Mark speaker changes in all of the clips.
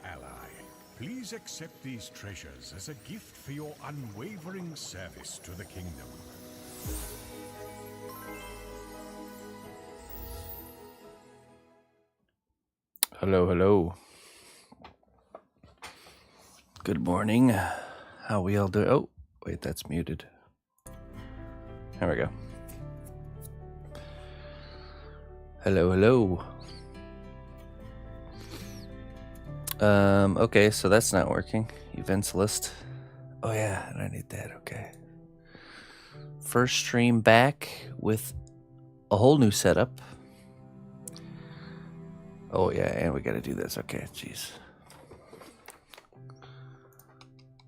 Speaker 1: ally, please accept these treasures as a gift for your unwavering service to the kingdom.
Speaker 2: Hello, hello. Good morning. How we all doing? Oh, wait, that's muted. There we go. Hello, hello. Okay, so that's not working. Events list. Oh yeah, I need that, okay. First stream back with a whole new setup. Oh yeah, and we gotta do this. Okay, jeez.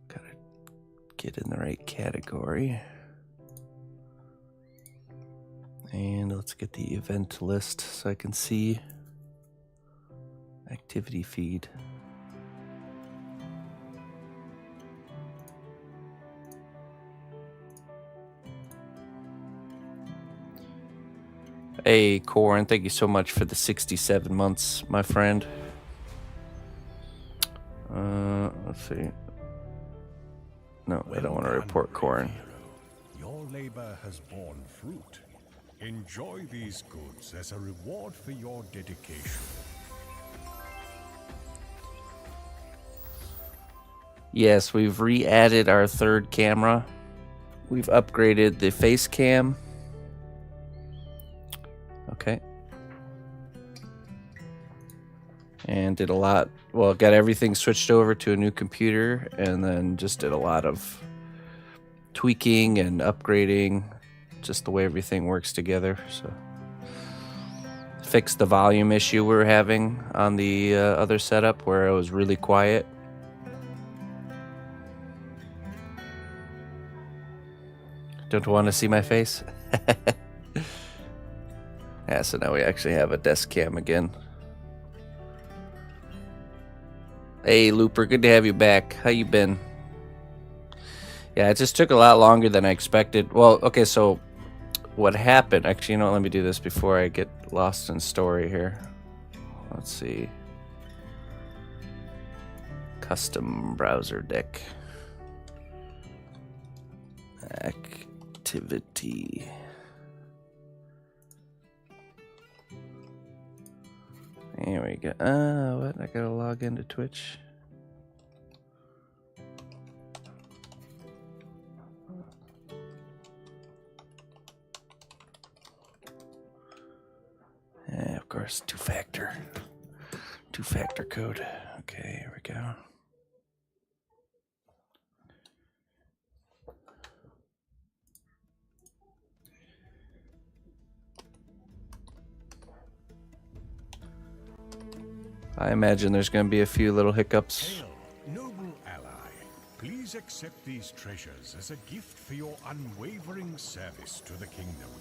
Speaker 2: Gotta get in the right category. And let's get the event list so I can see activity feed. Hey, Corin, thank you so much for the 67 months, my friend. Let's see. No, I don't want to report Corin.
Speaker 1: Your labor has borne fruit. Enjoy these goods as a reward for your dedication.
Speaker 2: Yes, we've re-added our third camera. We've upgraded the face cam. Okay. And did a lot. Well, got everything switched over to a new computer and then just did a lot of tweaking and upgrading, just the way everything works together. So fixed the volume issue we were having on the other setup where it was really quiet. Don't want to see my face? Yeah, so now we actually have a desk cam again. Hey, Looper, good to have you back. How you been? Yeah, it just took a lot longer than I expected. Well, okay, so what happened? Actually, you know what, let me do this before I get lost in story here. Let's see. Custom browser deck. Activity. There we go. What? I gotta log into Twitch. Of course, two-factor code. Okay, here we go. I imagine there's going to be a few little hiccups.
Speaker 1: Hail, noble ally. Please accept these treasures as a gift for your unwavering service to the kingdom.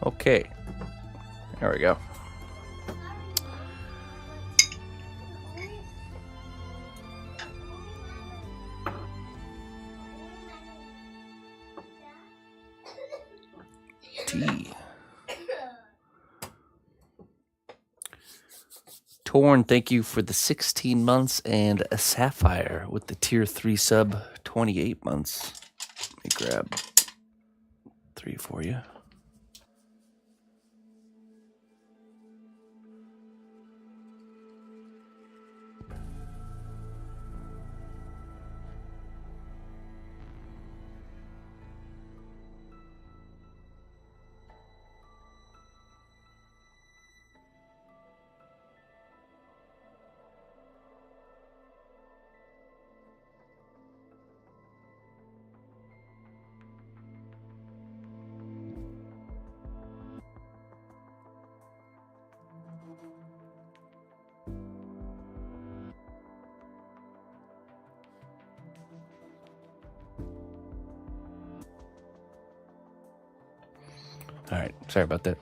Speaker 2: Okay. There we go. Torn, thank you for the 16 months, and a Sapphire with the tier 3 sub, 28 months. Let me grab 3 for you. All right, sorry about that.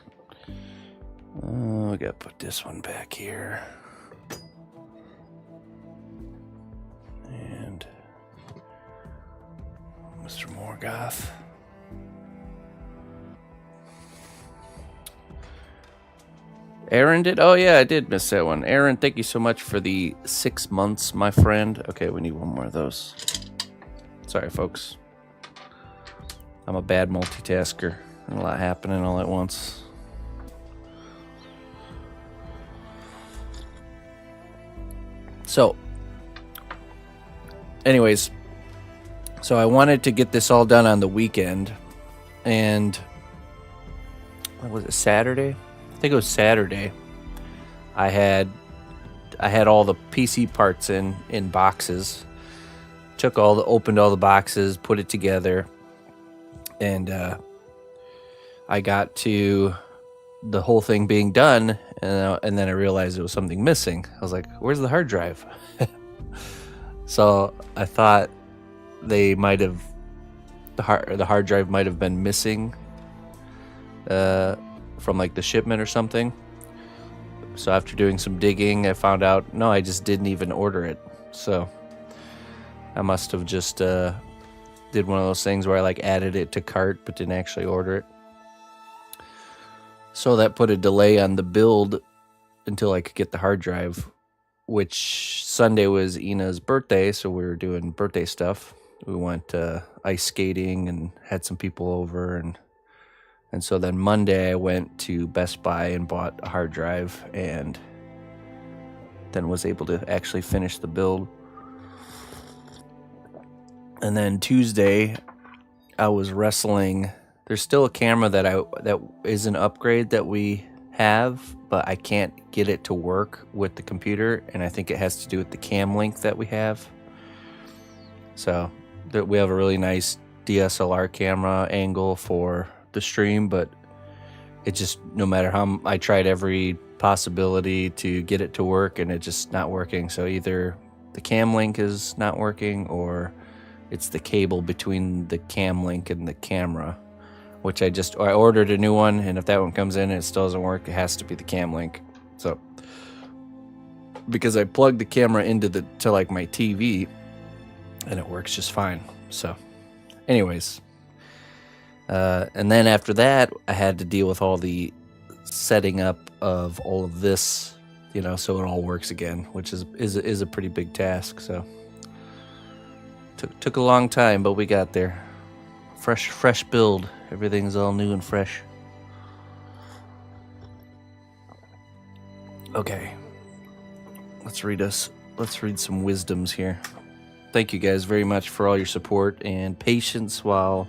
Speaker 2: We gotta put this one back here. And Mr. Morgan. Morgoth. Aaron did? Oh, yeah, I did miss that one. Aaron, thank you so much for the 6 months, my friend. Okay, we need one more of those. Sorry, folks. I'm a bad multitasker. A lot happening all at once. So, anyways, so I wanted to get this all done on the weekend, and what was it, Saturday? I think it was Saturday. I had all the PC parts in boxes. Opened all the boxes, put it together, and I got to the whole thing being done, and then I realized there was something missing. I was like, "Where's the hard drive?" So I thought they might have the hard drive might have been missing from like the shipment or something. So after doing some digging, I found out no, I just didn't even order it. So I must have just did one of those things where I like added it to cart but didn't actually order it. So that put a delay on the build until I could get the hard drive, which Sunday was Ina's birthday, so we were doing birthday stuff. We went ice skating and had some people over, and so then Monday I went to Best Buy and bought a hard drive and then was able to actually finish the build. And then Tuesday I was wrestling. There's still a camera that is an upgrade that we have, but I can't get it to work with the computer, and I think it has to do with the cam link that we have. So we have a really nice DSLR camera angle for the stream, but it just, no matter how I tried every possibility to get it to work, and it's just not working. So either the cam link is not working, or it's the cable between the cam link and the camera, which I ordered a new one, and if that one comes in and it still doesn't work, it has to be the cam link. So because I plugged the camera to like my TV, and it works just fine. So anyways, and then after that, I had to deal with all the setting up of all of this, so it all works again, which is a pretty big task. So took a long time, but we got there. Fresh build. Everything's all new and fresh. Okay. Let's read some wisdoms here. Thank you guys very much for all your support and patience while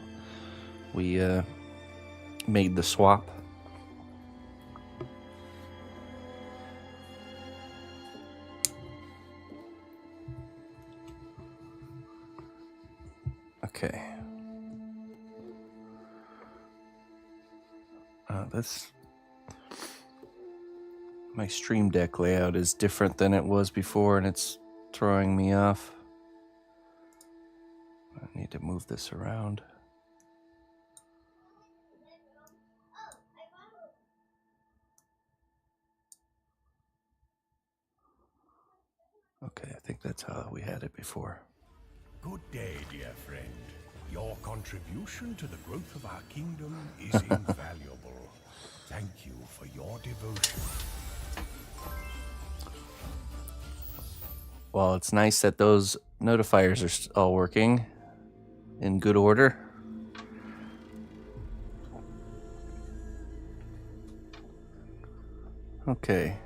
Speaker 2: we made the swap. Okay. My Stream Deck layout is different than it was before, and it's throwing me off. I need to move this around. Okay, I think that's how we had it before.
Speaker 1: Good day, dear friend. Your contribution to the growth of our kingdom is invaluable. Thank you for your devotion.
Speaker 2: Well, it's nice that those notifiers are all working in good order. Okay.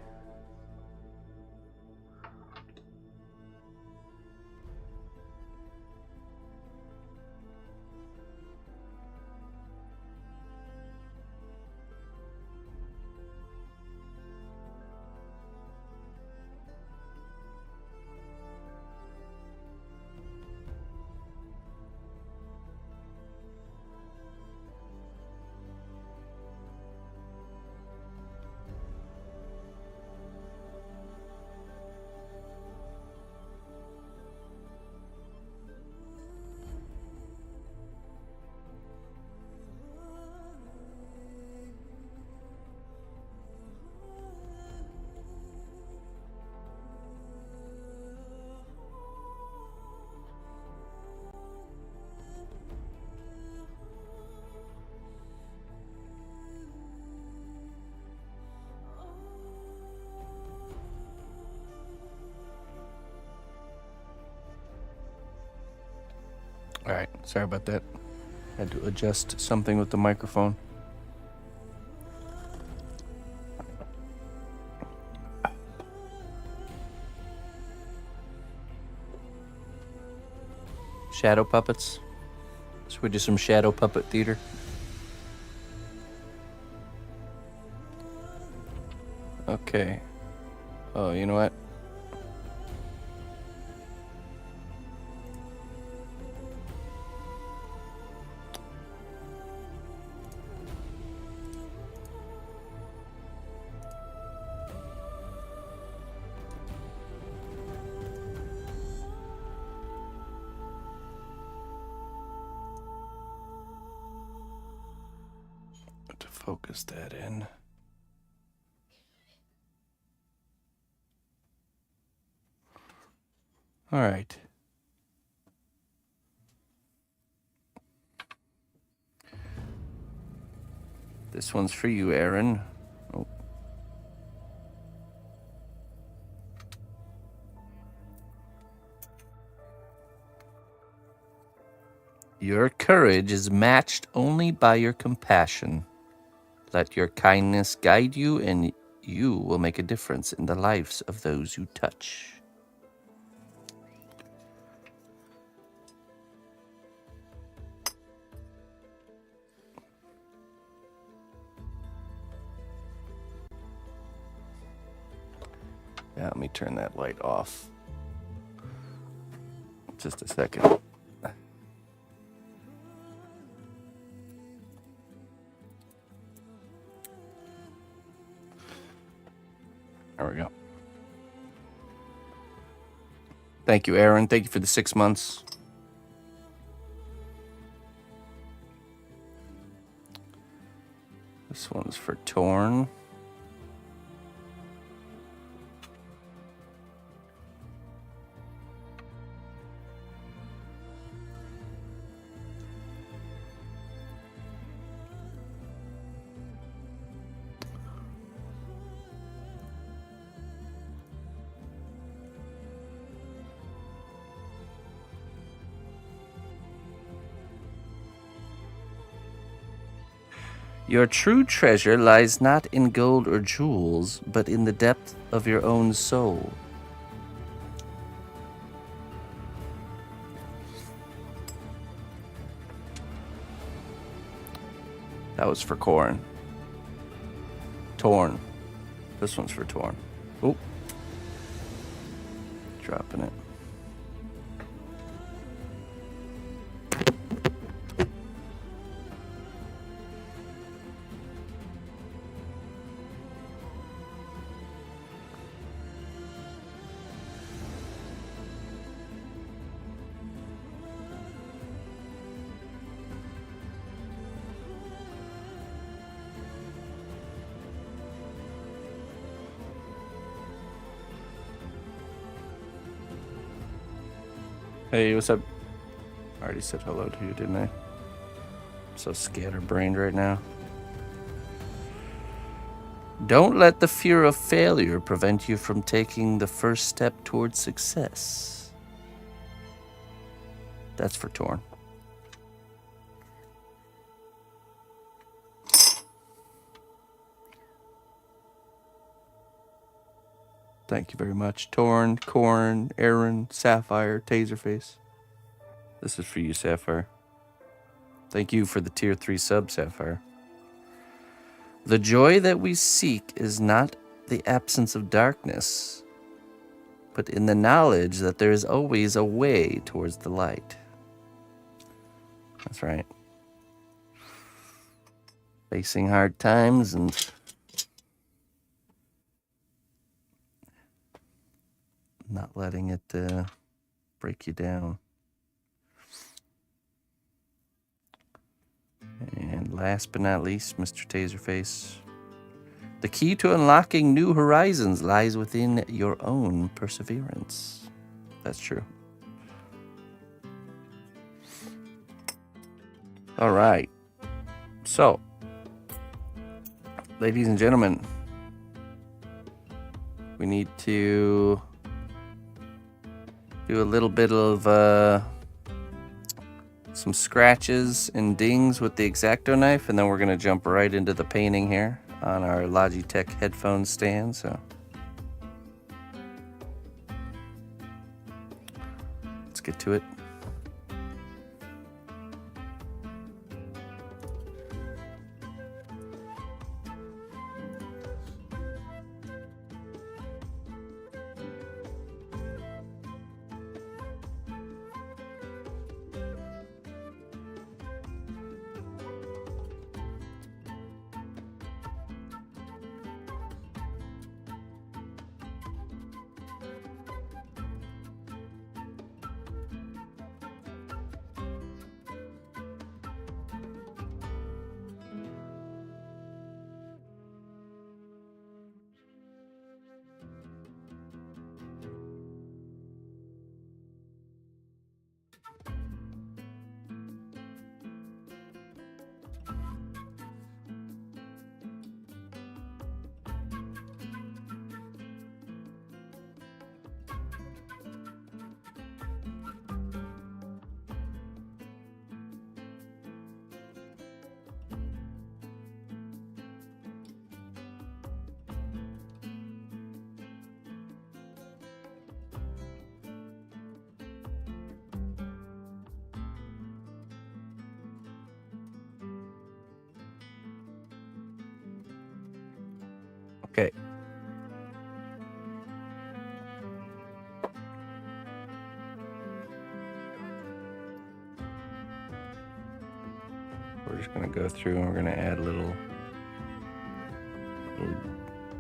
Speaker 2: All right, sorry about that. Had to adjust something with the microphone. Shadow puppets. Should we do some shadow puppet theater? Okay. Oh, you know what? To focus that in. All right. This one's for you, Aaron. Oh. Your courage is matched only by your compassion. Let your kindness guide you, and you will make a difference in the lives of those you touch. Yeah, let me turn that light off. Just a second. There we go. Thank you, Aaron. Thank you for the 6 months. This one's for Torn. Your true treasure lies not in gold or jewels, but in the depth of your own soul. That was for Corn. Torn. This one's for Torn. Oh. Dropping it. Hey, what's up? I already said hello to you, didn't I? I'm so scatterbrained right now. Don't let the fear of failure prevent you from taking the first step towards success. That's for Torn. Thank you very much. Torn, Corn, Aaron, Sapphire, Taserface. This is for you, Sapphire. Thank you for the tier 3 sub, Sapphire. The joy that we seek is not the absence of darkness, but in the knowledge that there is always a way towards the light. That's right. Facing hard times and not letting it break you down. And last but not least, Mr. Taserface. The key to unlocking new horizons lies within your own perseverance. That's true. All right. So, ladies and gentlemen, we need to do a little bit of some scratches and dings with the X-Acto knife, and then we're going to jump right into the painting here on our Logitech headphone stand. So let's get to it. Okay. We're just going to go through and we're going to add little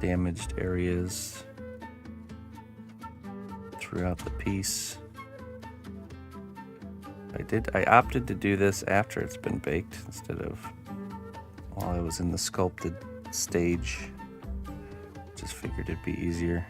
Speaker 2: damaged areas throughout the piece. I opted to do this after it's been baked instead of while I was in the sculpted stage. Just figured it'd be easier.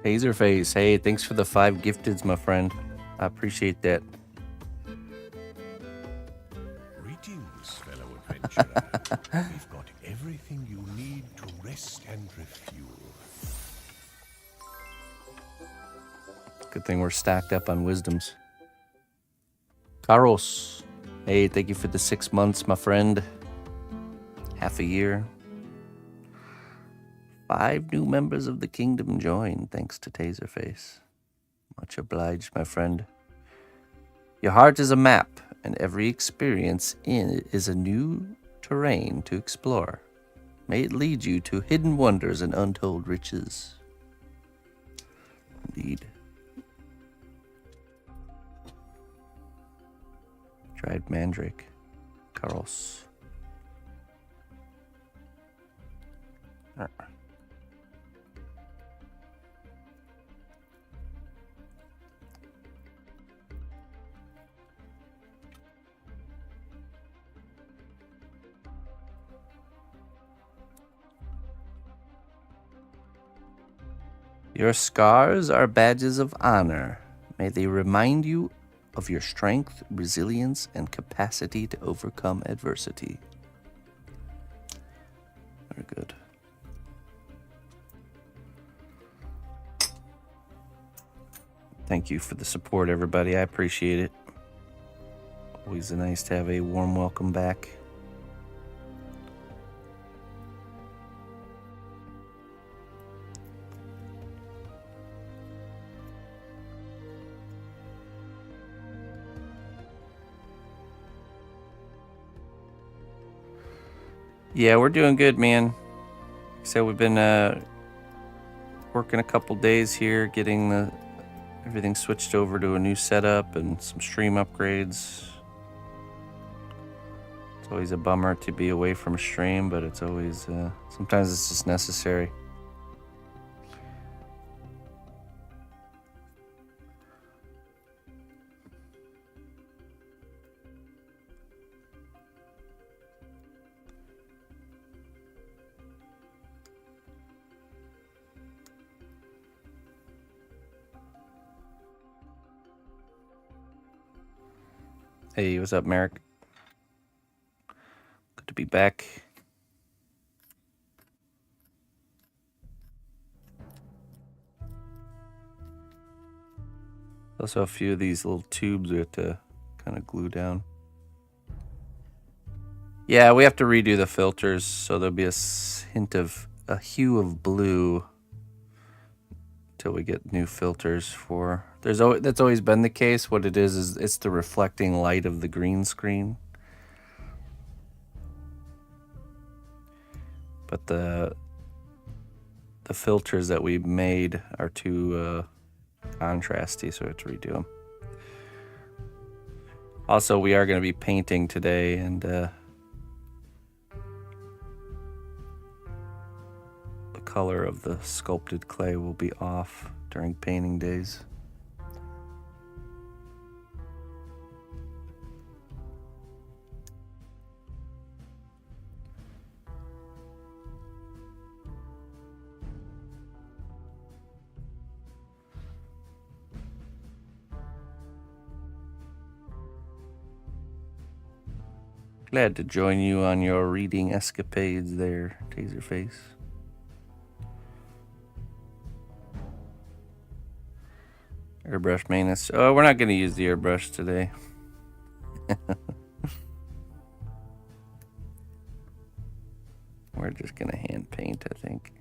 Speaker 2: Taserface, hey, thanks for the 5 gifteds, my friend. I appreciate that.
Speaker 1: Greetings, fellow adventurer. We've got everything you need to rest and refuel.
Speaker 2: Good thing we're stacked up on wisdoms. Carlos, hey, thank you for the 6 months, my friend. Half a year. 5 new members of the kingdom joined, thanks to Taserface. Much obliged, my friend. Your heart is a map, and every experience in it is a new terrain to explore. May it lead you to hidden wonders and untold riches. Indeed. Dried mandrake. Carlos. Your scars are badges of honor. May they remind you of your strength, resilience, and capacity to overcome adversity. Very good. Thank you for the support, everybody. I appreciate it. Always nice to have a warm welcome back. Yeah, we're doing good, man. So we've been working a couple days here, getting everything switched over to a new setup and some stream upgrades. It's always a bummer to be away from a stream, but it's always sometimes it's just necessary. Hey, what's up, Merrick? Good to be back. Also, a few of these little tubes we have to kind of glue down. Yeah, we have to redo the filters, so there'll be a hue of blue till we get new filters for. That's always been the case. What it is it's the reflecting light of the green screen. But the filters that we made are too contrasty, so we have to redo them. Also, we are going to be painting today, and the color of the sculpted clay will be off during painting days. Glad to join you on your reading escapades there, Taserface. Airbrush maintenance. Oh, we're not going to use the airbrush today. We're just going to hand paint, I think.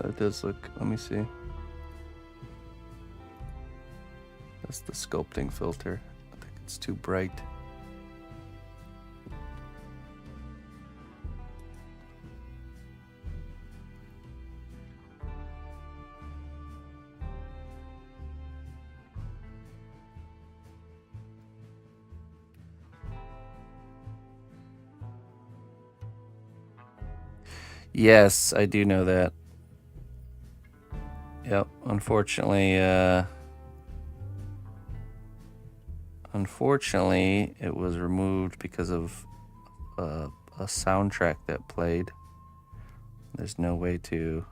Speaker 2: It does look, let me see. That's the sculpting filter. I think it's too bright. Yes, I do know that. Yep, unfortunately, it was removed because of a soundtrack that played. There's no way to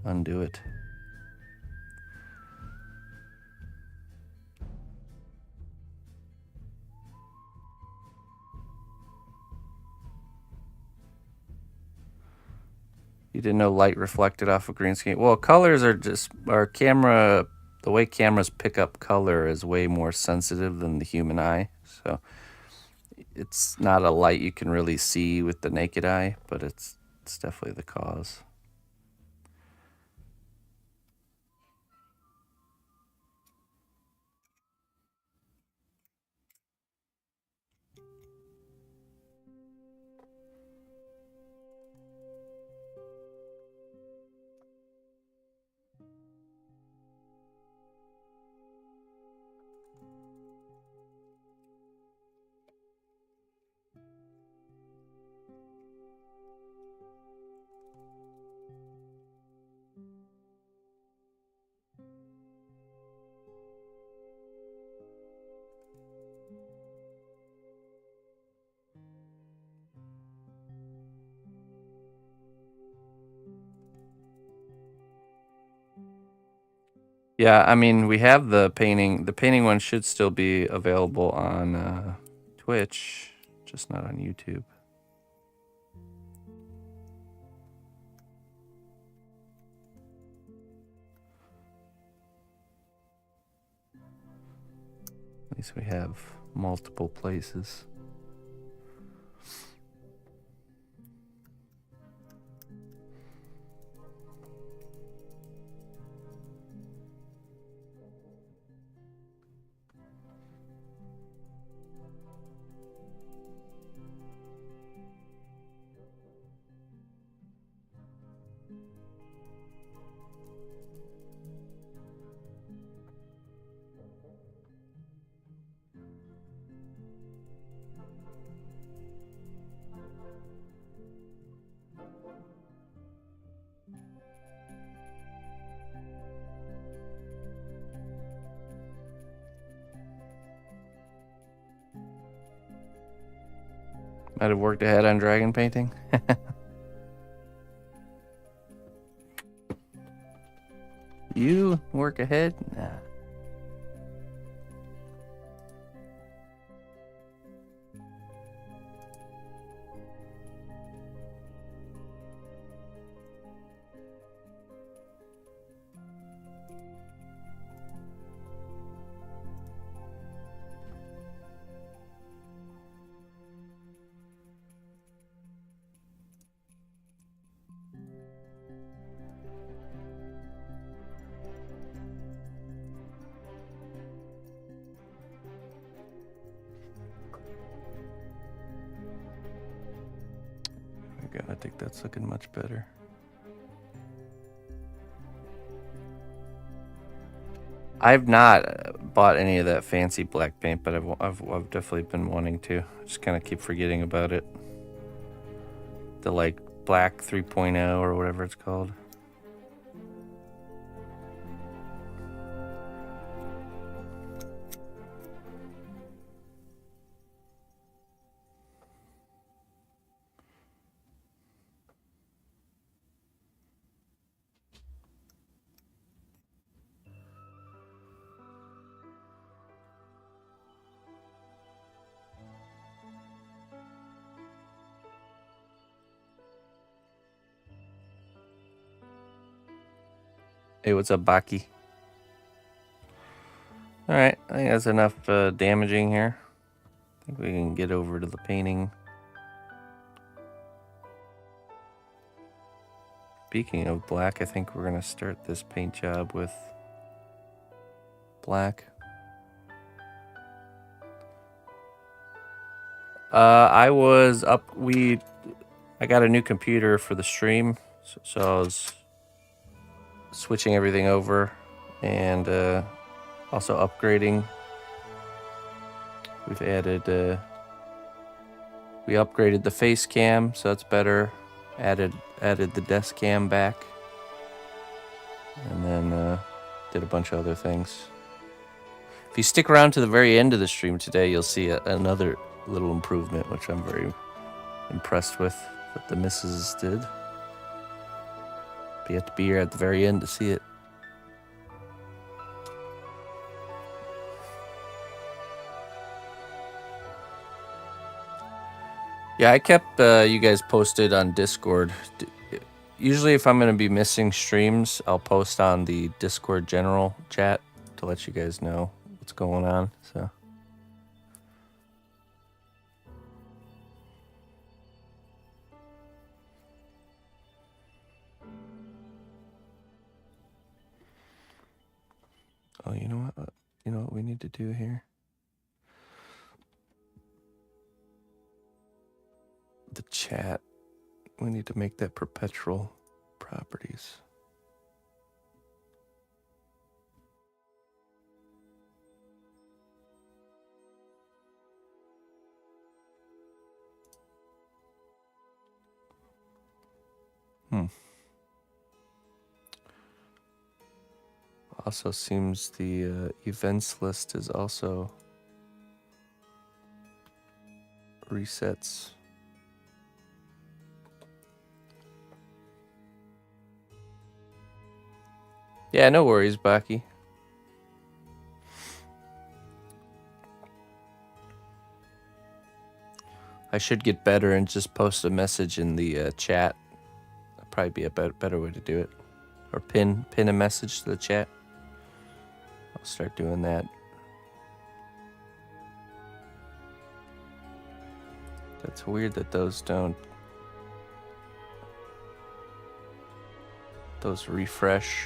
Speaker 2: undo it. You didn't know light reflected off a green screen. Well, colors are just the way cameras pick up color is way more sensitive than the human eye. So it's not a light you can really see with the naked eye, but it's definitely the cause. Yeah, I mean, we have the painting. The painting one should still be available on Twitch, just not on YouTube. At least we have multiple places. I'd have worked ahead on dragon painting. You work ahead? Nah. I think that's looking much better. I've not bought any of that fancy black paint, but I've definitely been wanting to. Just kind of keep forgetting about it. The like black 3.0 or whatever it's called. Hey, what's up, Baki? Alright, I think that's enough damaging here. I think we can get over to the painting. Speaking of black, I think we're going to start this paint job with black. I got a new computer for the stream, so I was switching everything over and also upgrading. We've added we upgraded the face cam, so that's better. Added the desk cam back, and then did a bunch of other things. If you stick around to the very end of the stream today, you'll see another little improvement, which I'm very impressed with, that the missus did. But you have to be here at the very end to see it. Yeah, I kept you guys posted on Discord. Usually if I'm going to be missing streams, I'll post on the Discord general chat to let you guys know what's going on. So oh, you know what? You know what we need to do here? The chat. We need to make that perpetual properties. Also seems the events list is also resets. Yeah, no worries, Baki. I should get better and just post a message in the chat. That'd probably be a better way to do it. Or pin a message to the chat. I'll start doing that. That's weird that those refresh.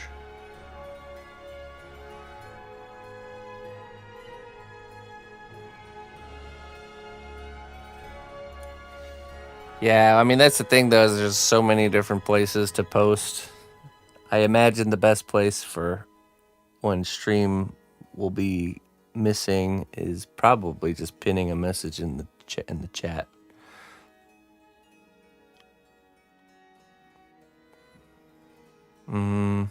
Speaker 2: Yeah, I mean, that's the thing, though, is there's so many different places to post. I imagine the best place for when stream will be missing is probably just pinning a message in the chat. I'm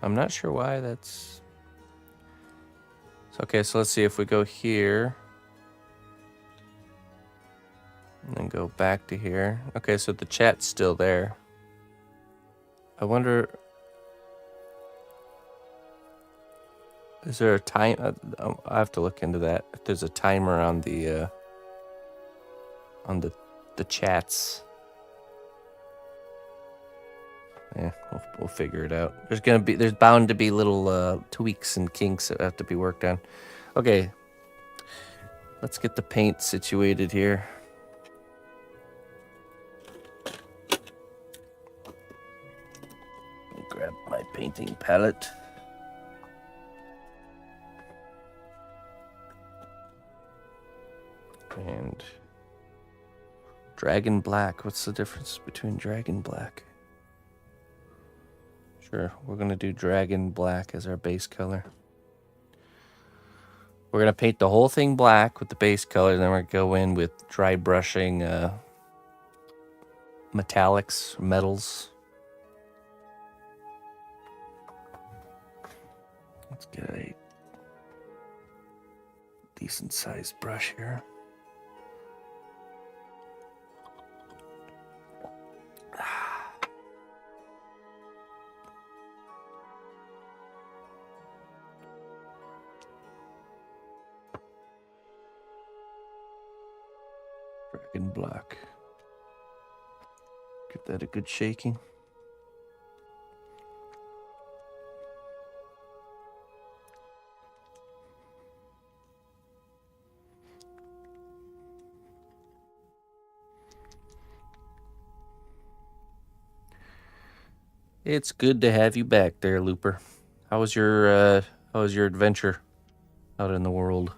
Speaker 2: not sure why that's... Okay, so let's see if we go here. go back to here. Okay, so the chat's still there. I wonder, is there a time? I have to look into that. If there's a timer on the chats. Yeah, we'll figure it out. There's bound to be little tweaks and kinks that have to be worked on. Okay, let's get the paint situated here. Grab my painting palette. And Dragon Black. What's the difference between Dragon Black? Sure, we're going to do Dragon Black as our base color. We're going to paint the whole thing black with the base color, and then we're going to go in with dry brushing metallics, metals. Let's get a decent sized brush here. Dragon Black. Give that a good shaking. It's good to have you back there, Looper. How was your adventure out in the world?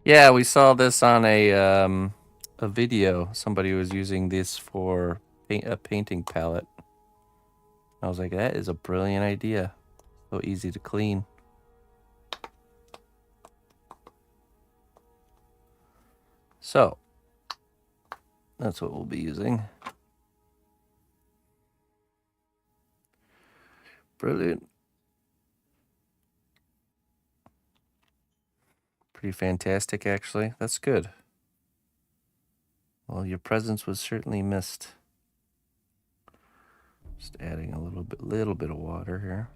Speaker 2: Yeah, we saw this on a video. Somebody was using this for a painting palette. I was like, that is a brilliant idea. So easy to clean. So, that's what we'll be using. Brilliant. Pretty fantastic, actually. That's good. Well, your presence was certainly missed. Just adding a little bit of water here.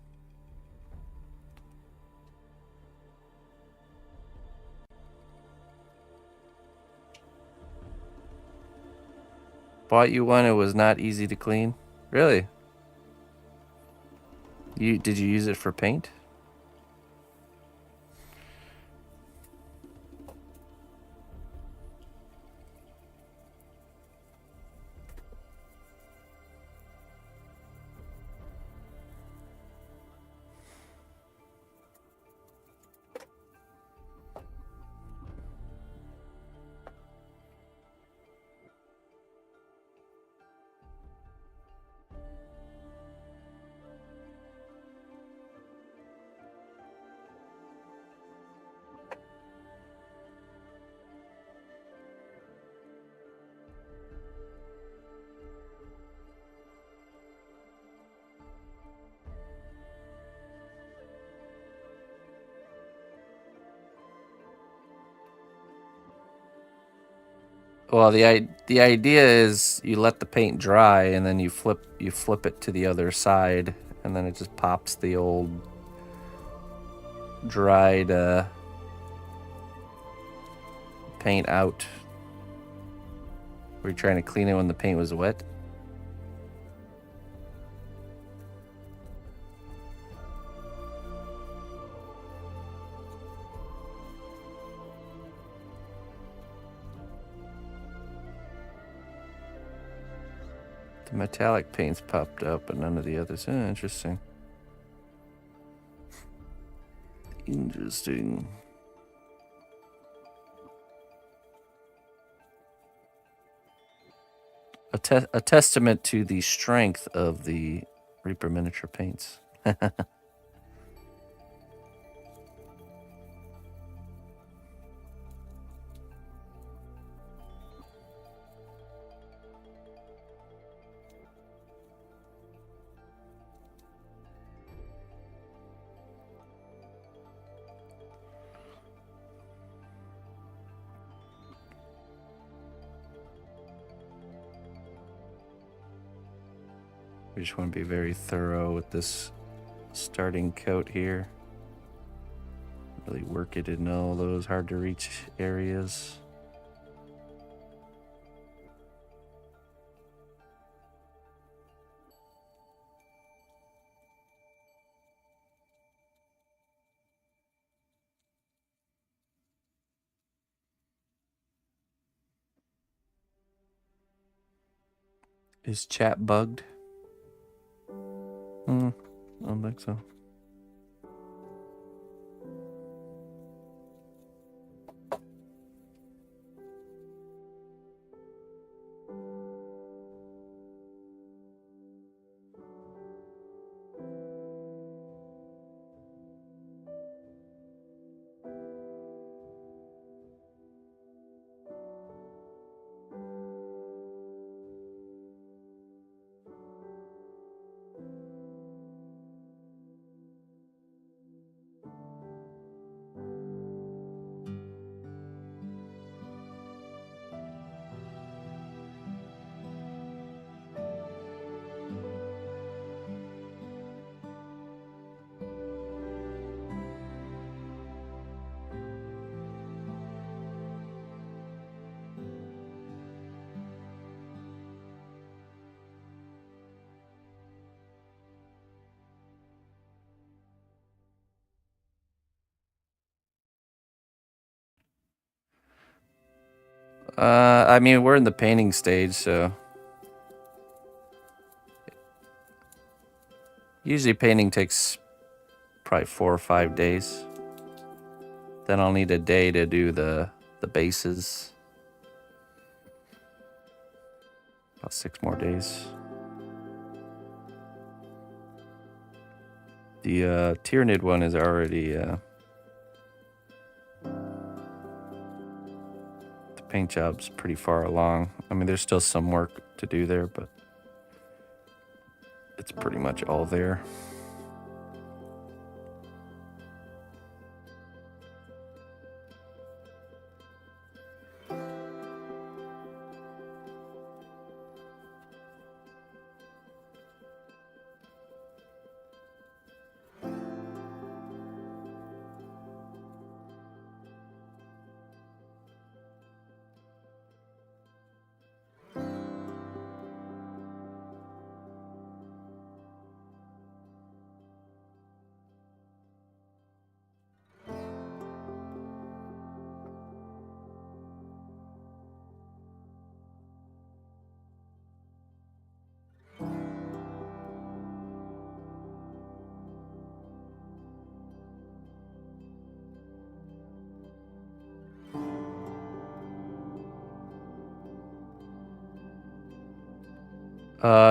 Speaker 2: Bought you one. It was not easy to clean. Really? Did you use it for paint? Well, the idea is you let the paint dry and then you flip it to the other side, and then it just pops the old dried paint out. Were you trying to clean it when the paint was wet? The metallic paints popped up, but none of the others. Interesting. Interesting. A testament to the strength of the Reaper miniature paints. We just want to be very thorough with this starting coat here. Really work it in all those hard to reach areas. Is chat bugged? I don't think so. I mean, we're in the painting stage, so usually painting takes probably 4 or 5 days. Then I'll need a day to do the bases. About 6 more days. The Tyranid one is already the paint job's pretty far along. I mean, there's still some work to do there, but it's pretty much all there.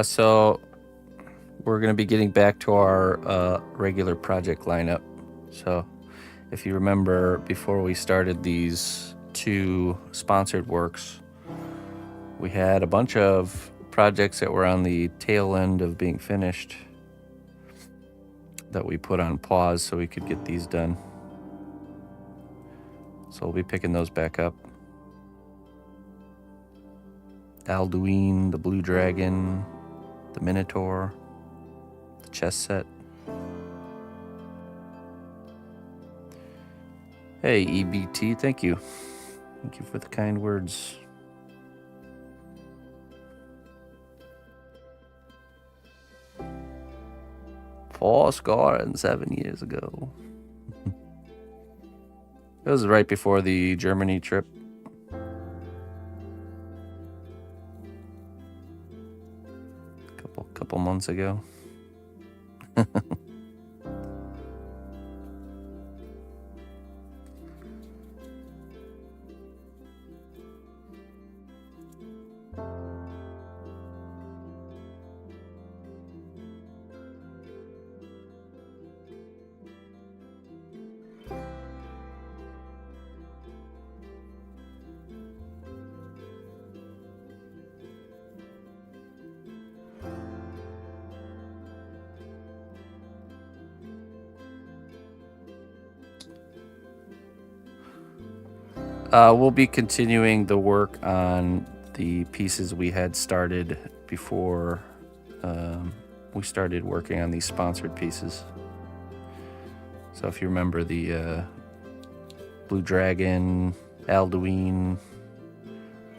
Speaker 2: So we're going to be getting back to our regular project lineup. So if you remember, before we started these 2 sponsored works, we had a bunch of projects that were on the tail end of being finished that we put on pause so we could get these done. So we'll be picking those back up. Alduin, the Blue Dragon, the Minotaur, the chess set. Hey, EBT, thank you. Thank you for the kind words. Fourscore and 7 years ago. It was right before the Germany trip. Couple months ago. We'll be continuing the work on the pieces we had started before we started working on these sponsored pieces. So if you remember the Blue Dragon, Alduin,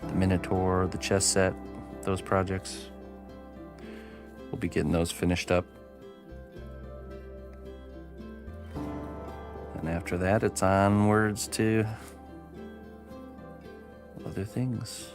Speaker 2: the Minotaur, the chess set, those projects, we'll be getting those finished up. And after that, it's onwards to other things.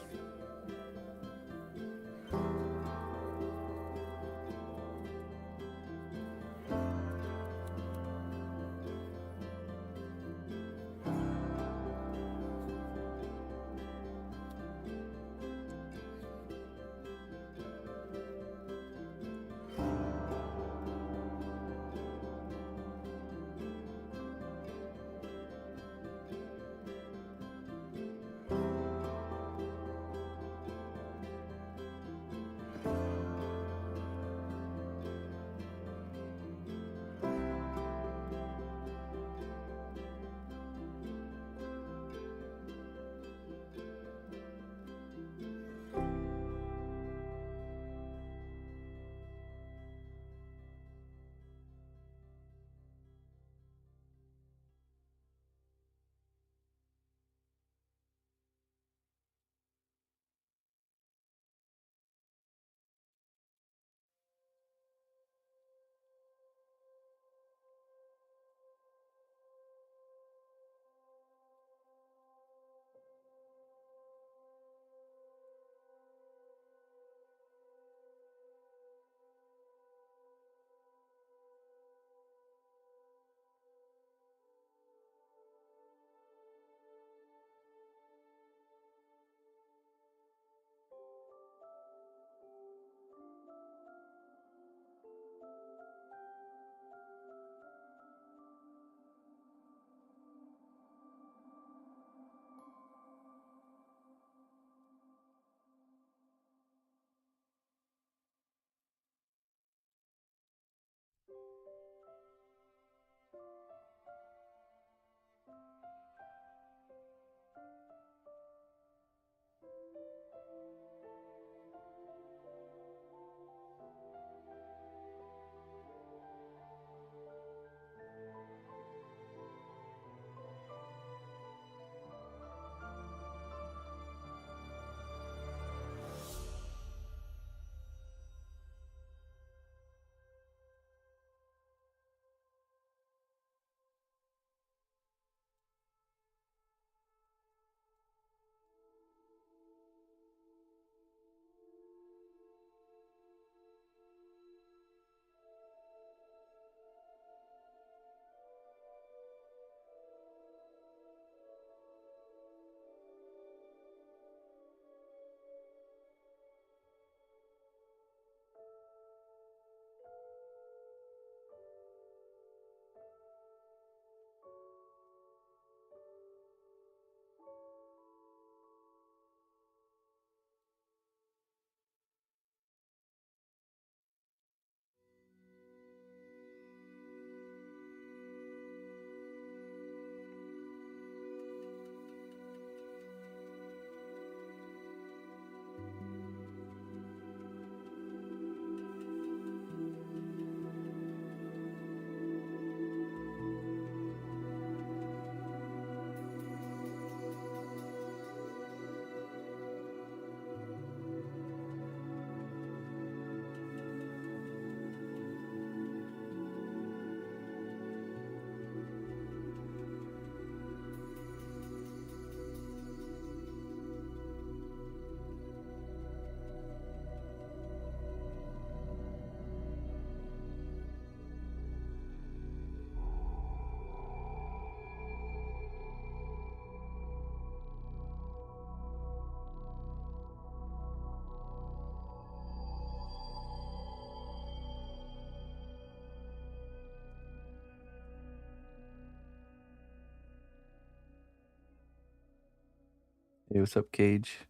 Speaker 2: Hey, what's up, Cage?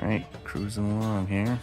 Speaker 2: Alright, cruising along here.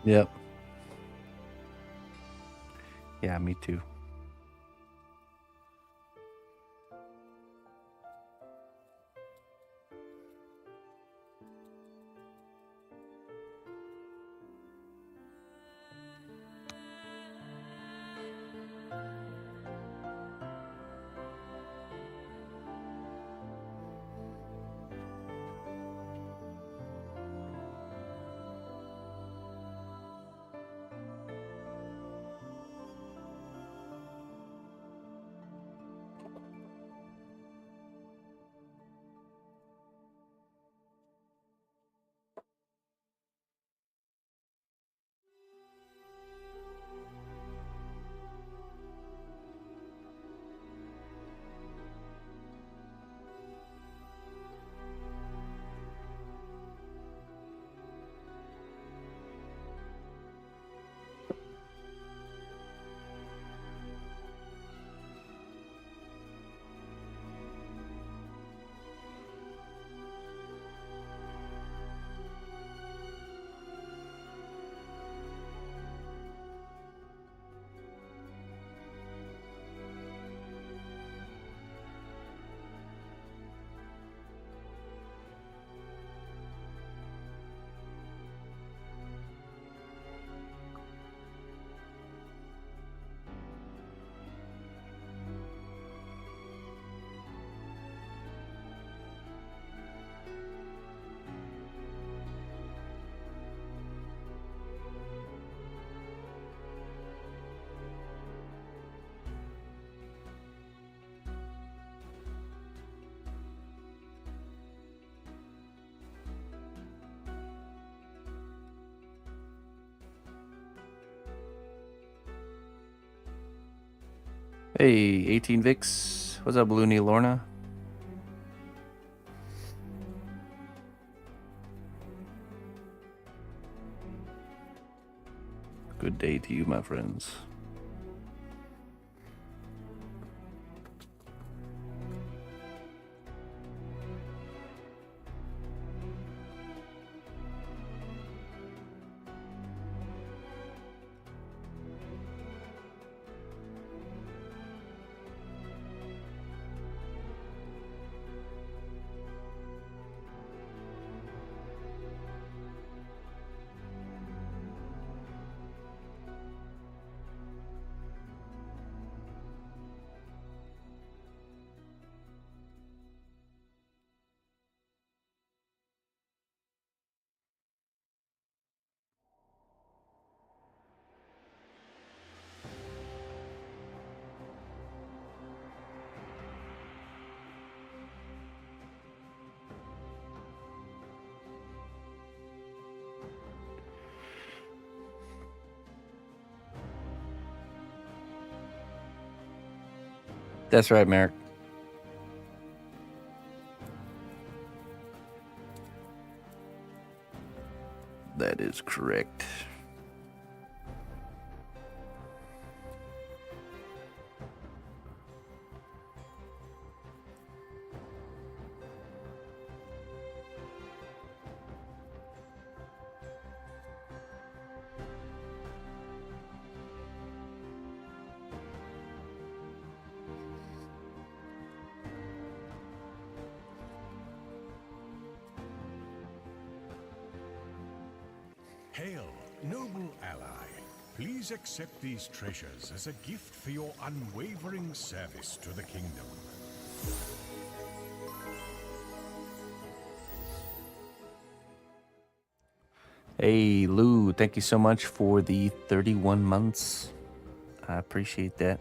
Speaker 2: Yep. Yeah, me too. Hey, 18 Vix. What's up, Looney Lorna? Good day to you, my friends. That's right, Merrick. That is correct.
Speaker 1: Hail, noble ally. Please accept these treasures as a gift for your unwavering service to the kingdom.
Speaker 2: Hey, Lou, thank you so much for the 31 months. I appreciate that.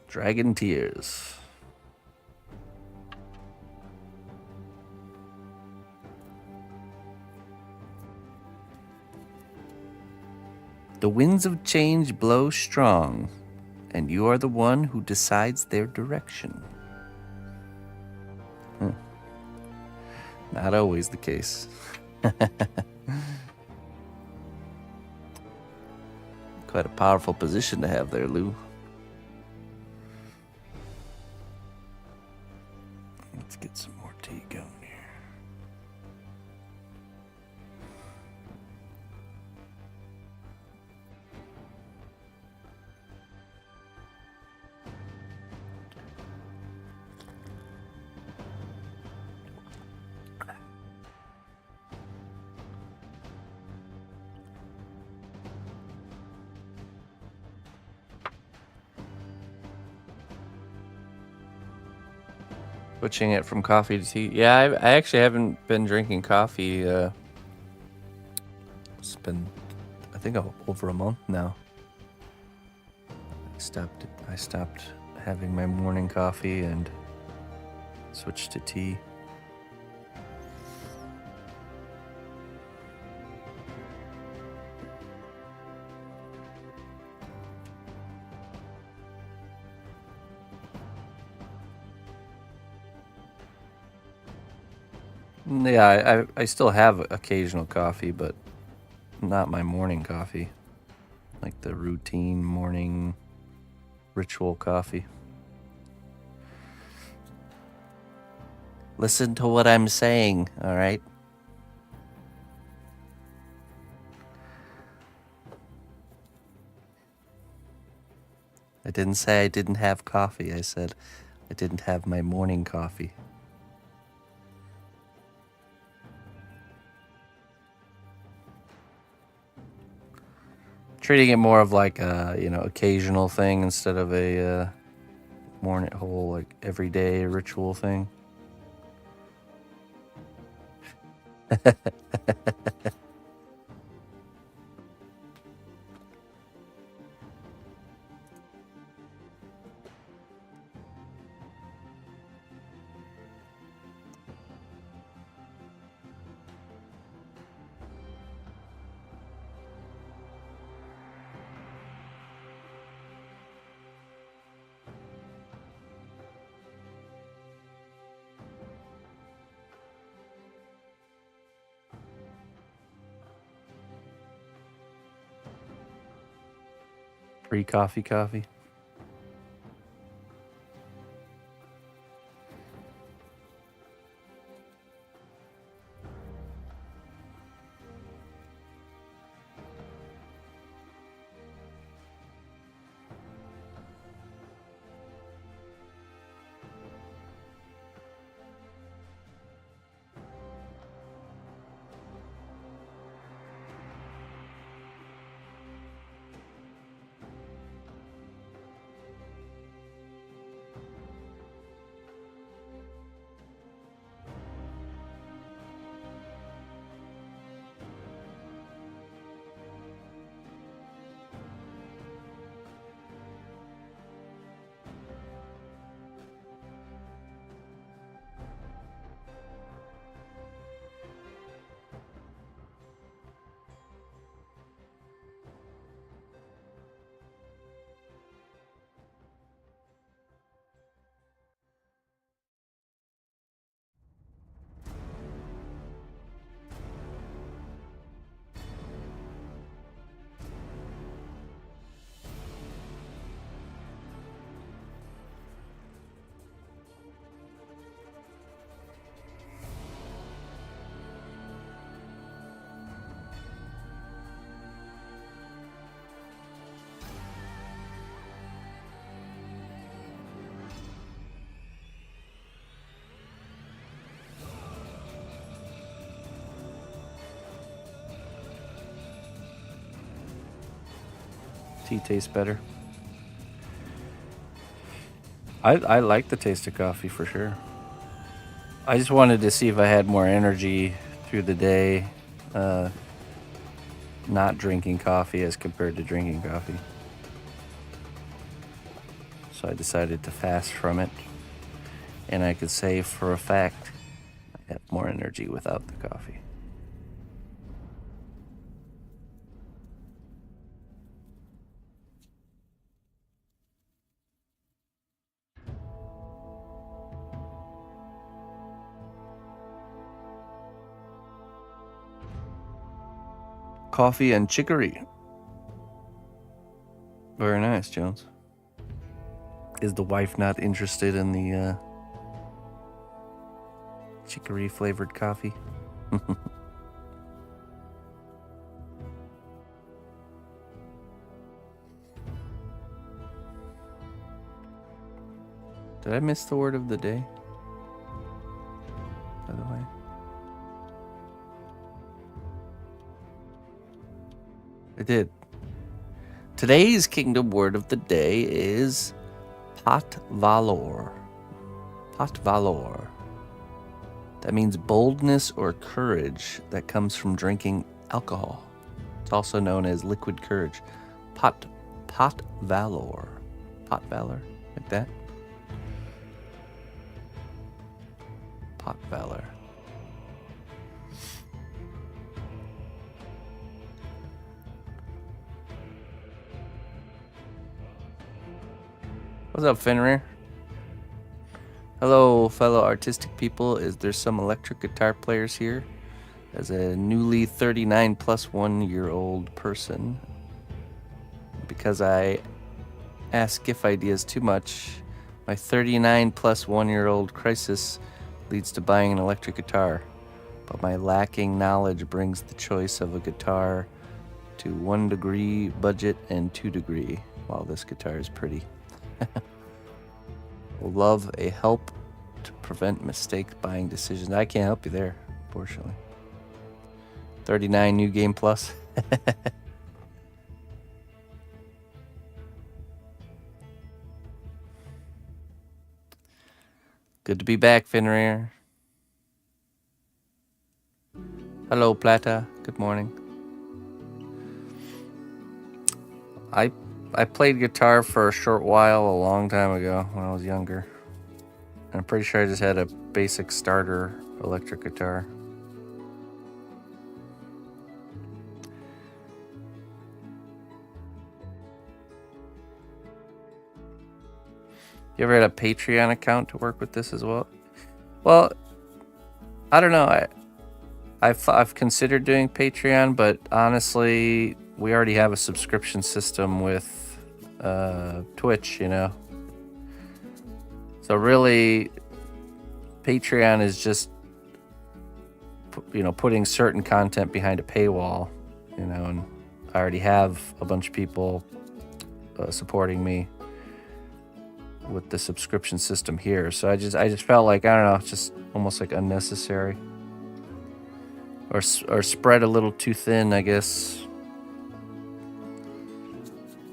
Speaker 2: Dragon Tears. The winds of change blow strong, and you are the one who decides their direction. Not always the case. Quite a powerful position to have there, Lou. Let's get some more tea going here. Switching it from coffee to tea. Yeah, I actually haven't been drinking coffee. It's been, I think, over a month now. I stopped having my morning coffee and switched to tea. Yeah, I still have occasional coffee, but not my morning coffee. Like the routine morning ritual coffee. Listen to what I'm saying, all right? I didn't say I didn't have coffee. I said I didn't have my morning coffee. Treating it more of like a, occasional thing instead of a whole like everyday ritual thing. Pre-coffee. Tea tastes better. I like the taste of coffee for sure. I just wanted to see if I had more energy through the day, not drinking coffee as compared to drinking coffee. So I decided to fast from it, and I could say for a fact I have more energy without the coffee. Coffee and chicory. Very nice, Jones. Is the wife not interested in the chicory flavored coffee? Did I miss the word of the day? By the way. I did. Today's kingdom word of the day is pot valor. Pot valor. That means boldness or courage that comes from drinking alcohol. It's also known as liquid courage. Pot valor. Pot valor, like that. Pot valor. What's up, Fenrir? Hello, fellow artistic people. Is there some electric guitar players here? As a newly 39 plus 1 year old person, because I ask GIF ideas too much, my 39 plus 1 year old crisis leads to buying an electric guitar. But my lacking knowledge brings the choice of a guitar to 1 degree budget and 2 degree. Wow, this guitar is pretty. Love a help to prevent mistake buying decisions. I can't help you there, unfortunately. 39 new game plus. Good to be back, Fenrir. Hello, Plata. Good morning. I played guitar for a short while a long time ago when I was younger. I'm pretty sure I just had a basic starter electric guitar. You ever had a Patreon account to work with this as well? Well, I don't know. I've considered doing Patreon, but honestly, we already have a subscription system with Twitch, you know. So really, Patreon is just, you know, putting certain content behind a paywall, you know, and I already have a bunch of people supporting me with the subscription system here. So I just felt like, I don't know, just almost like unnecessary, or spread a little too thin, I guess.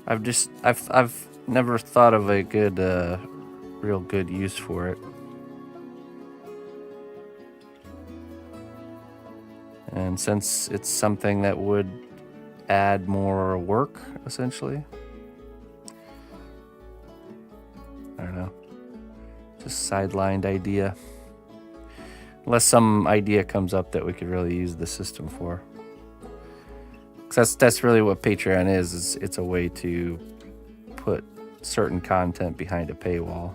Speaker 2: I've never thought of a good, real good use for it. And since it's something that would add more work, essentially, I don't know, just sidelined idea. Unless some idea comes up that we could really use the system for. Because that's really what Patreon is it's a way to put certain content behind a paywall.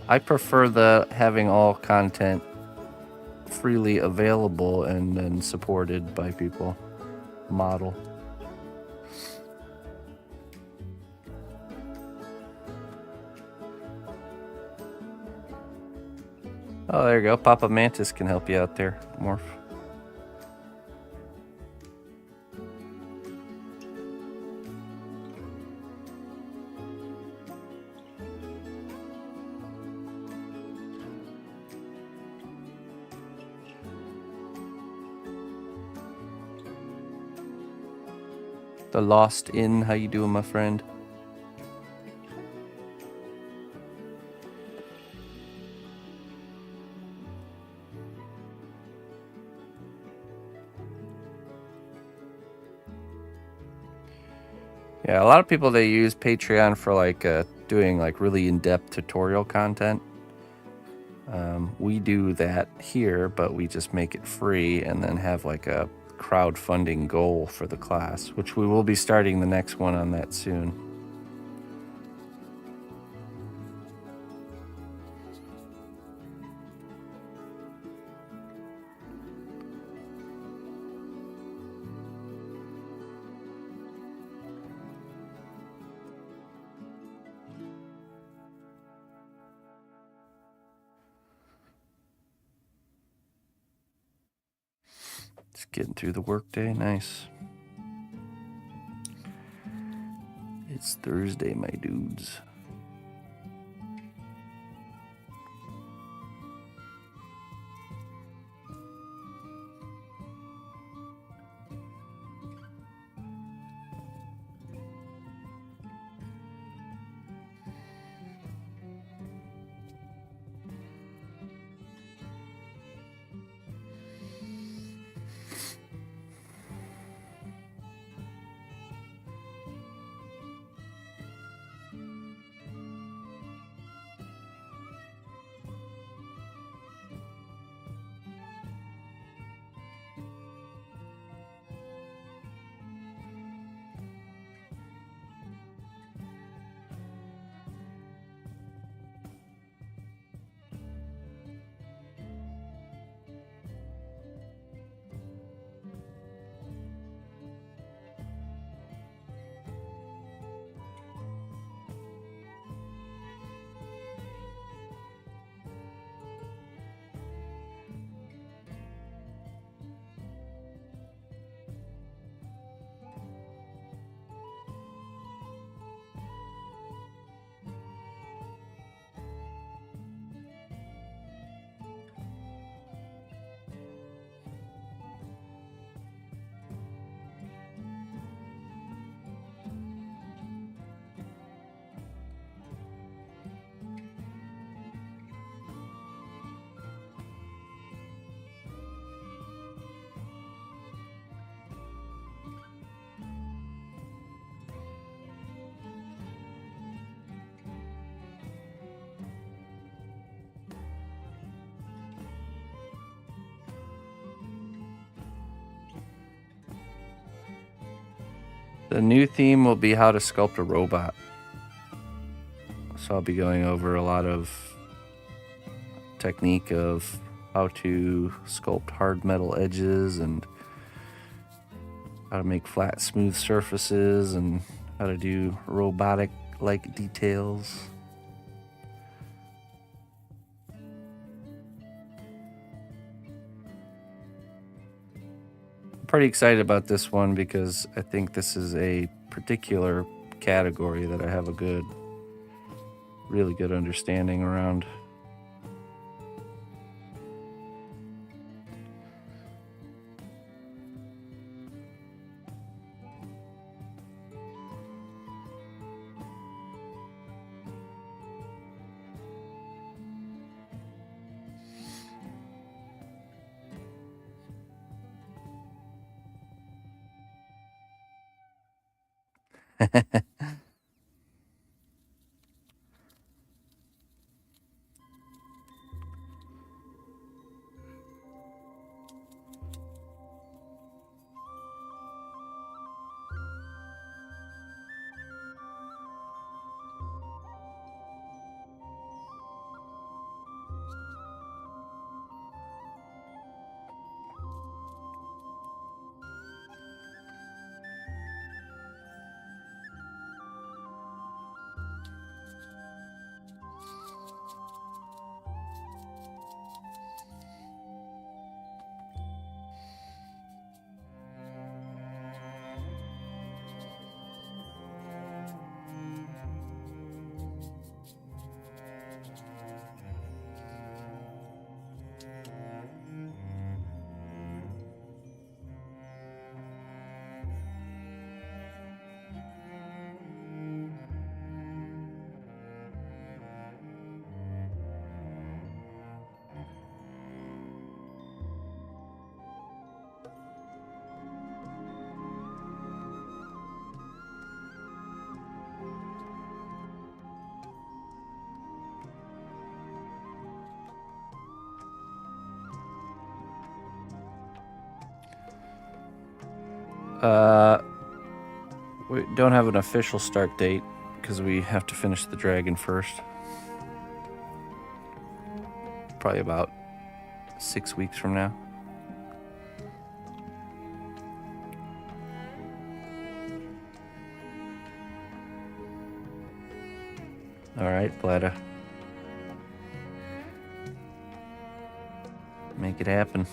Speaker 2: I prefer the having all content freely available and then supported by people model. Oh, there you go. Papa Mantis can help you out there, Morph. The Lost Inn, how you doing, my friend? Yeah, a lot of people, they use Patreon for like doing like really in-depth tutorial content. We do that here, but we just make it free and then have like a crowdfunding goal for the class, which we will be starting the next one on that soon. Just getting through the workday. Nice. It's Thursday, my dudes. The new theme will be how to sculpt a robot. So I'll be going over a lot of technique of how to sculpt hard metal edges and how to make flat, smooth surfaces and how to do robotic-like details. I'm pretty excited about this one because I think this is a particular category that I have a really good understanding around. We don't have an official start date because we have to finish the dragon first. Probably about 6 weeks from now. All right, Blada. Make it happen.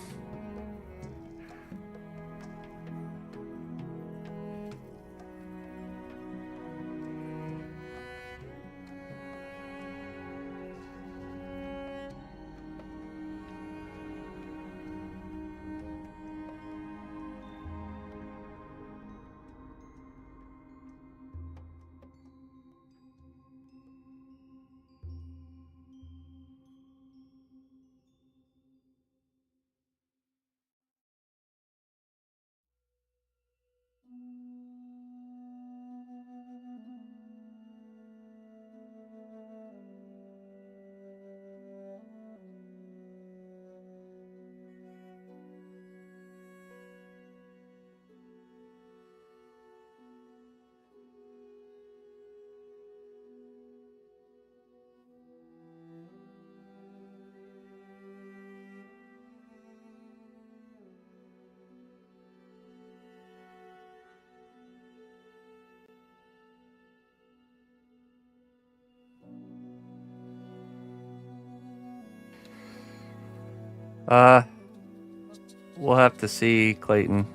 Speaker 2: We'll have to see, Clayton.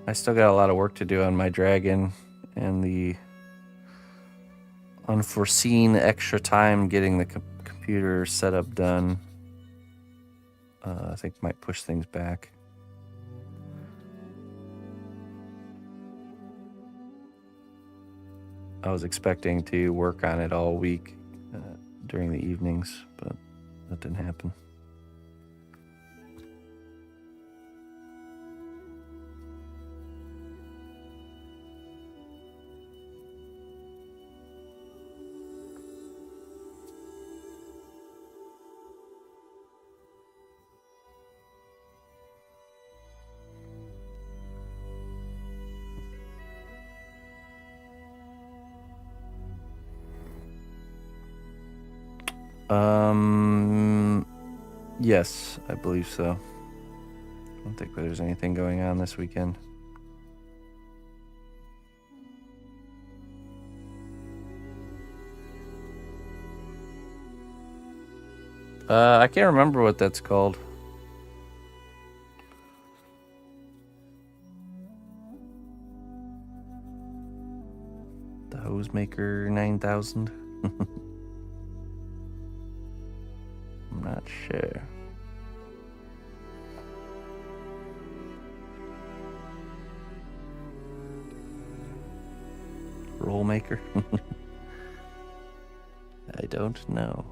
Speaker 2: I still got a lot of work to do on my dragon, and the unforeseen extra time getting the computer setup done, I think might push things back. I was expecting to work on it all week during the evenings, but that didn't happen. Yes, I believe so. I don't think there's anything going on this weekend. I can't remember what that's called. The Hose Maker 9000. I'm not sure. Roll Maker? I don't know.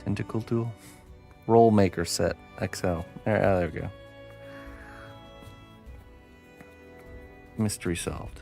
Speaker 2: Tentacle tool. Roll Maker set XL. There we go. Mystery solved.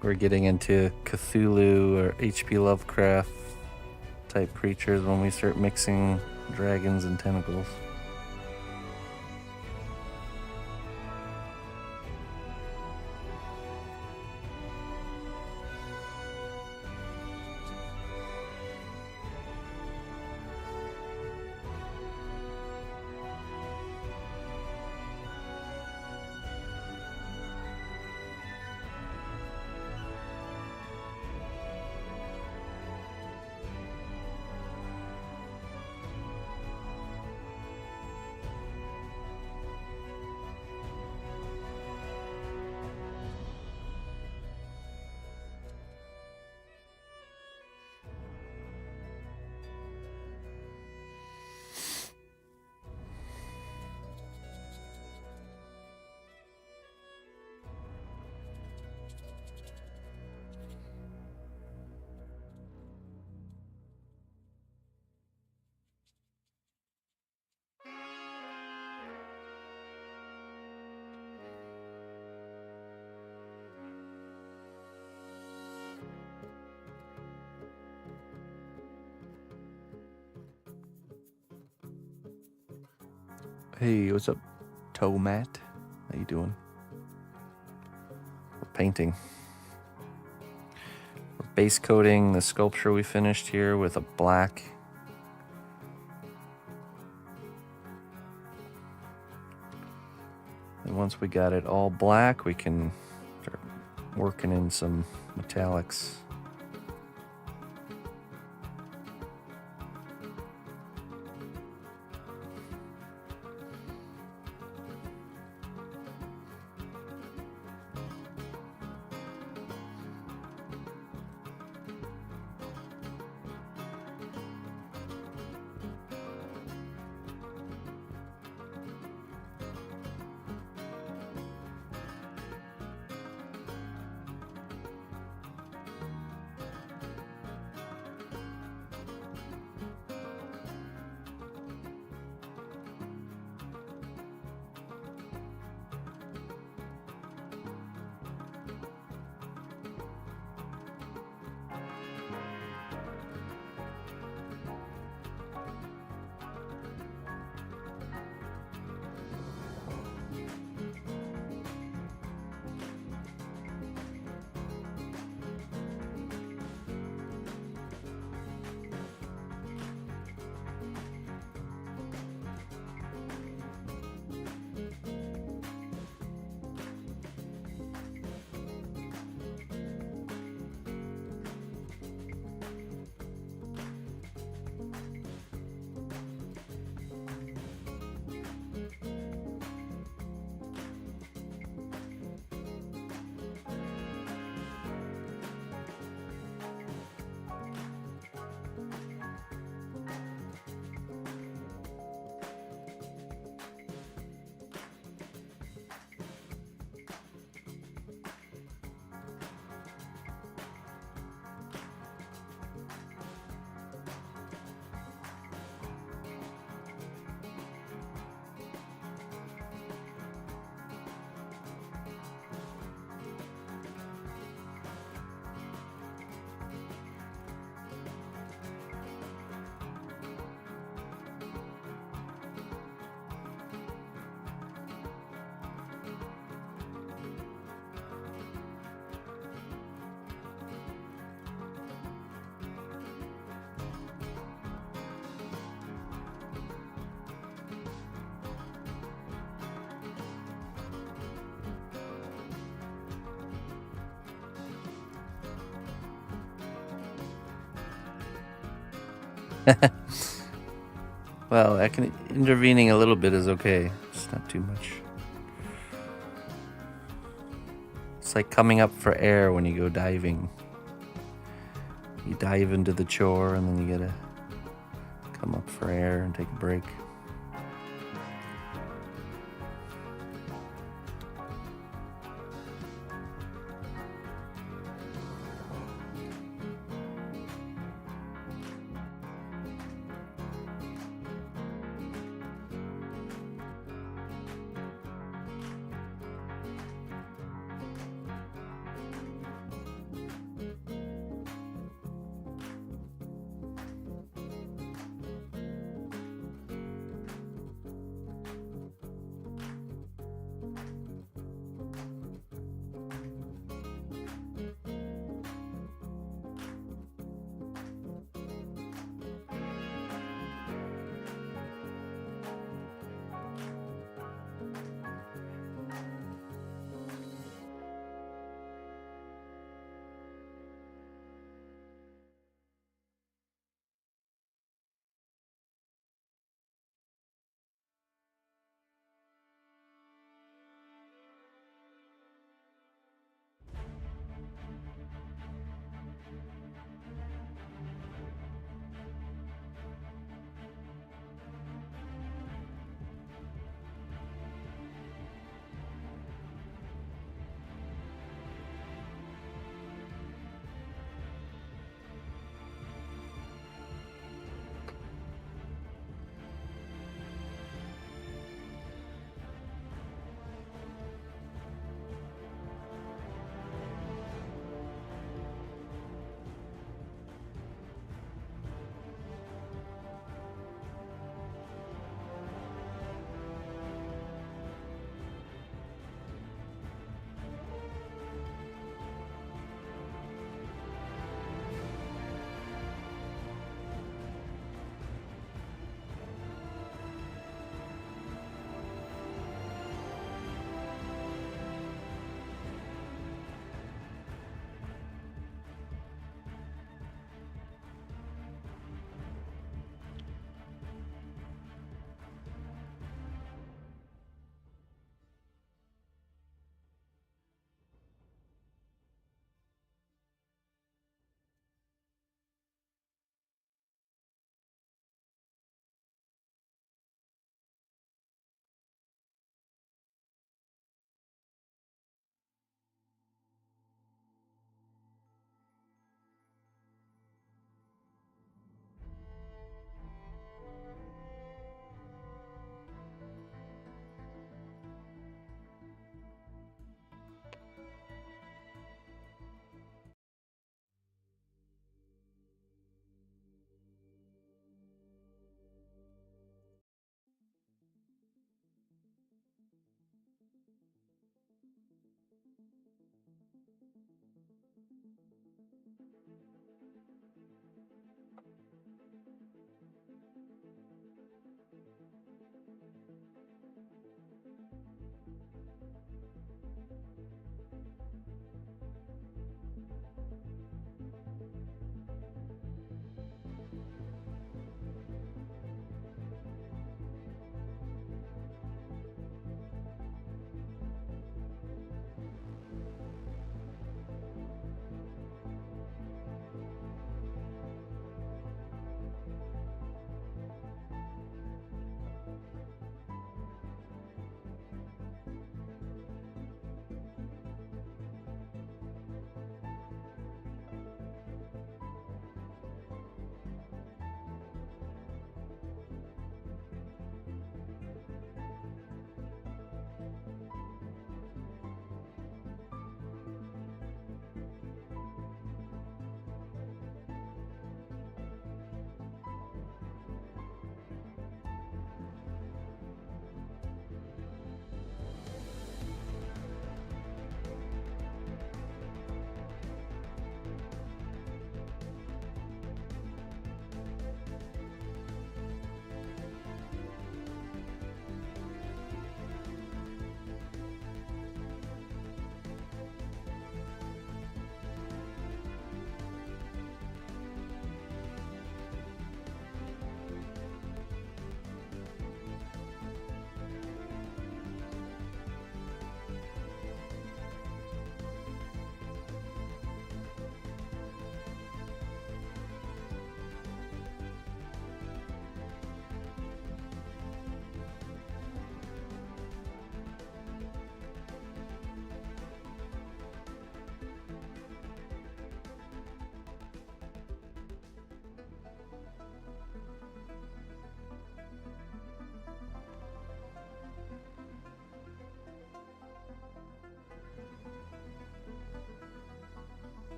Speaker 2: We're getting into Cthulhu or H.P. Lovecraft type creatures when we start mixing dragons and tentacles. Hey, what's up, Toe Matt? How you doing? We're painting. We're base coating the sculpture we finished here with a black. And once we got it all black, we can start working in some metallics. Well, intervening a little bit is okay. It's not too much. It's like coming up for air when you go diving. You dive into the chore and then you gotta come up for air and take a break.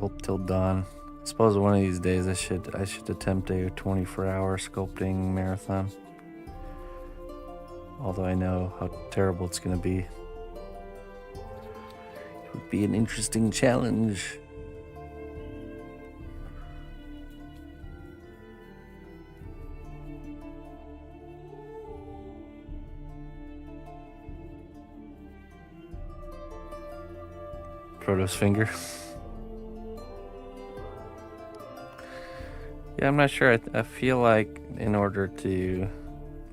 Speaker 2: sculpt till dawn. I suppose one of these days I should attempt a 24-hour sculpting marathon. Although I know how terrible it's going to be. It would be an interesting challenge. Proto's finger. Yeah, I'm not sure. I feel like in order to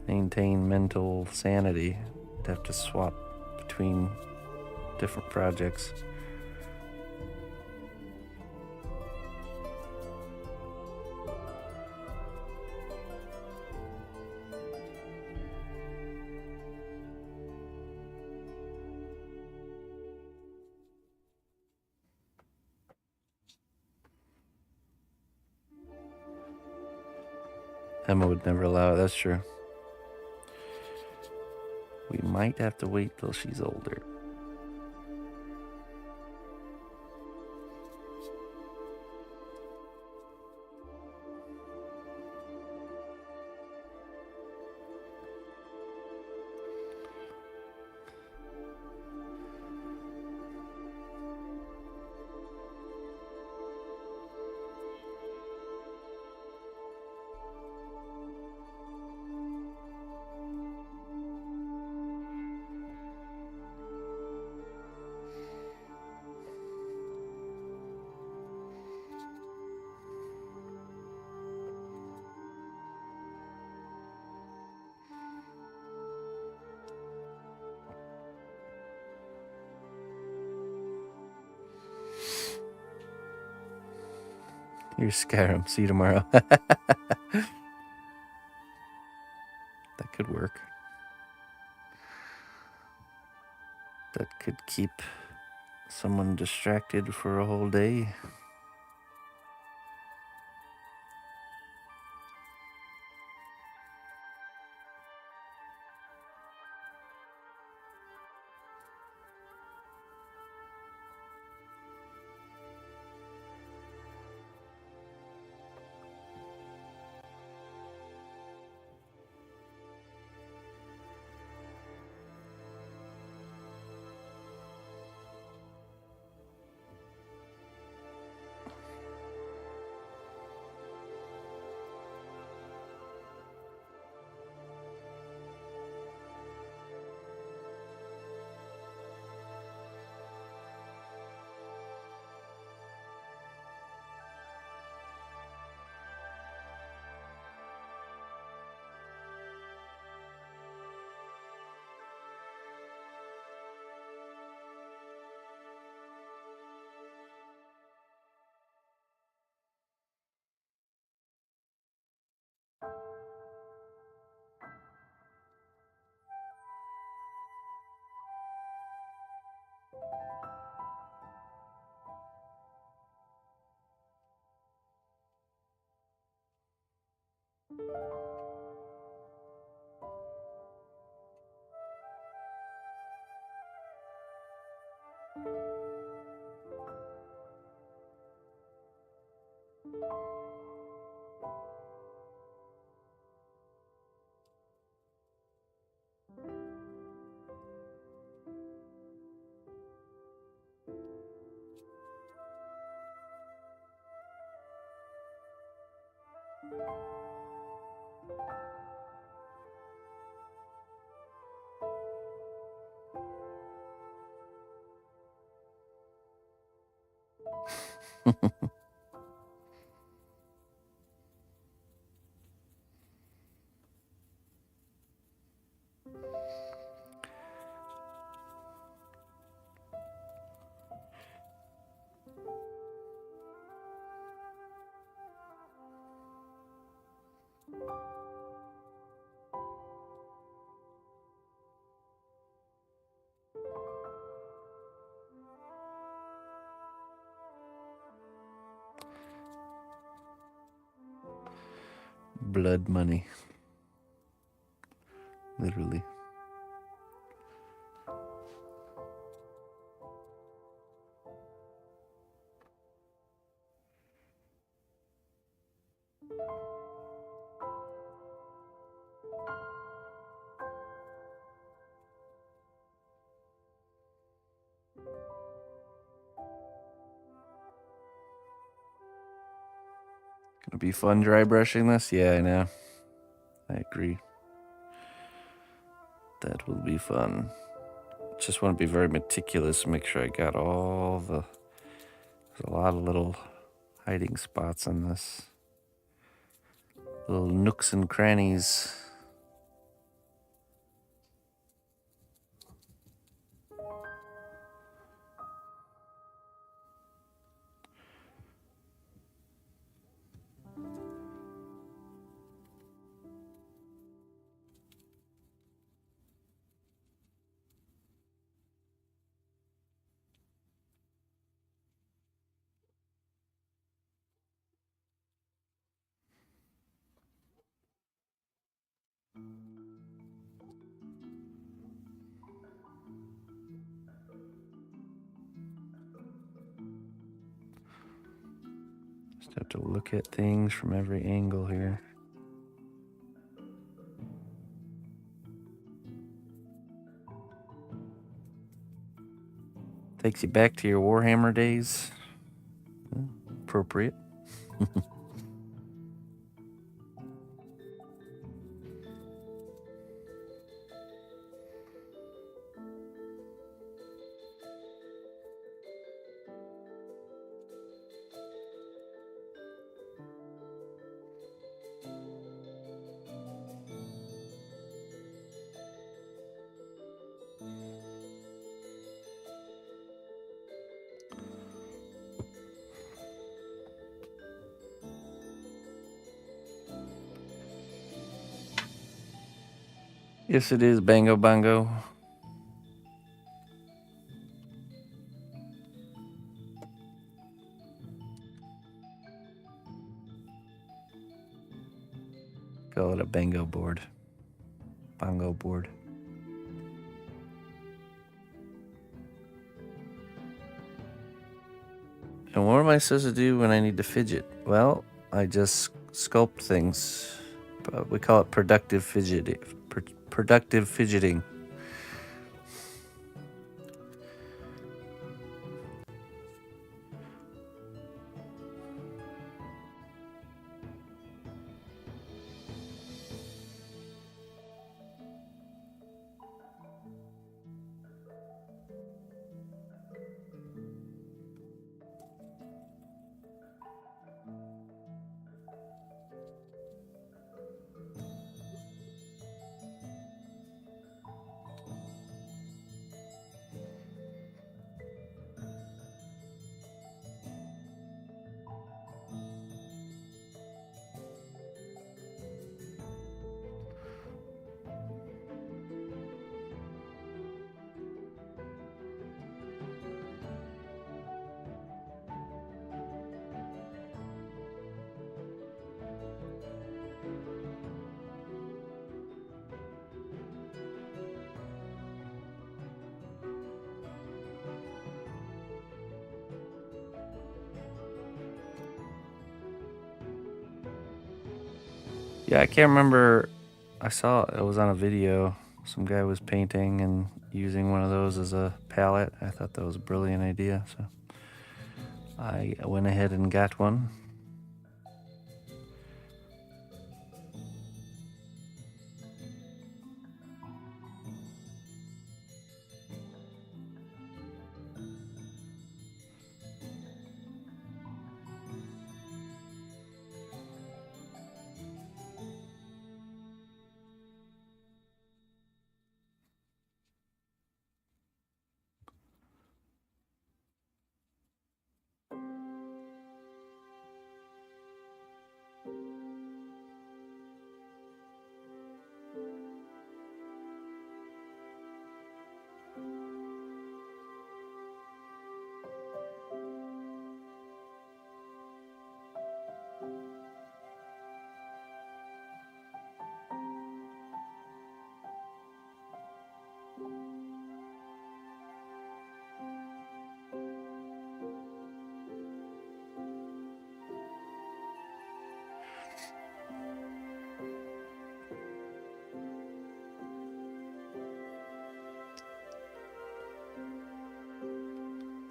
Speaker 2: maintain mental sanity, I'd have to swap between different projects. Emma would never allow it, that's true. We might have to wait till she's older. Here's Skyrim. See you tomorrow. That could work. That could keep someone distracted for a whole day. Blood money. Literally. Gonna be fun dry brushing this? Yeah, I know. I agree. That will be fun. Just want to be very meticulous and make sure I got all the... There's a lot of little hiding spots on this. Little nooks and crannies. Just have to look at things from every angle here. Takes you back to your Warhammer days. Appropriate. Yes, it is Bango Bongo. Call it a bango board. Bongo board. And what am I supposed to do when I need to fidget? Well, I just sculpt things. We call it productive fidgeting. Productive fidgeting. Yeah, I can't remember. I saw it was on a video. Some guy was painting and using one of those as a palette. I thought that was a brilliant idea, so I went ahead and got one.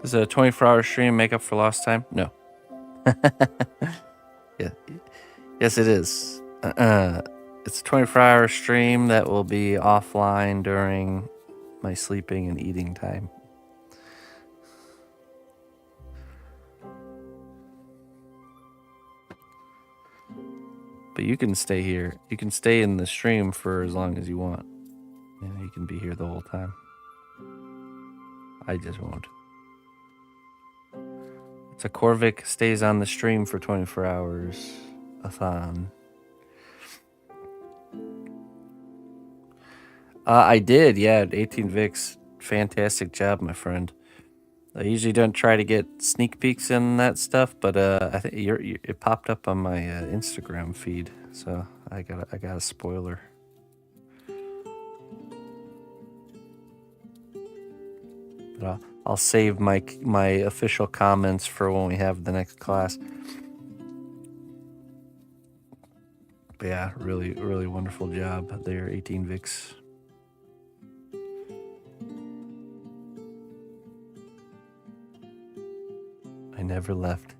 Speaker 2: Does a 24-hour stream make up for lost time? No. Yeah. Yes, it is. It's a 24-hour stream that will be offline during my sleeping and eating time. But you can stay here. You can stay in the stream for as long as you want. You can be here the whole time. I just won't. So Corvic stays on the stream for 24 hours. A-thon. I did, yeah. 18 Vix. Fantastic job, my friend. I usually don't try to get sneak peeks in that stuff, but I think it popped up on my Instagram feed, so I got a spoiler. But I'll save my official comments for when we have the next class. But yeah, really, really wonderful job there, 18 Vix. I never left.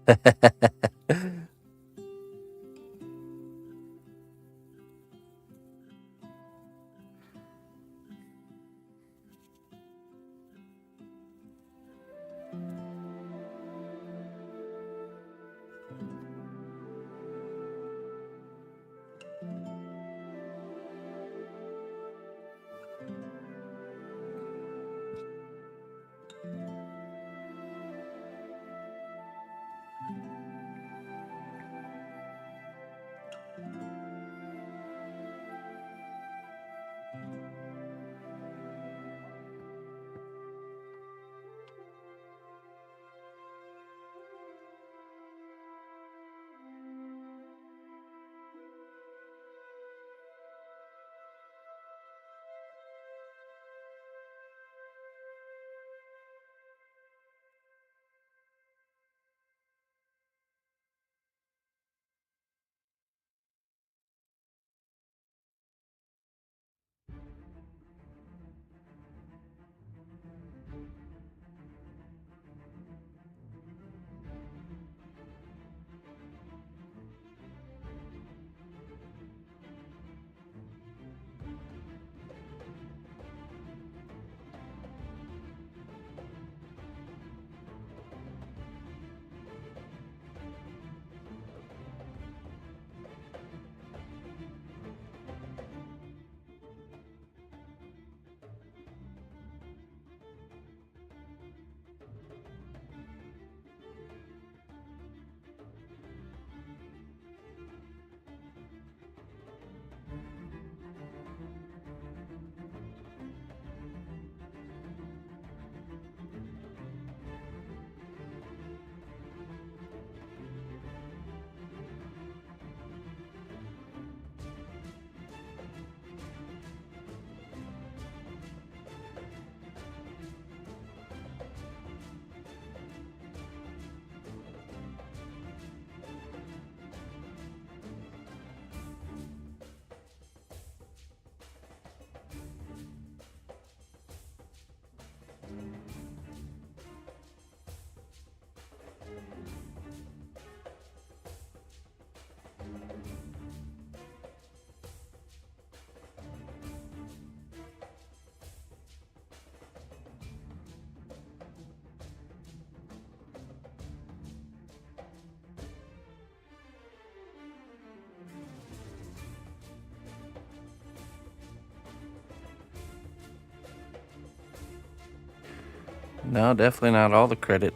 Speaker 2: No, definitely not all the credit.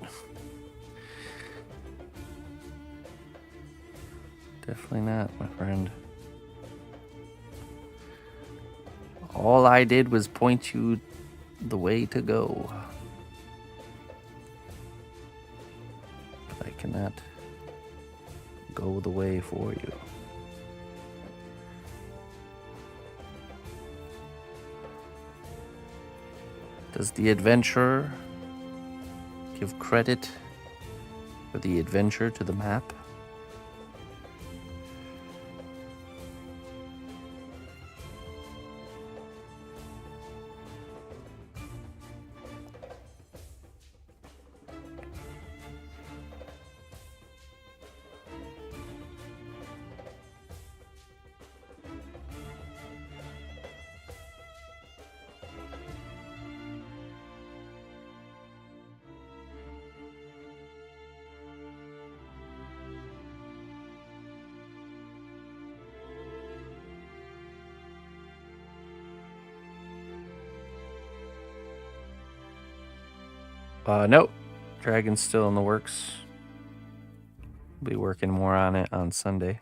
Speaker 2: Definitely not, my friend. All I did was point you the way to go. But I cannot go the way for you. Does the adventurer give credit for the adventure to the map? Nope. Dragon's still in the works. Be working more on it on Sunday.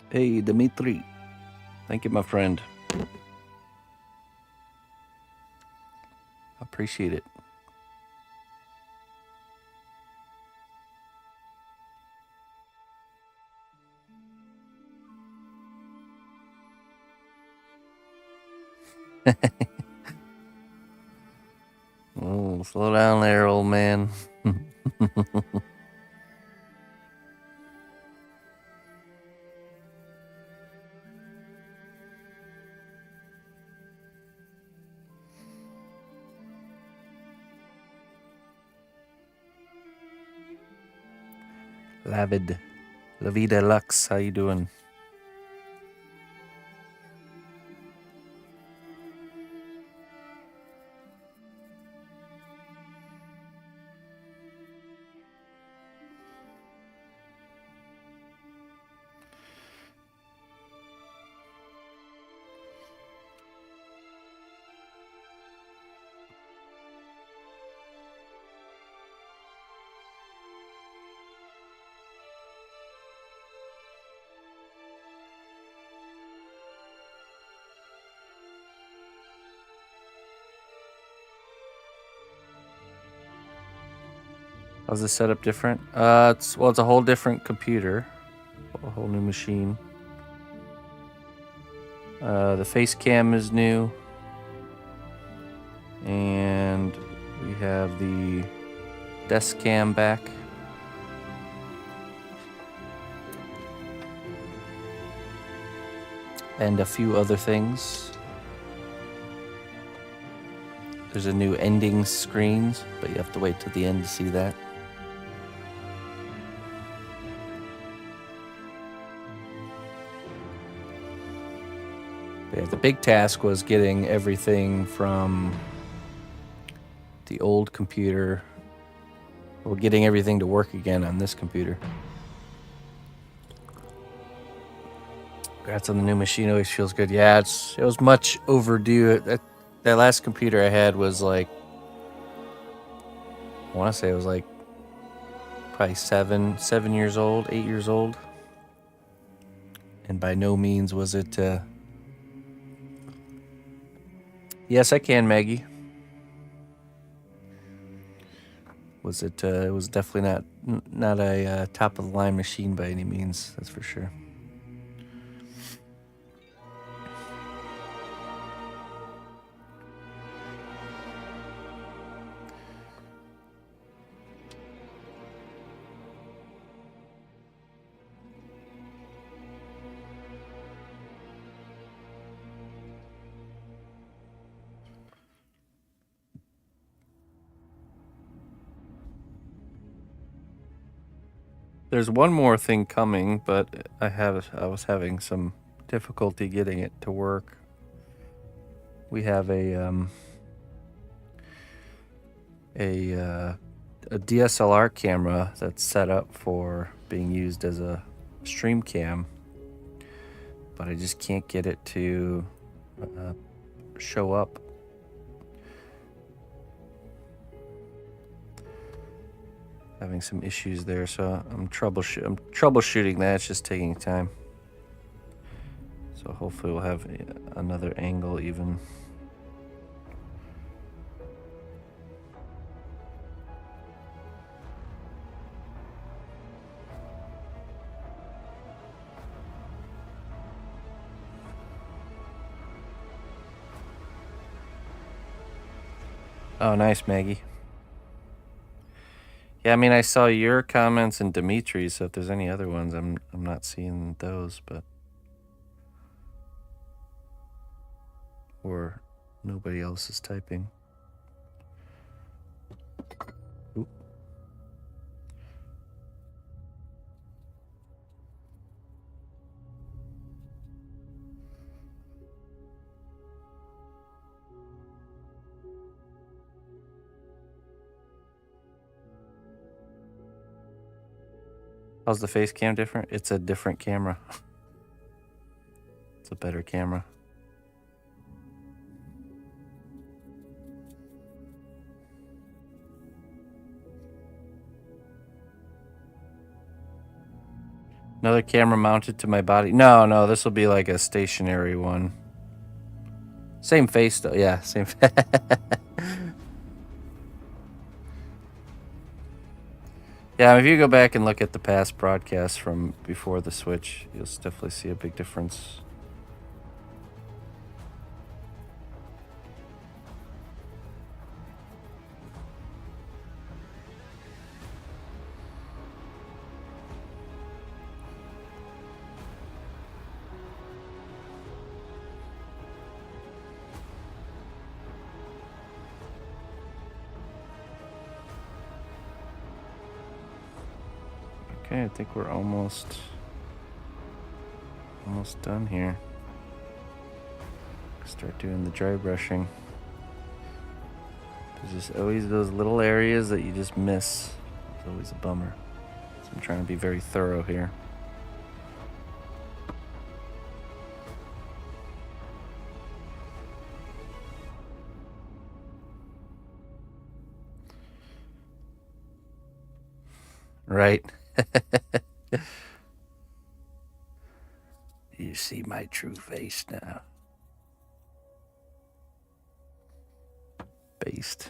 Speaker 2: Hey, Dimitri. Thank you, my friend. Appreciate it. Oh, slow down there, old man. Lavid. La Vida Lux, how you doing? How's the setup different? It's a whole different computer, a whole new machine. The face cam is new, and we have the desk cam back. And a few other things. There's a new ending screens, but you have to wait till the end to see that. Yeah, the big task was getting everything from the old computer, well, getting everything to work again on this computer. Congrats on the new machine, always feels good. Yeah, it was much overdue. That last computer I had was like, I want to say it was like probably 7 years old, 8 years old. And by no means was it, yes, I can, Maggie. Was it, it was definitely not a top of the line machine by any means, that's for sure. There's one more thing coming, but I was having some difficulty getting it to work. We have a a DSLR camera that's set up for being used as a stream cam, but I just can't get it to show up. Having some issues there, so I'm troubleshooting that. It's just taking time. So hopefully we'll have another angle even. Oh, nice, Maggie. Yeah, I mean, I saw your comments and Dimitri's, so if there's any other ones, I'm not seeing those, but or nobody else is typing. Oop. How's the face cam different? It's a different camera. It's a better camera. Another camera mounted to my body. No, this will be like a stationary one. Same face though, yeah, same. Yeah, if you go back and look at the past broadcasts from before the switch, you'll definitely see a big difference. Okay, I think we're almost done here. Start doing the dry brushing. There's just always those little areas that you just miss. It's always a bummer. So I'm trying to be very thorough here. Right. You see my true face now. Based.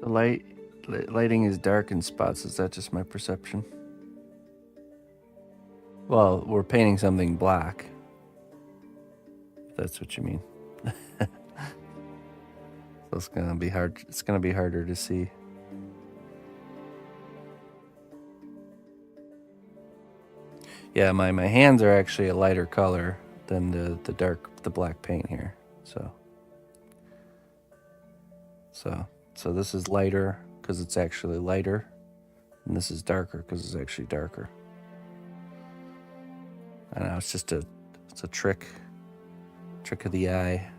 Speaker 2: The lighting is dark in spots. Is that just my perception? Well, we're painting something black. If that's what you mean. So it's gonna be hard. It's gonna be harder to see. Yeah, my hands are actually a lighter color than the black paint here. So this is lighter because it's actually lighter, and this is darker because it's actually darker. I know it's It's a trick of the eye.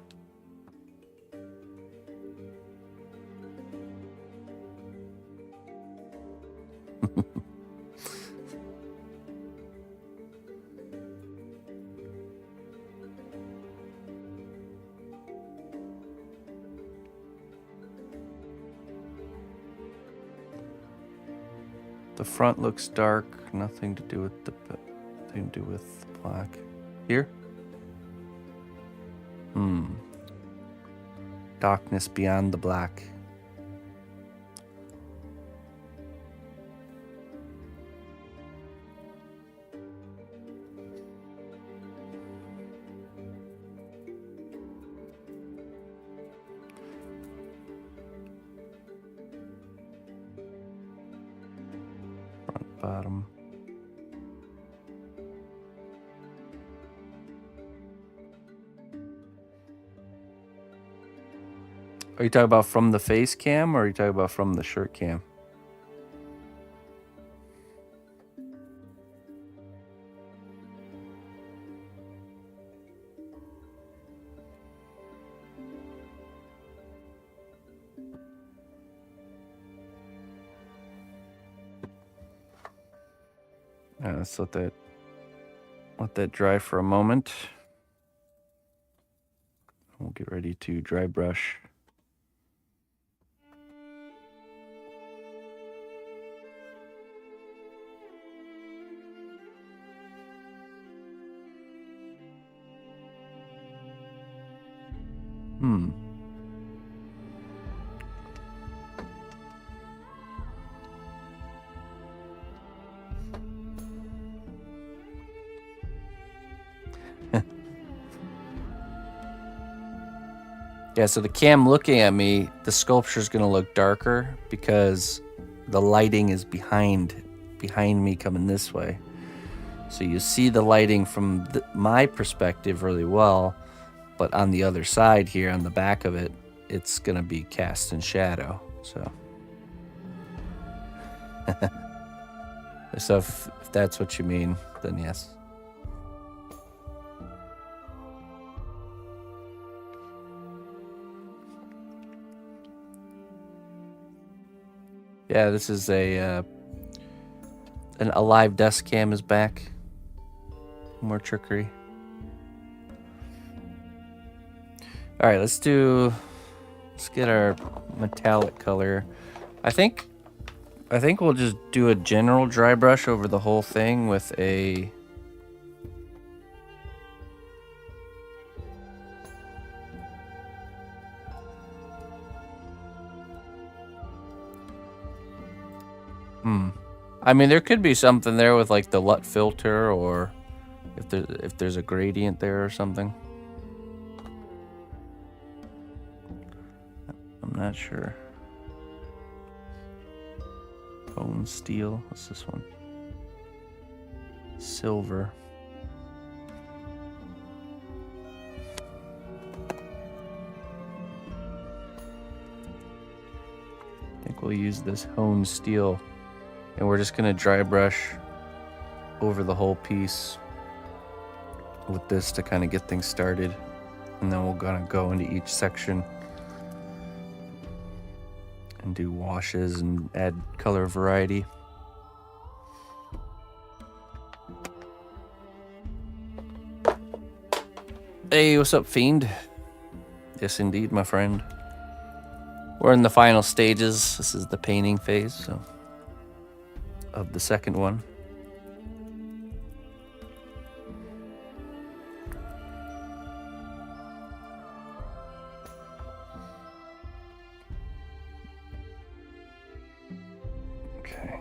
Speaker 2: The front looks dark, nothing to do with the black. Here? Darkness beyond the black. Front, bottom. Are you talking about from the face cam, or are you talking about from the shirt cam? Let's let that dry for a moment. We'll get ready to dry brush. Yeah, so the cam looking at me, the sculpture is going to look darker because the lighting is behind me coming this way. So you see the lighting from my perspective really well, but on the other side here, on the back of it, it's going to be cast in shadow. So, so if that's what you mean, then yes. Yeah, this is a live desk cam is back. More trickery. All right, let's get our metallic color. I think we'll just do a general dry brush over the whole thing with a I mean, there could be something there with like the LUT filter, or if there's a gradient there or something. I'm not sure. Bone steel. What's this one? Silver. I think we'll use this honed steel. And we're just gonna dry brush over the whole piece with this to kind of get things started. And then we're gonna go into each section and do washes and add color variety. Hey, what's up, Fiend? Yes, indeed, my friend. We're in the final stages. This is the painting phase, of the second one. Okay.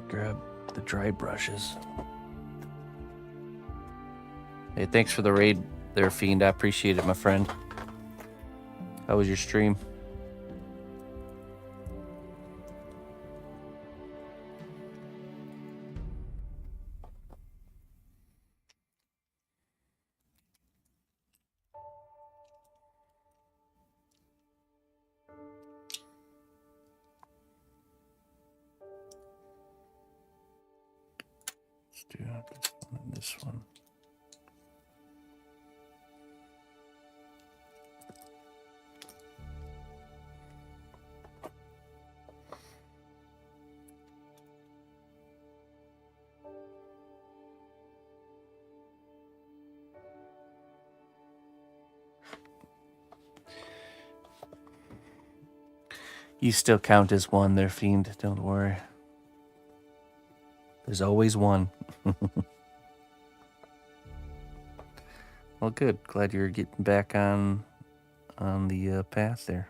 Speaker 2: Grab the dry brushes. Hey, thanks for the raid there, Fiend. I appreciate it, my friend. How was your stream? do this one and this one. You still count as one there, Fiend. Don't worry. There's always one. Well, good. Glad you're getting back on the path there.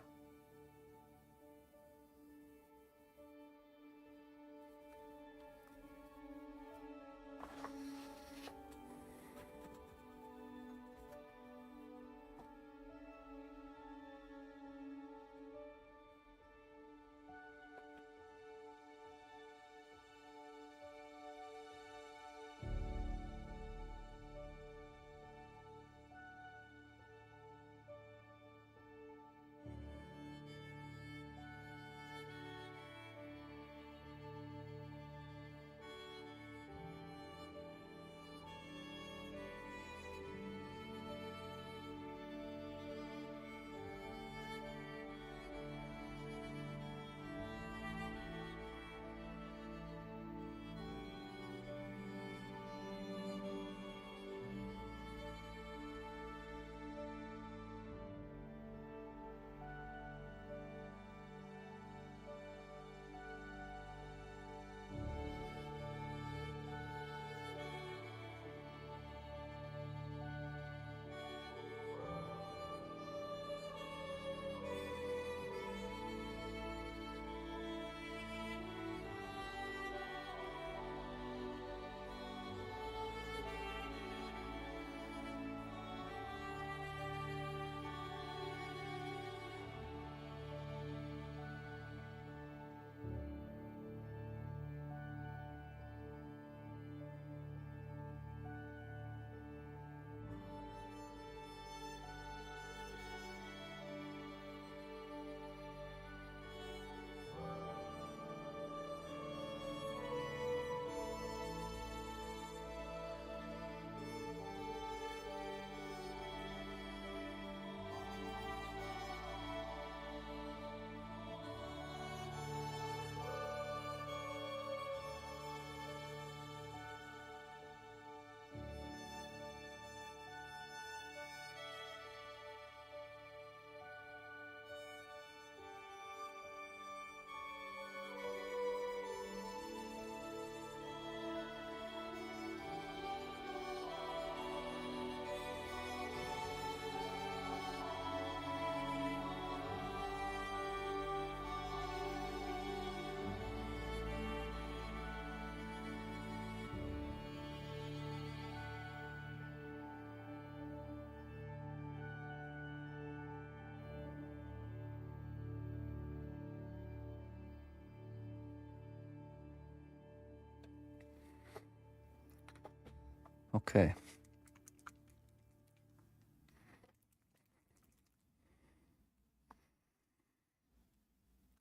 Speaker 2: Okay.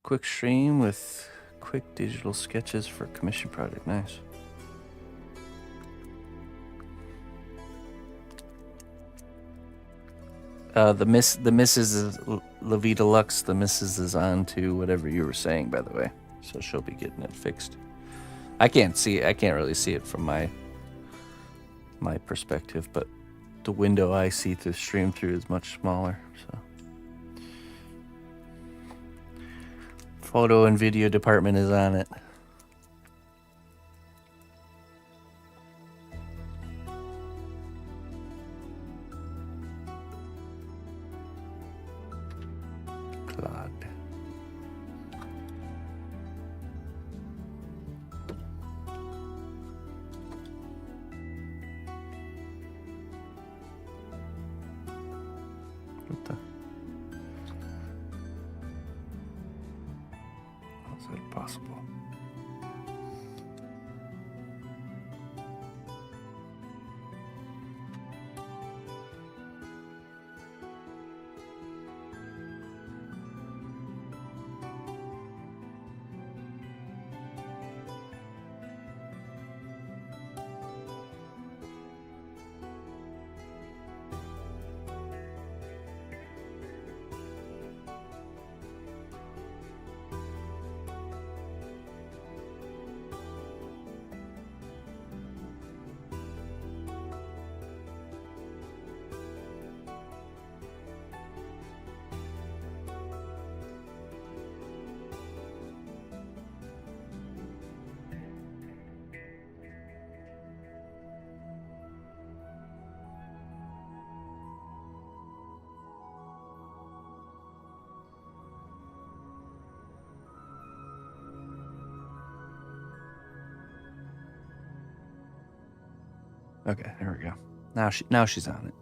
Speaker 2: Quick stream with quick digital sketches for commission project. Nice. The missus is Levita Lux. The missus is on to whatever you were saying, by the way. So she'll be getting it fixed. I can't see it. I can't really see it from my perspective, but the window I see to stream through is much smaller. So, photo and video department is on it. Claude. What the? How is that possible? Okay, there we go. Now she's on it.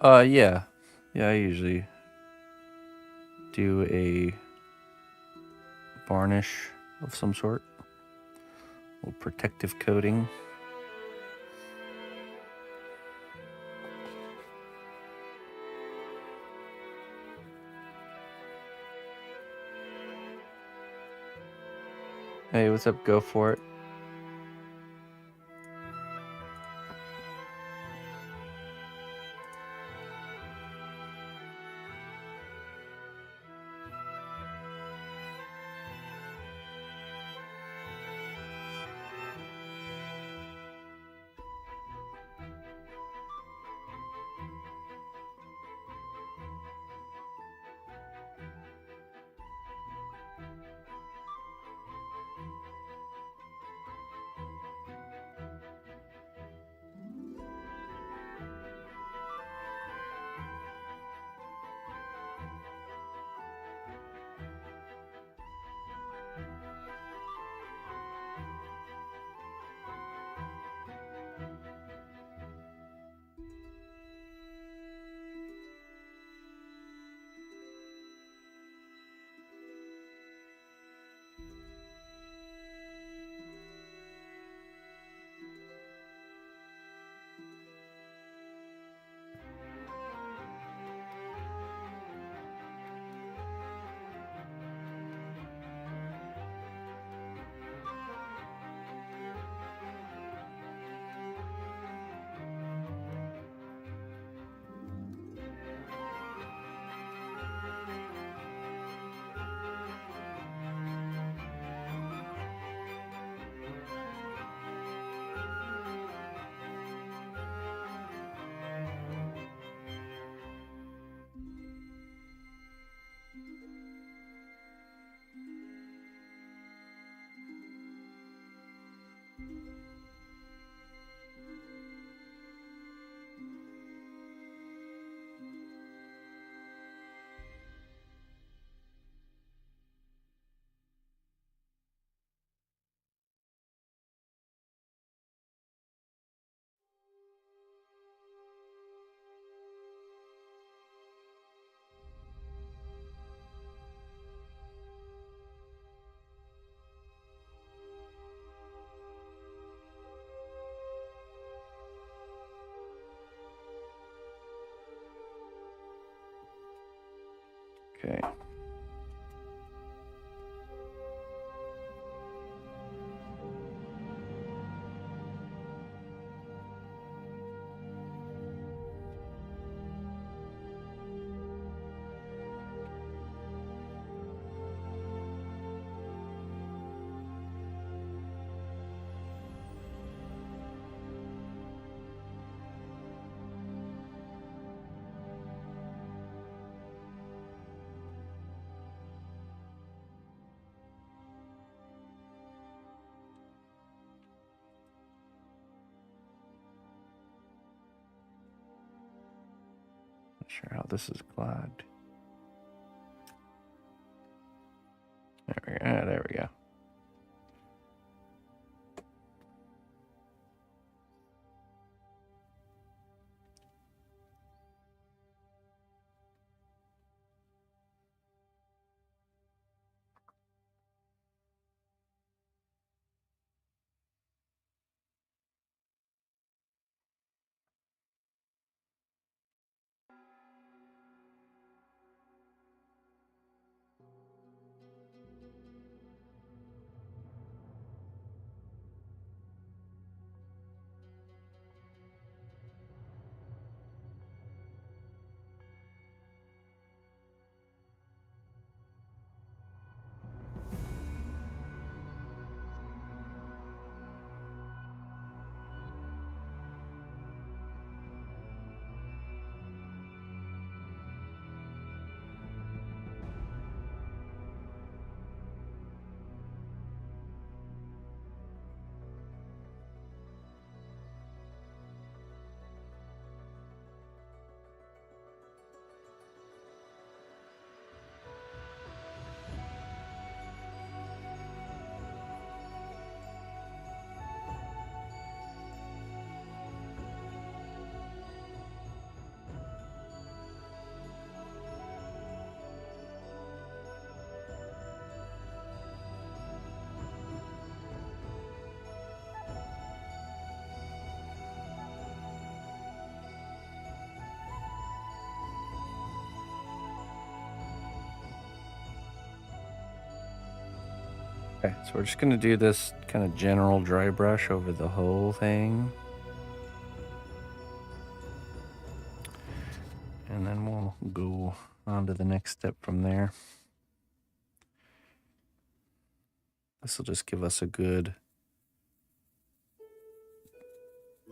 Speaker 2: Yeah. Yeah, I usually do a varnish of some sort. A little protective coating. Hey, what's up? Go for it. Okay. Not sure how this is clogged. There we go. Okay, so we're just going to do this kind of general dry brush over the whole thing. And then we'll go on to the next step from there. This will just give us a good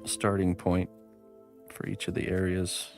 Speaker 2: starting point for each of the areas.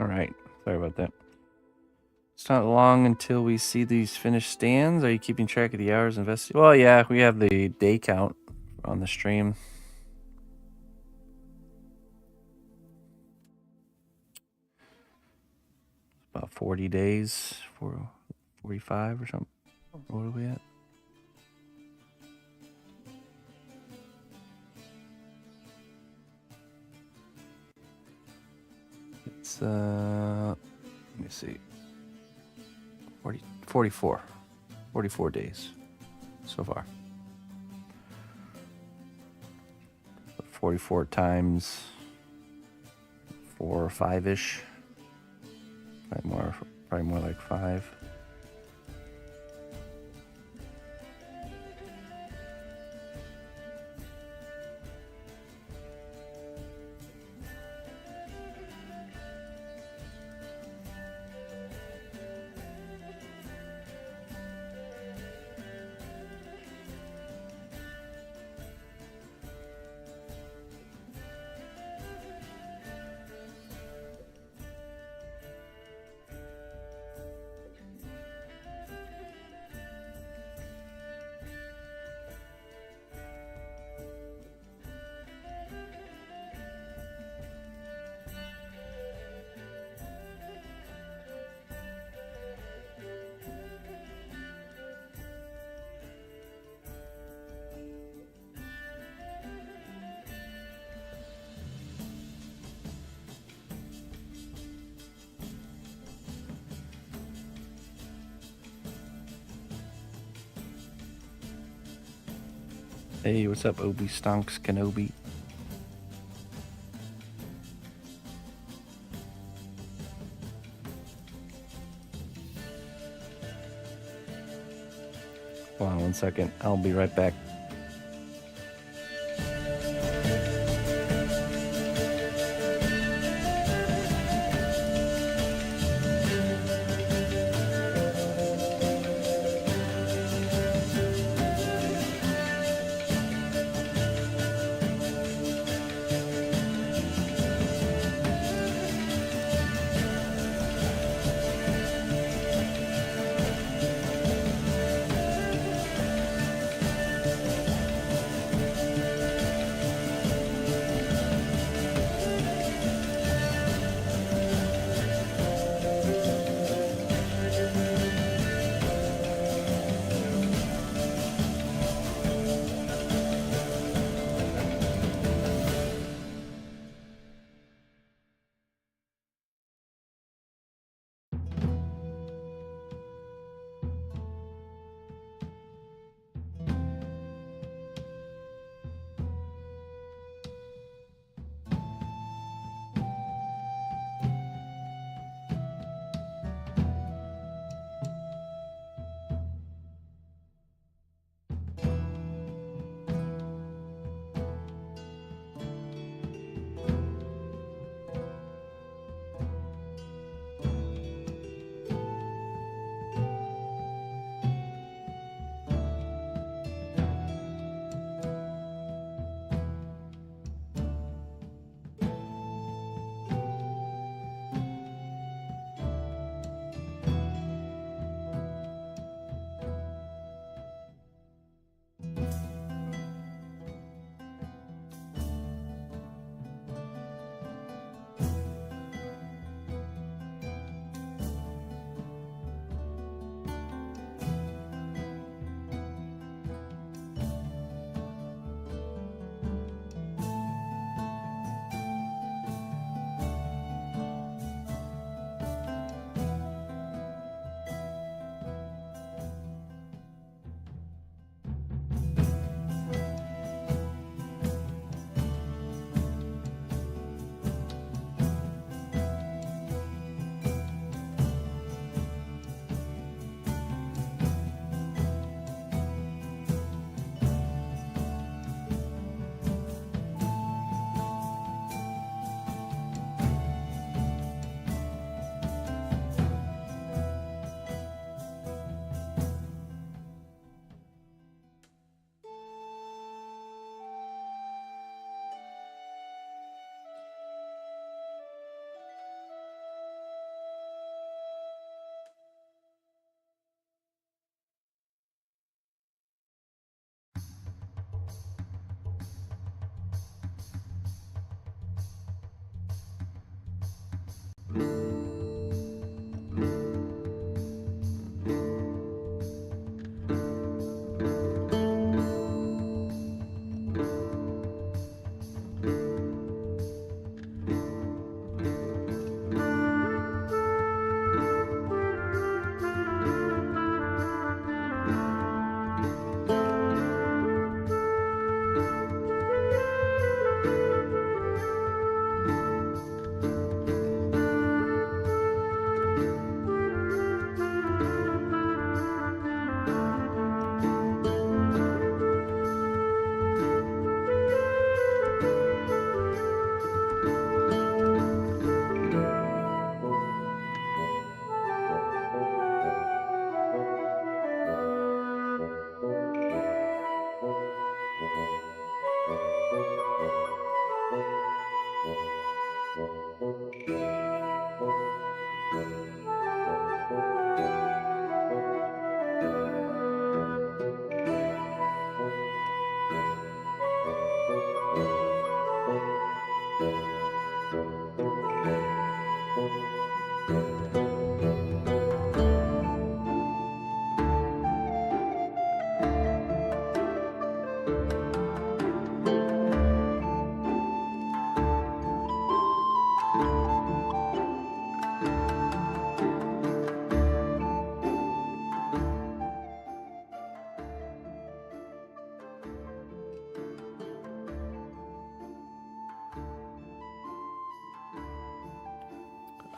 Speaker 2: All right. Sorry about that. It's not long until we see these finished stands. Are you keeping track of the hours invested? Well, yeah, we have the day count on the stream. About 40 days, 45 or something. What are we at? It's, let me see. 44 days so far. 44 times 4 or 5-ish. Probably more like 5. Hey, what's up, Obi Stonks Kenobi? Hold on 1 second. I'll be right back.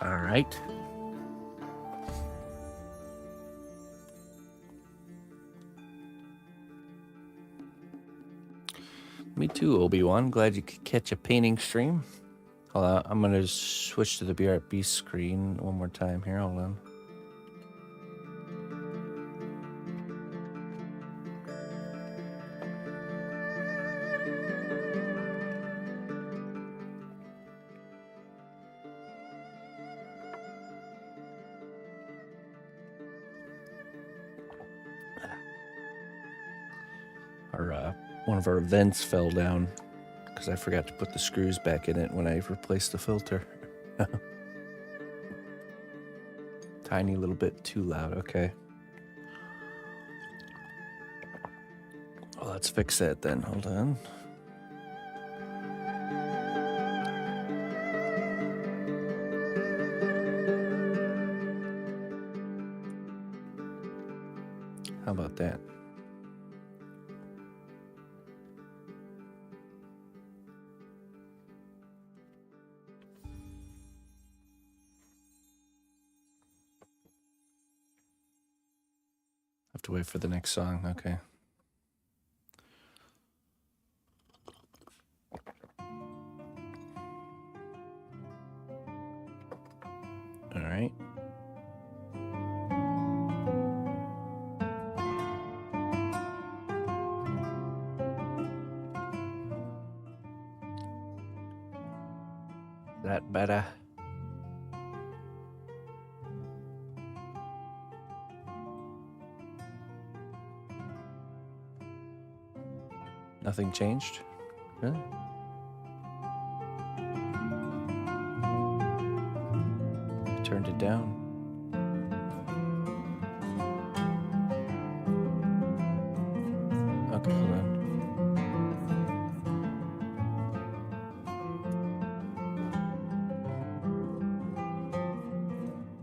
Speaker 2: All right. Me too, Obi-Wan. Glad you could catch a painting stream. Hold on, I'm gonna switch to the BRB screen one more time here. Hold on. One of our vents fell down because I forgot to put the screws back in it when I replaced the filter. Tiny little bit too loud. Okay. Well, let's fix that then. Hold on. How about that? Have to wait for the next song. Okay. All right. That better? Nothing changed? Really? Turned it down. Okay, hold on.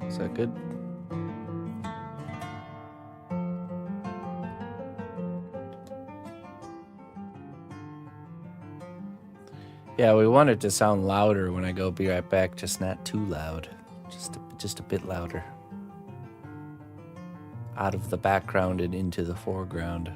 Speaker 2: Is that good? Yeah, we want it to sound louder when I go be right back, just not too loud. Just a bit louder. Out of the background and into the foreground.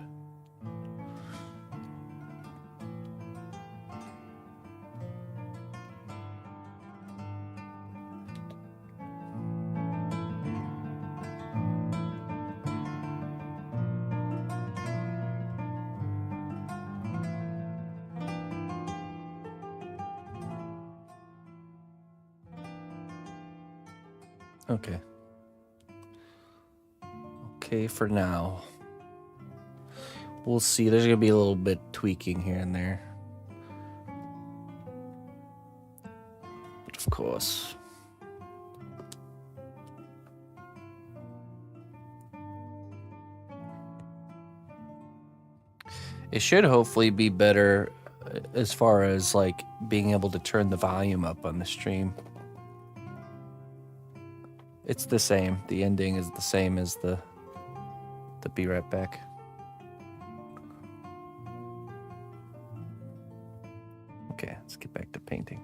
Speaker 2: Okay. Okay for now. We'll see. There's going to be a little bit tweaking here and there. But of course. It should hopefully be better as far as like being able to turn the volume up on the stream. It's the same. The ending is the same as the be right back. Okay, let's get back to painting.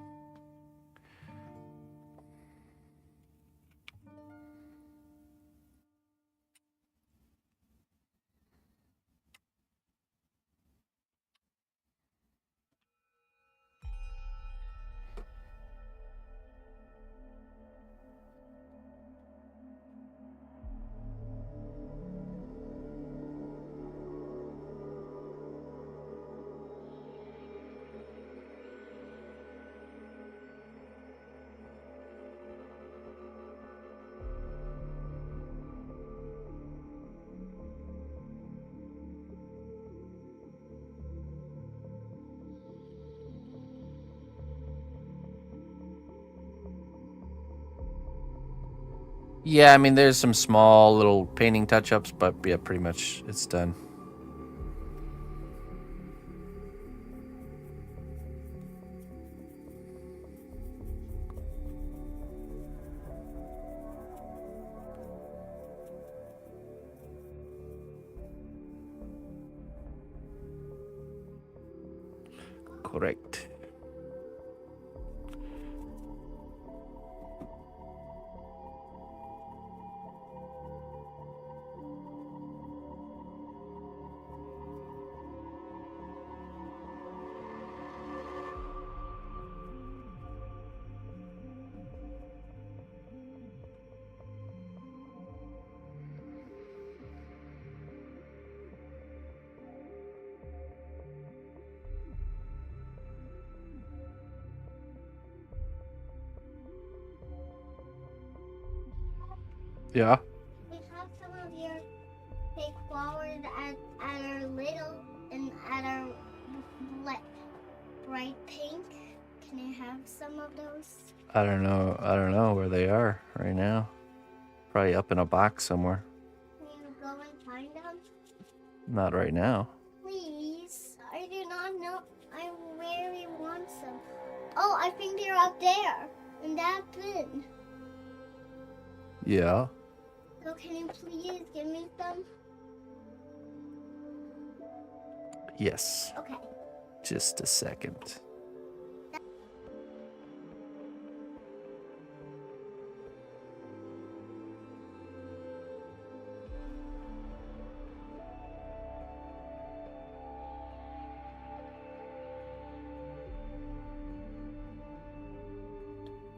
Speaker 2: Yeah, I mean, there's some small little painting touch-ups, but yeah, pretty much it's done. Correct. Yeah.
Speaker 3: We have some of your fake flowers at our little and at our bright pink. Can I have some of those?
Speaker 2: I don't know. I don't know where they are right now. Probably up in a box somewhere.
Speaker 3: Can you go and find them?
Speaker 2: Not right now.
Speaker 3: Please. I do not know. I really want some. Oh, I think they're up there in that bin.
Speaker 2: Yeah.
Speaker 3: So can you please give me some?
Speaker 2: Yes.
Speaker 3: Okay.
Speaker 2: Just a second.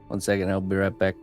Speaker 2: One second, I'll be right back.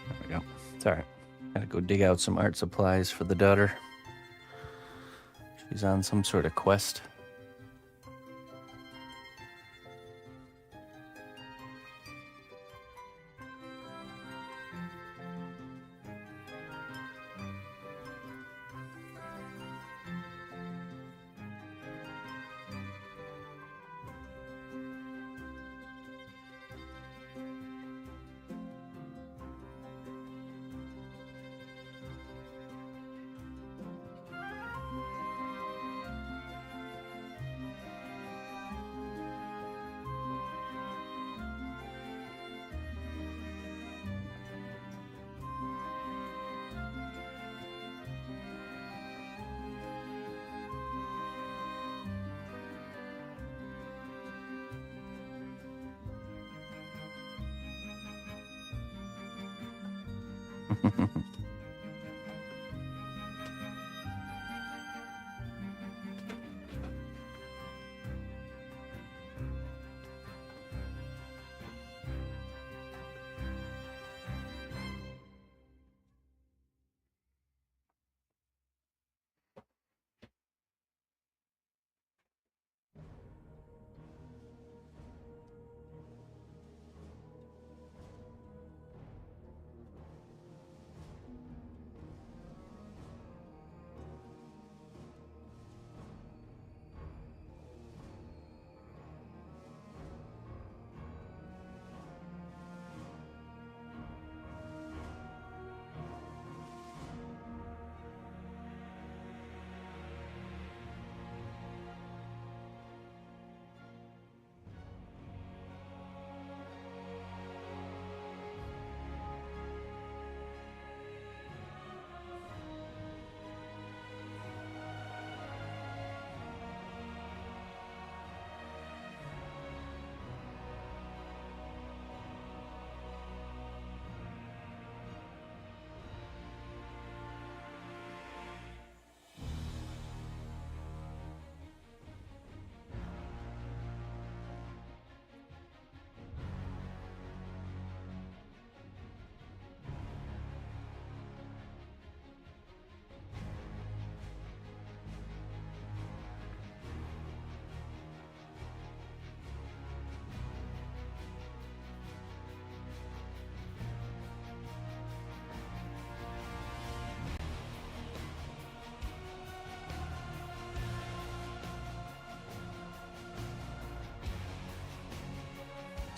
Speaker 2: There we go. It's all right. Gotta go dig out some art supplies for the daughter. She's on some sort of quest.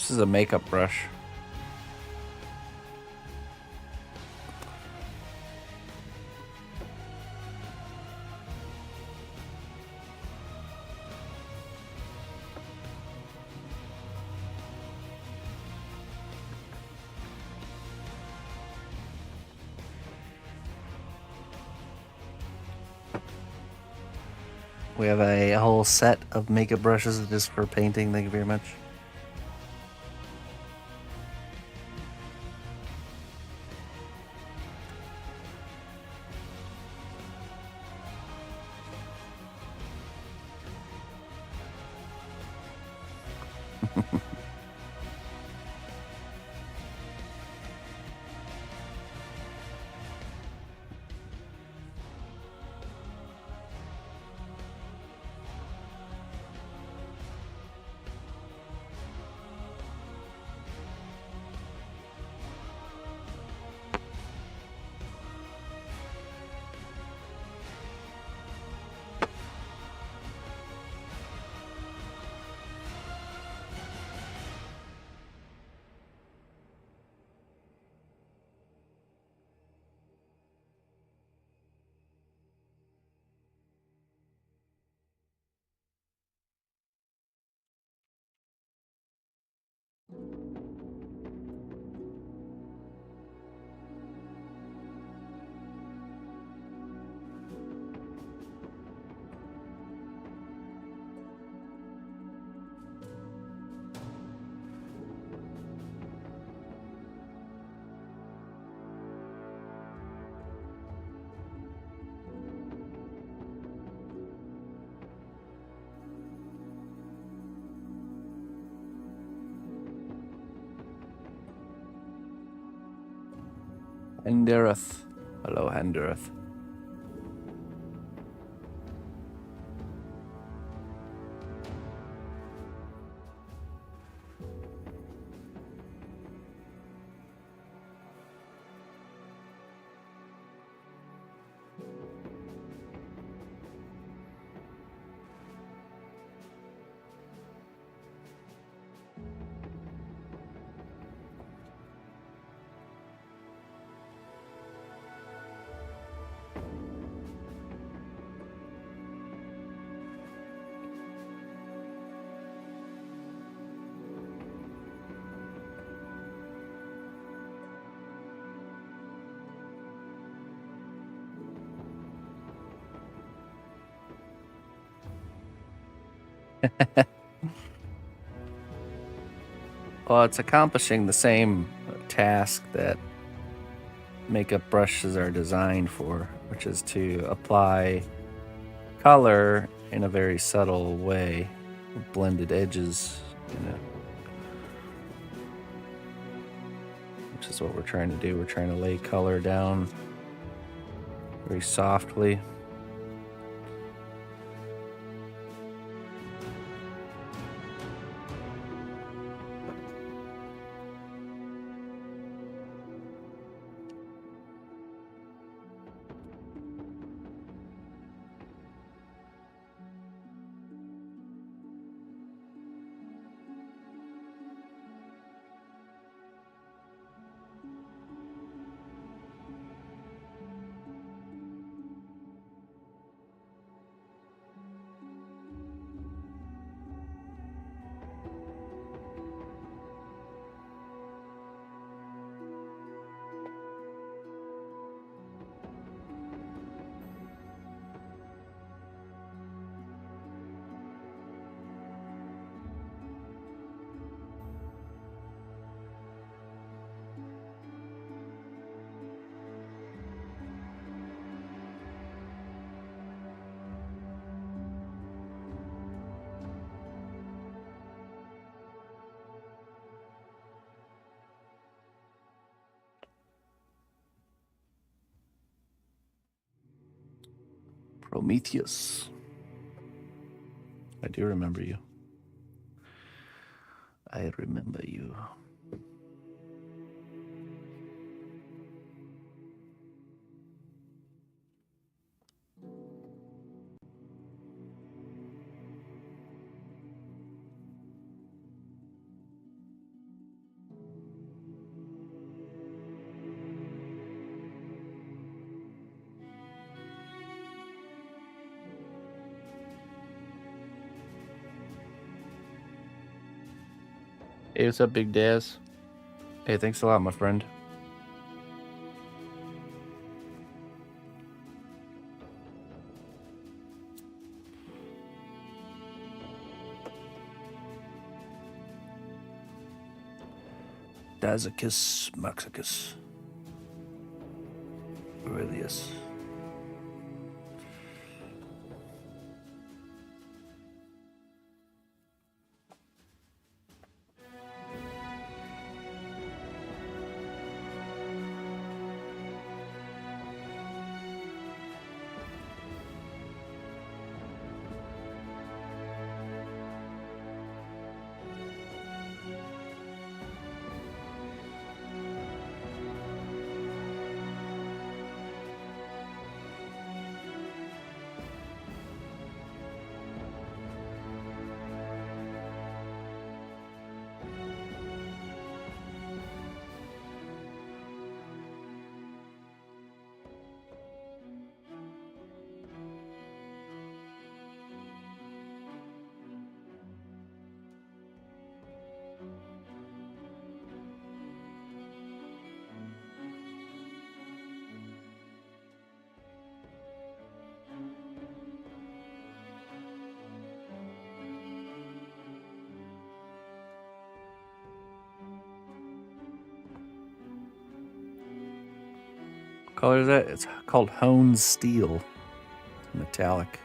Speaker 2: This is a makeup brush. We have a whole set of makeup brushes just for painting. Thank you very much. Hendereth. Hello, Hendereth. Well, it's accomplishing the same task that makeup brushes are designed for, which is to apply color in a very subtle way, with blended edges, which is what we're trying to do. We're trying to lay color down very softly. Prometheus. I do remember you. I remember you. Hey, what's up, Big Daz? Hey, thanks a lot, my friend. Dazacus Maxicus Aurelius. What color is that? It's called honed steel. Metallic.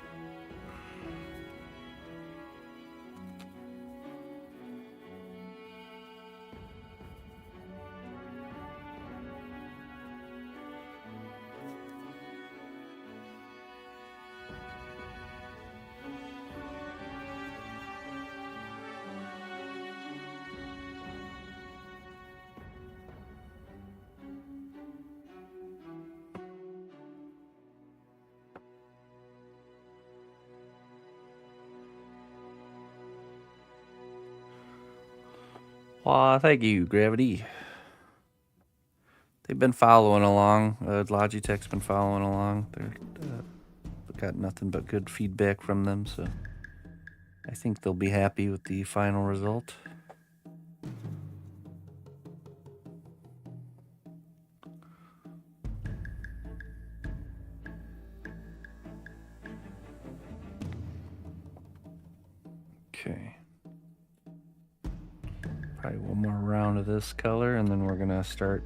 Speaker 2: Aw, thank you, Gravity. They've been following along. Logitech's been following along. They're got nothing but good feedback from them, so I think they'll be happy with the final result. Okay. Probably one more round of this color, and then we're gonna start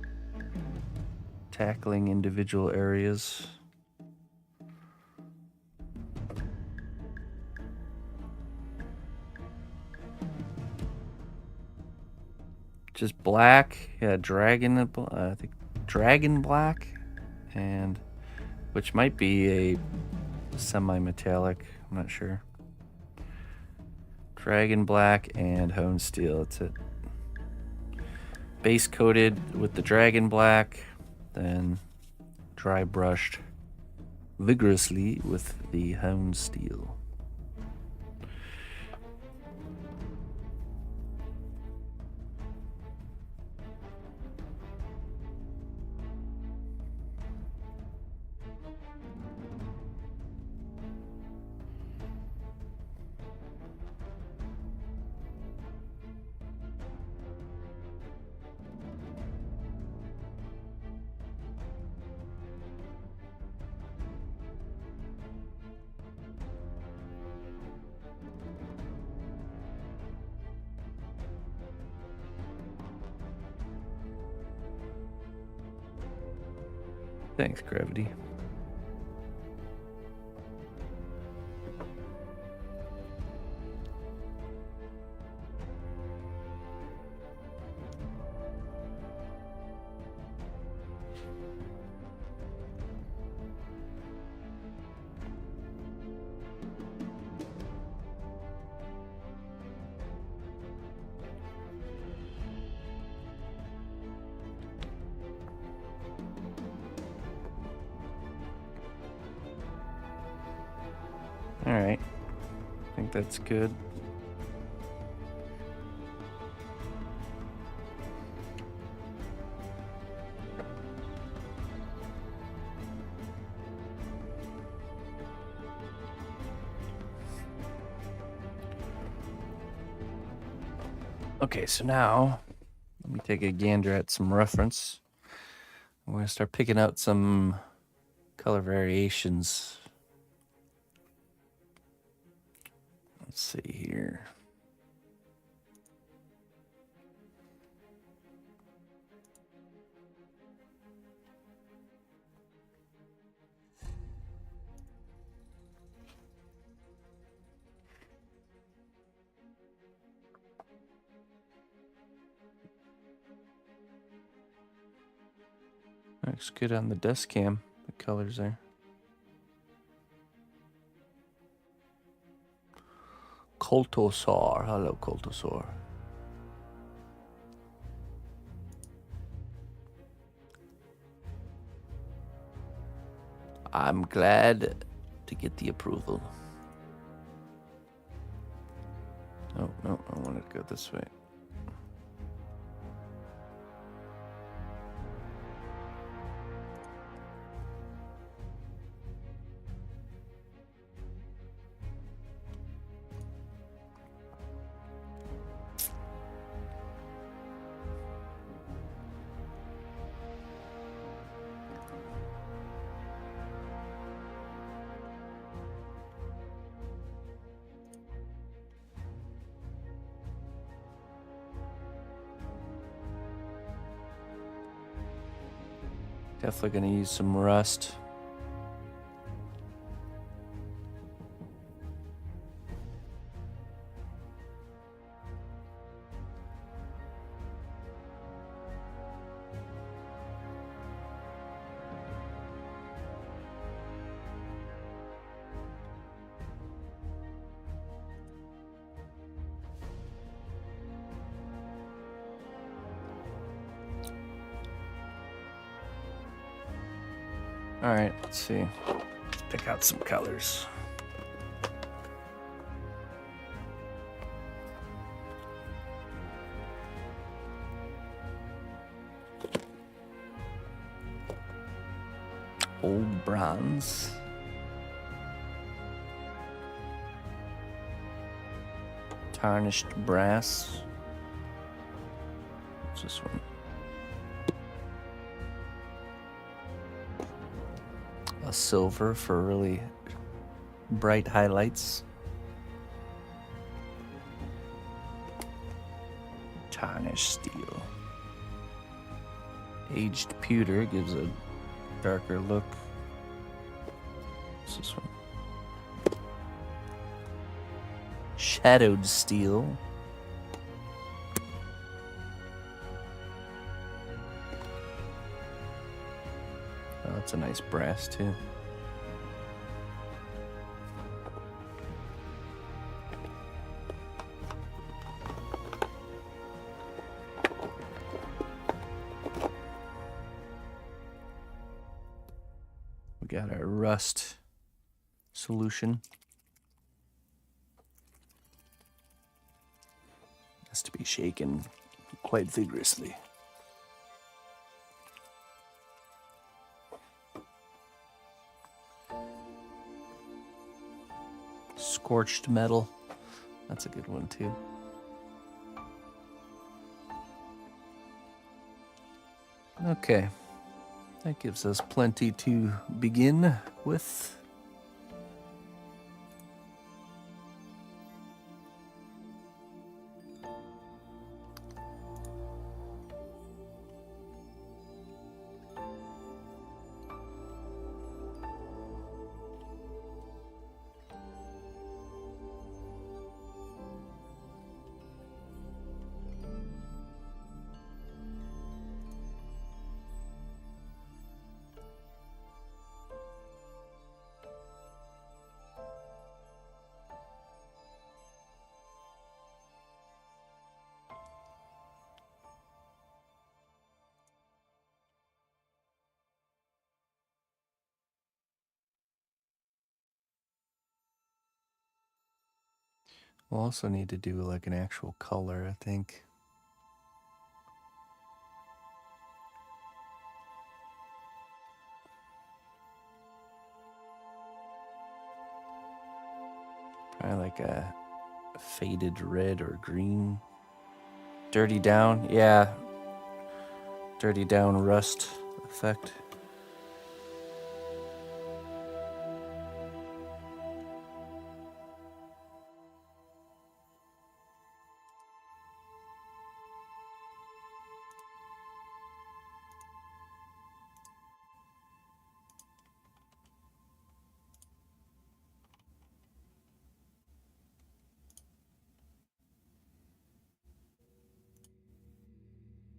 Speaker 2: tackling individual areas. Just black, yeah, I think dragon black, and which might be a semi-metallic, I'm not sure. Dragon black and honed steel, that's it. Base coated with the dragon black, then dry brushed vigorously with the honed steel. Thanks, Gravity. All right, I think that's good. Okay, so now let me take a gander at some reference. I'm going to start picking out some color variations. Let's see here. Looks good on the desk cam, the colors there. Coltosaur. Hello, Coltosaur. I'm glad to get the approval. Oh, no, I wanted to go this way. Definitely going to use some rust. All right, let's see. Let's pick out some colors. Old bronze. Tarnished brass. What's this one? A silver for really bright highlights. Tarnished steel. Aged pewter gives a darker look. What's this one? Shadowed steel. Oh, that's a nice brass too. We got our rust solution. Has to be shaken quite vigorously. Scorched metal. That's a good one too. Okay. That gives us plenty to begin with. We'll also need to do like an actual color, I think. Probably like a faded red or green. Dirty down, yeah. Dirty down rust effect.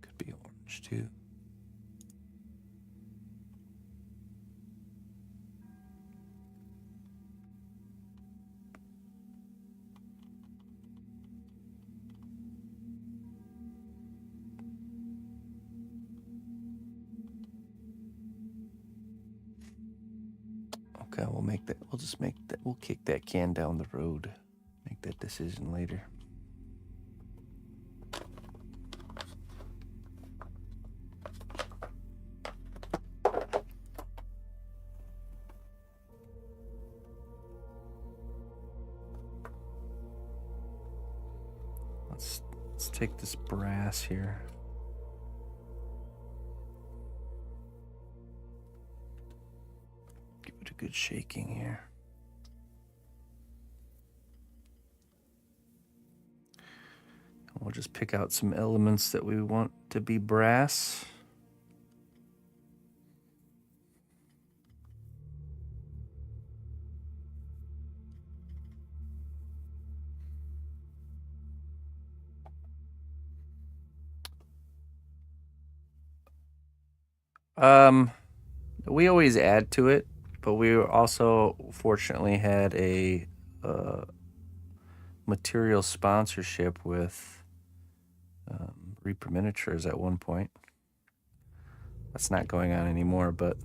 Speaker 2: Could be orange too. Okay, we'll make that. We'll just make that. We'll kick that can down the road. Make that decision later. Let's take this brass here. Give it a good shaking here. And we'll just pick out some elements that we want to be brass. We always add to it, but we also fortunately had a material sponsorship with Reaper Miniatures at one point. That's not going on anymore, but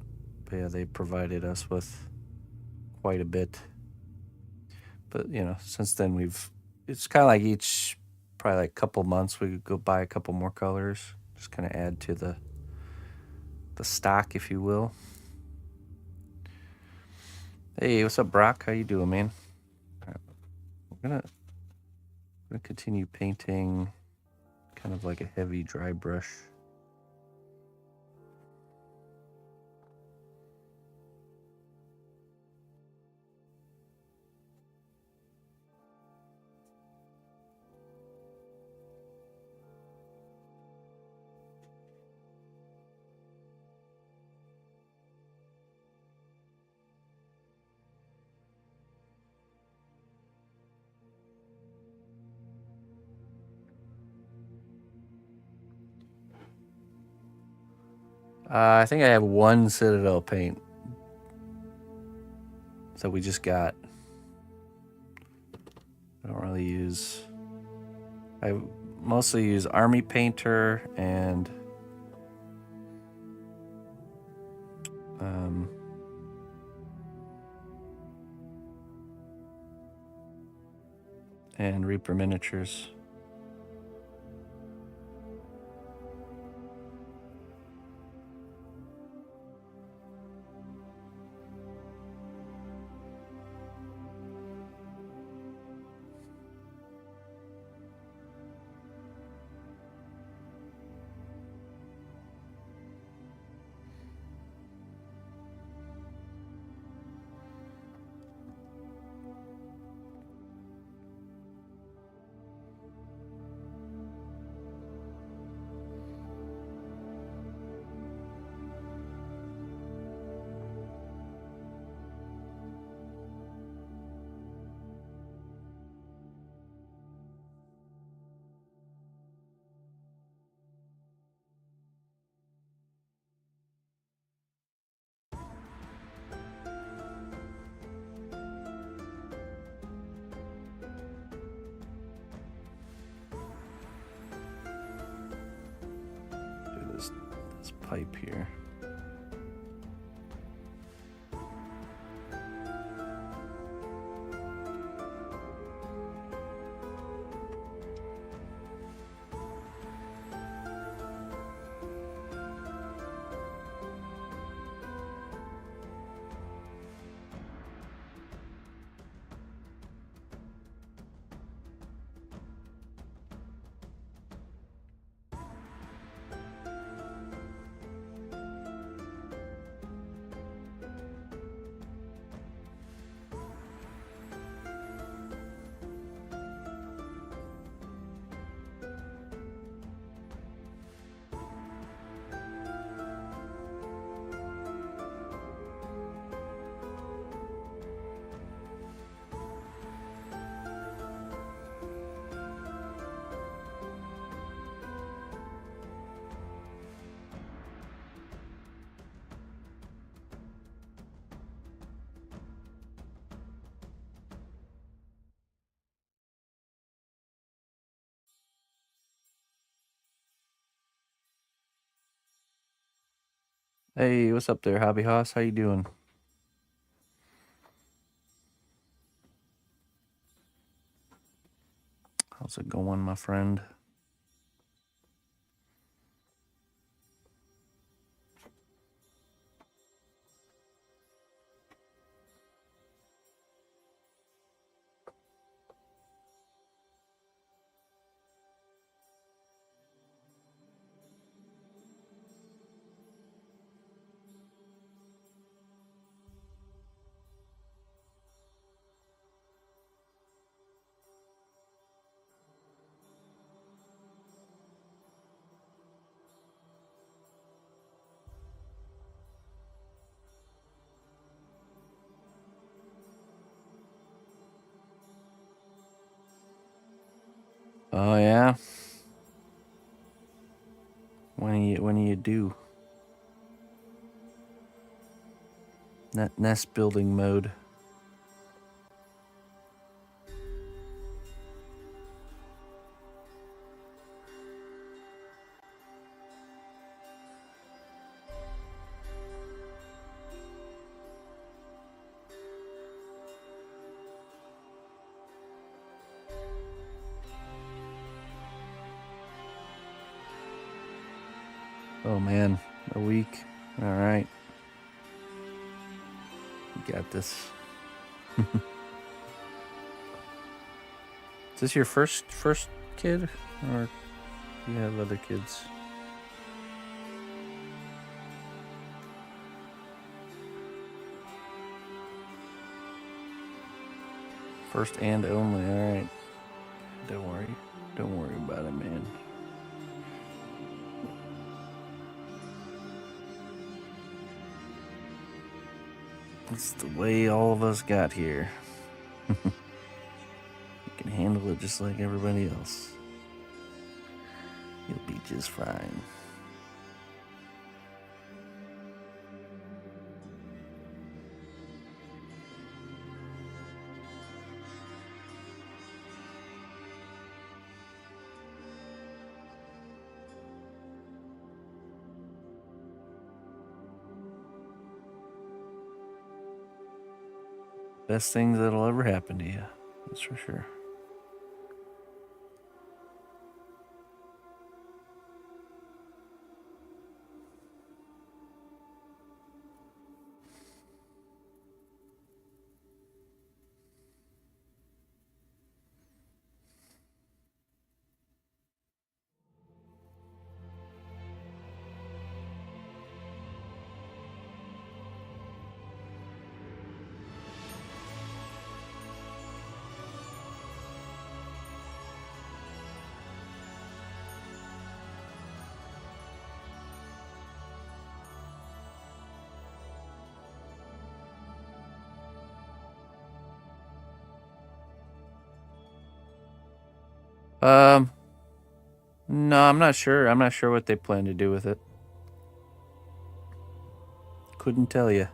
Speaker 2: yeah, they provided us with quite a bit. But you know, since then it's kind of like each probably like couple months we could go buy a couple more colors, just kind of add to the stock, if you will. Hey, what's up, Brock? How you doing, man? All right. We're gonna continue painting kind of like a heavy dry brush. I think I have one Citadel paint that we just got. I don't really use. I mostly use Army Painter and Reaper Miniatures. This pipe here. Hey, what's up there, Hobby Hoss? How you doing? How's it going, my friend? Oh yeah. When do you do? Nest building mode. Oh man, a week. All right. You got this. Is this your first kid, or do you have other kids? First and only. All right. Don't worry. Don't worry about it, man. It's the way all of us got here. You can handle it just like everybody else. You'll be just fine. Best things that'll ever happen to you. That's for sure. No, I'm not sure. I'm not sure what they plan to do with it. Couldn't tell you.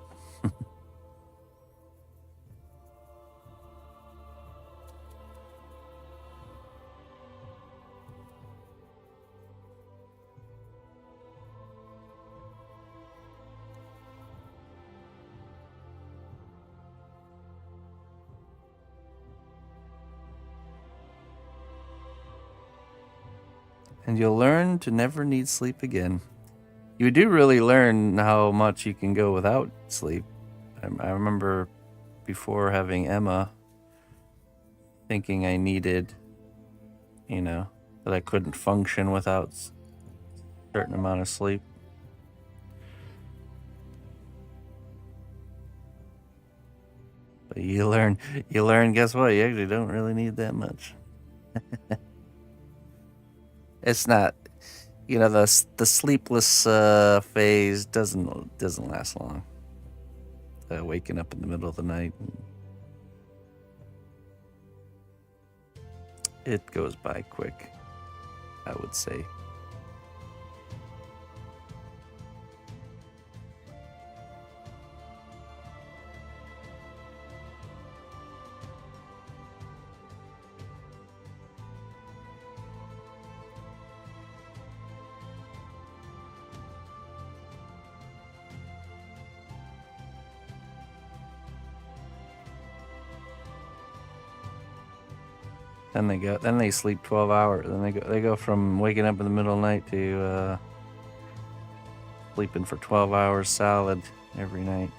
Speaker 2: And you'll learn to never need sleep again. You do really learn how much you can go without sleep. I remember before having Emma thinking I needed, that I couldn't function without a certain amount of sleep. But you learn, guess what? You actually don't really need that much. It's not, the sleepless phase doesn't last long. Waking up in the middle of the night, it goes by quick, I would say. Then they sleep 12 hours. Then they go from waking up in the middle of the night to sleeping for 12 hours solid every night.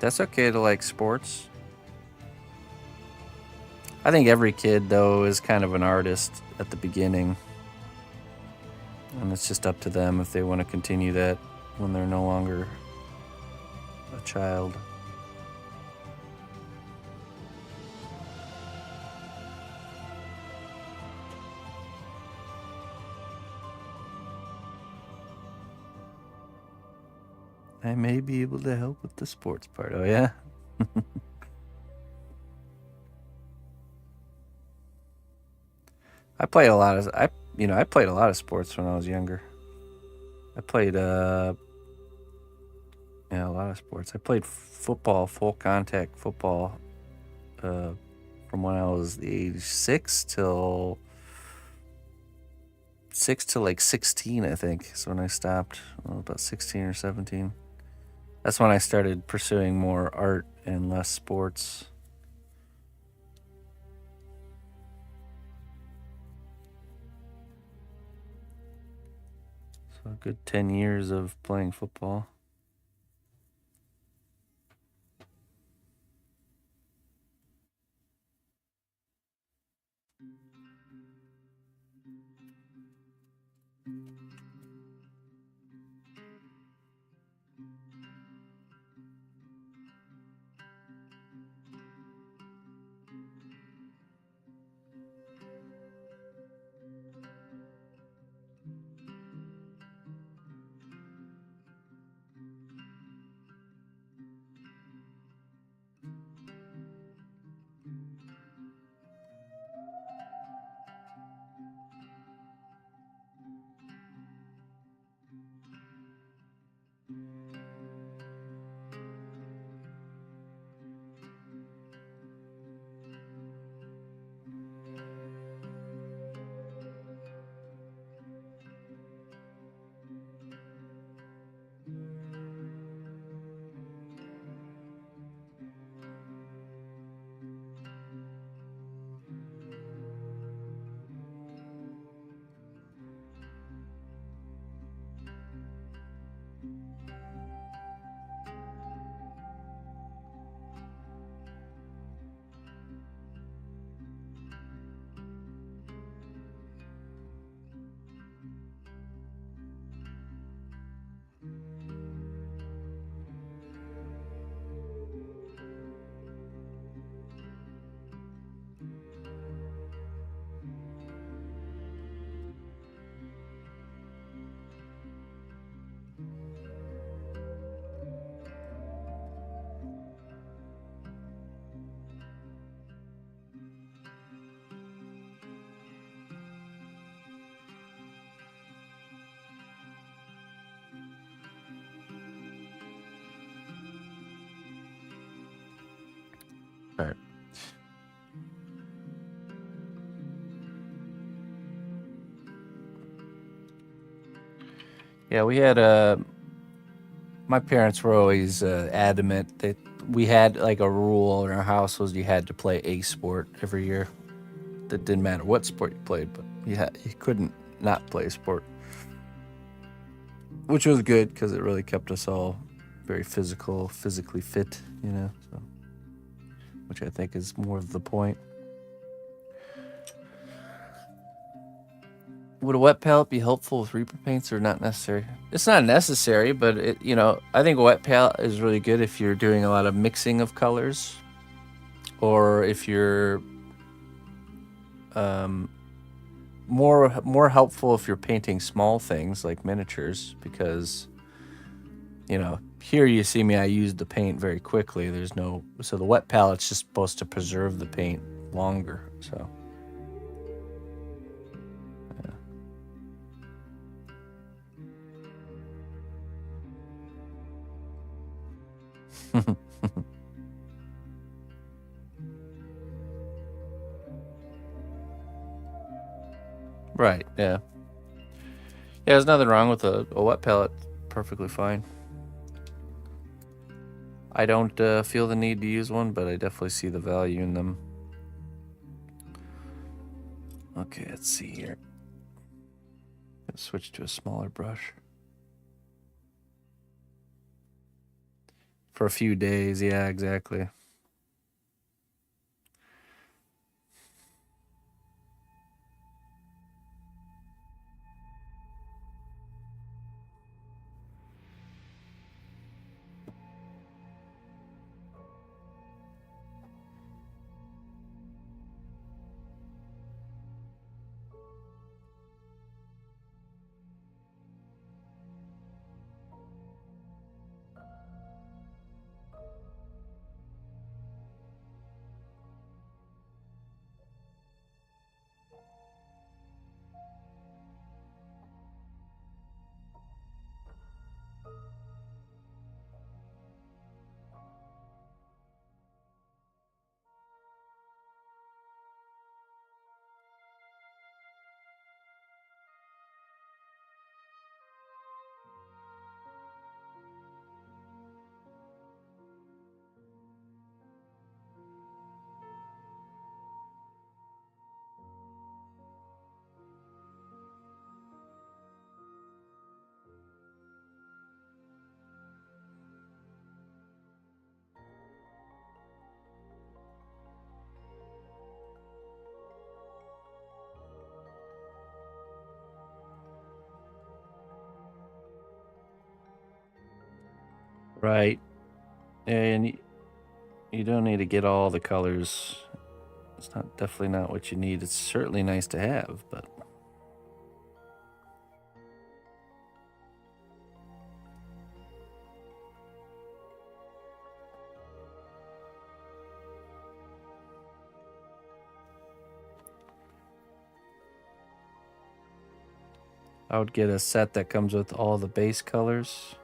Speaker 2: That's okay to like sports. I think every kid, though, is kind of an artist at the beginning. And it's just up to them if they want to continue that when they're no longer a child. I may be able to help with the sports part. Oh, yeah? I played a lot of sports when I was younger. I played a lot of sports. I played football, full contact football, from when I was the age 6 till like 16, I think. So when I stopped, about 16 or 17. That's when I started pursuing more art and less sports. So a good 10 years of playing football. Right. Yeah, we had my parents were always adamant that we had like a rule in our house was you had to play a sport every year. That didn't matter what sport you played, but you couldn't not play a sport, which was good because it really kept us all very physically fit, so, which I think is more of the point. Would a wet palette be helpful with Reaper paints or not necessary? It's not necessary, but I think a wet palette is really good if you're doing a lot of mixing of colors, or if you're more helpful if you're painting small things like miniatures, because here you see me, I used the paint very quickly. So the wet palette's just supposed to preserve the paint longer, so Right, yeah. Yeah, there's nothing wrong with a wet palette. Perfectly fine. I don't feel the need to use one, but I definitely see the value in them. Okay, let's see here. Let's switch to a smaller brush. For a few days, yeah, exactly. Right. And you don't need to get all the colors. It's not definitely not what you need. It's certainly nice to have, but I would get a set that comes with all the base colors.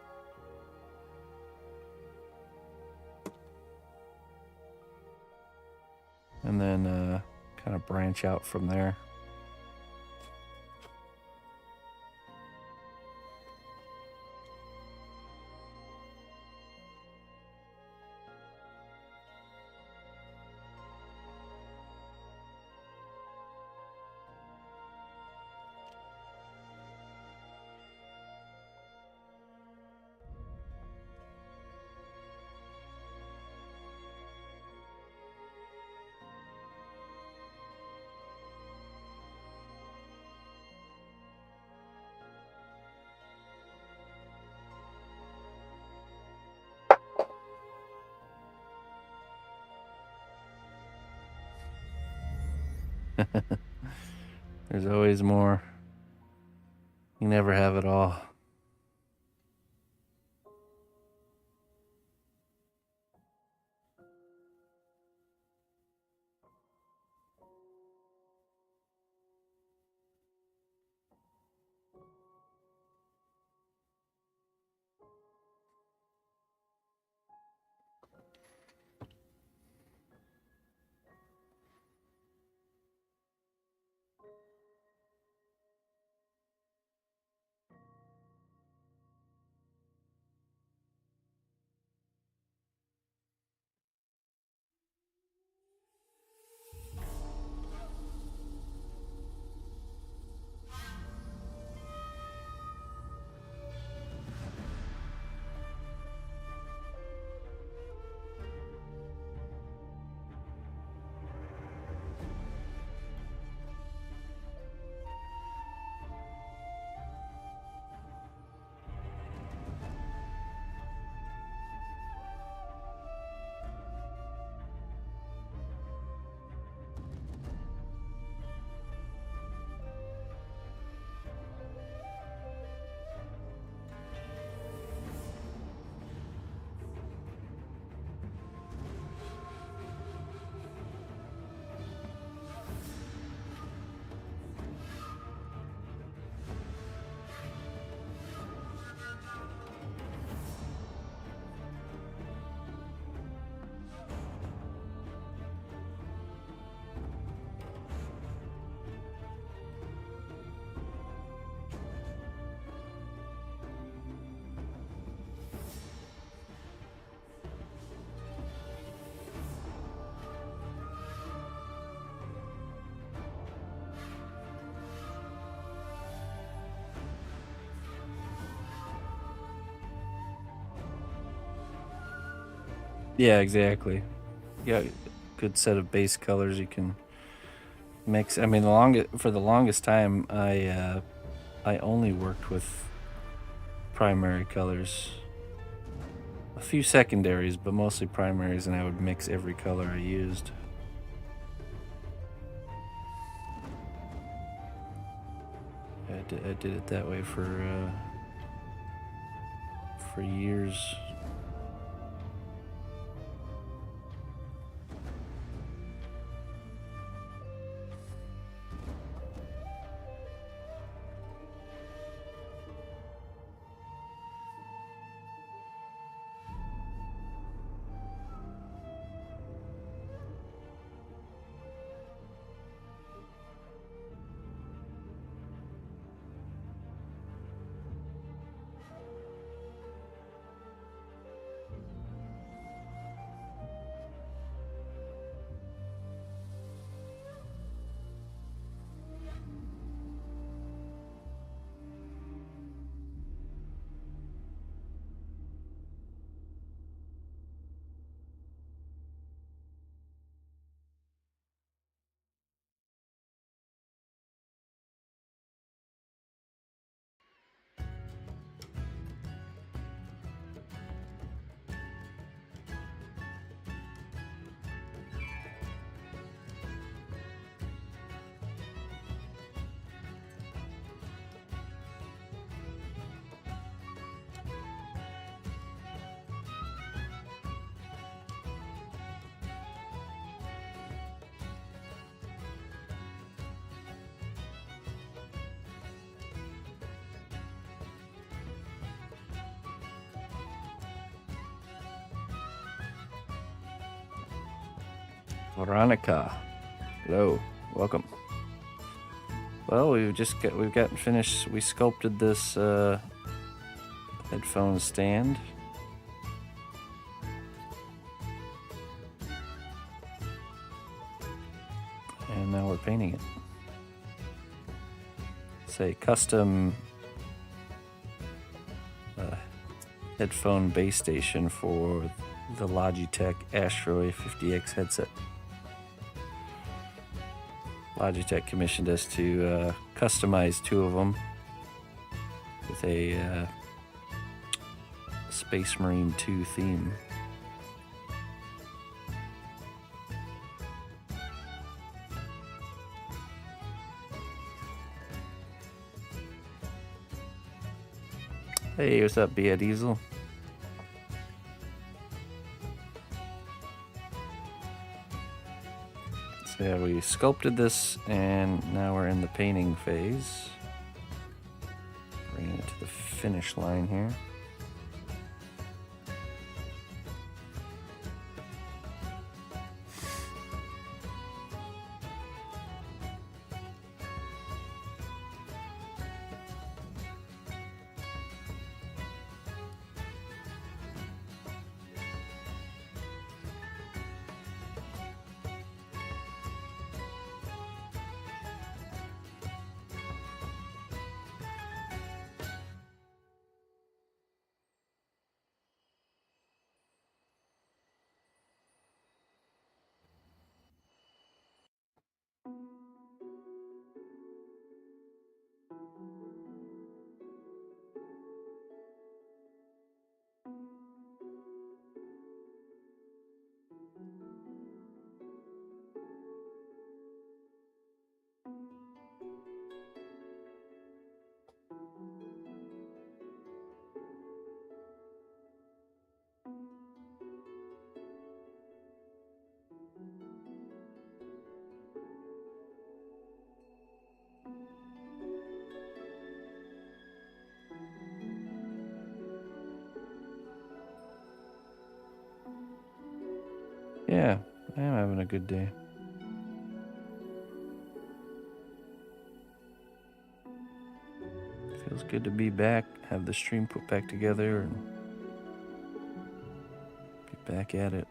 Speaker 2: And then kind of branch out from there. There's always more. You never have it all. Yeah, exactly. You got a good set of base colors you can mix. I mean, for the longest time, I only worked with primary colors. A few secondaries, but mostly primaries, and I would mix every color I used. I did it that way for years. Veronica, hello, welcome. Well, we've gotten finished. We sculpted this headphone stand. And now we're painting it. It's a custom headphone base station for the Logitech ASTRO A50X headset. Logitech commissioned us to customize 2 of them with a Space Marine 2 theme. Hey, what's up, Bia Diesel? So yeah, we sculpted this, and now we're in the painting phase. Bringing it to the finish line here. Yeah, I am having a good day. Feels good to be back, have the stream put back together, and get back at it.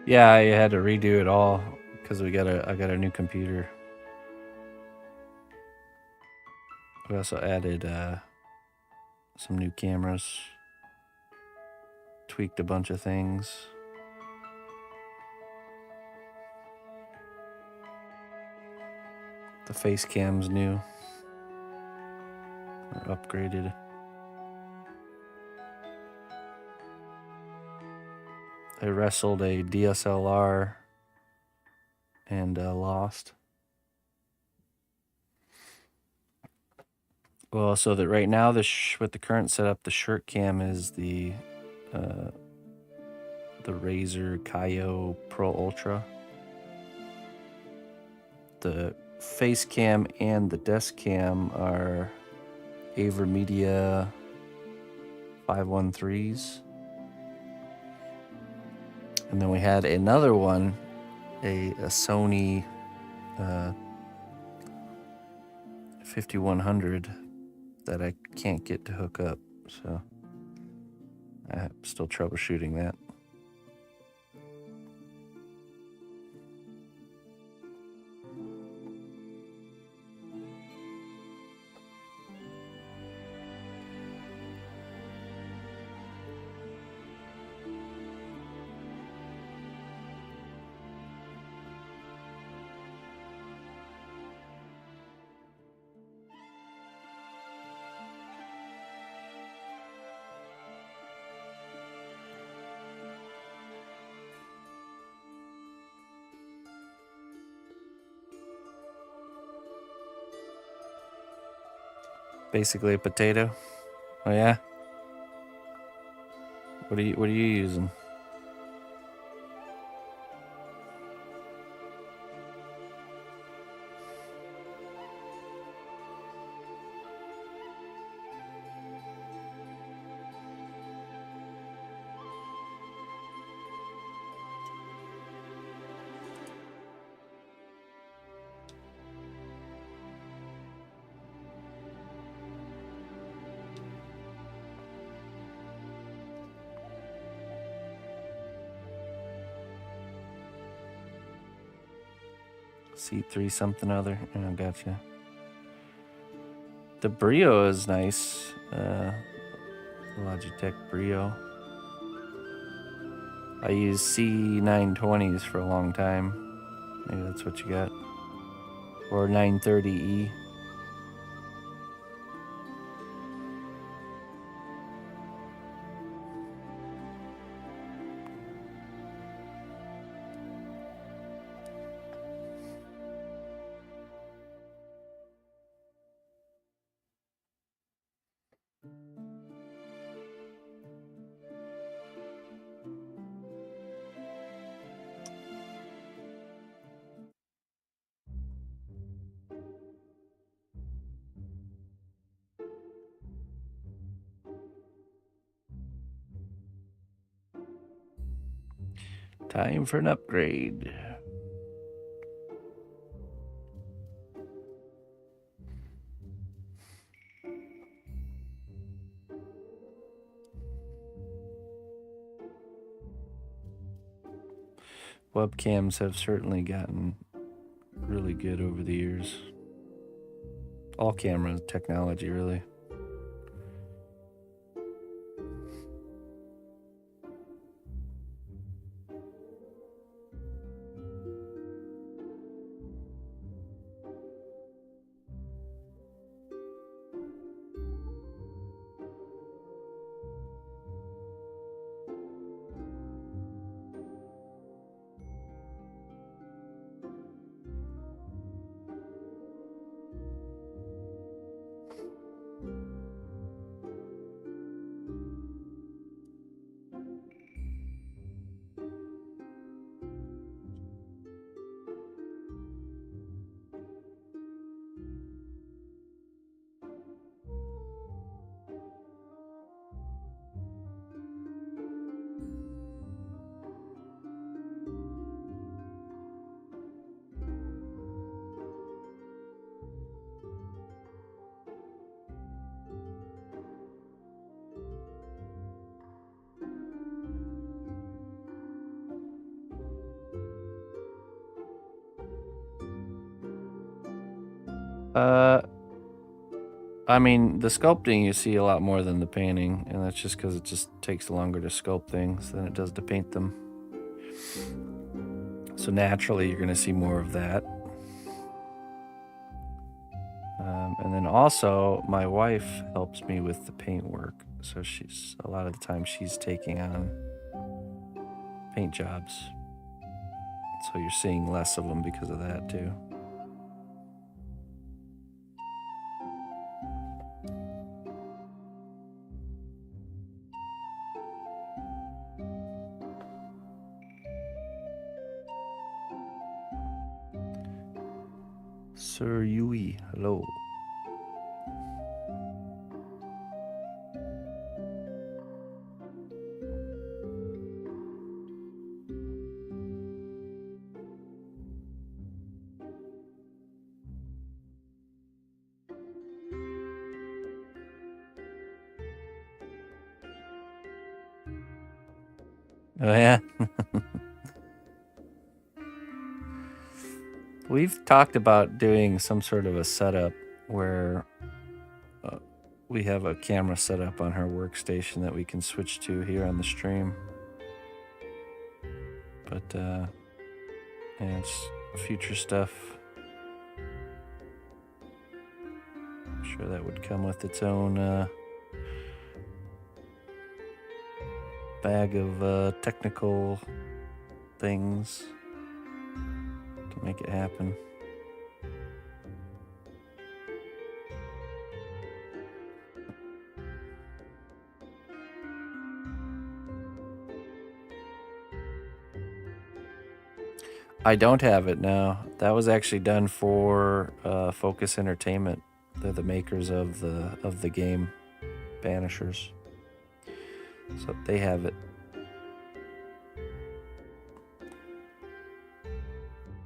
Speaker 2: Yeah, I had to redo it all because I got a new computer. We also added some new cameras, tweaked a bunch of things. The face cam's new, or upgraded. I wrestled a DSLR and lost. Well, so that right now, with the current setup, the shirt cam is the Razer Kaio Pro Ultra. The face cam and the desk cam are AverMedia 513s. And then we had another one, a Sony 5100 that I can't get to hook up. So I'm still troubleshooting that. Basically a potato. Oh yeah. What are you using? C3 something other. Oh, gotcha. The Brio is nice. Logitech Brio. I used C920s for a long time. Maybe that's what you got. Or 930E. Time for an upgrade. Webcams have certainly gotten really good over the years. All camera technology, really. I mean, the sculpting you see a lot more than the painting, and that's just because it just takes longer to sculpt things than it does to paint them. So naturally, you're going to see more of that. And then also, my wife helps me with the paint work. So a lot of the time she's taking on paint jobs. So you're seeing less of them because of that too. Sir Yui, hello. Oh yeah. We've talked about doing some sort of a setup where we have a camera set up on her workstation that we can switch to here on the stream. But yeah, it's future stuff. I'm sure that would come with its own bag of technical things to make it happen. I don't have it now. That was actually done for Focus Entertainment. They're the makers of the game Banishers. So they have it.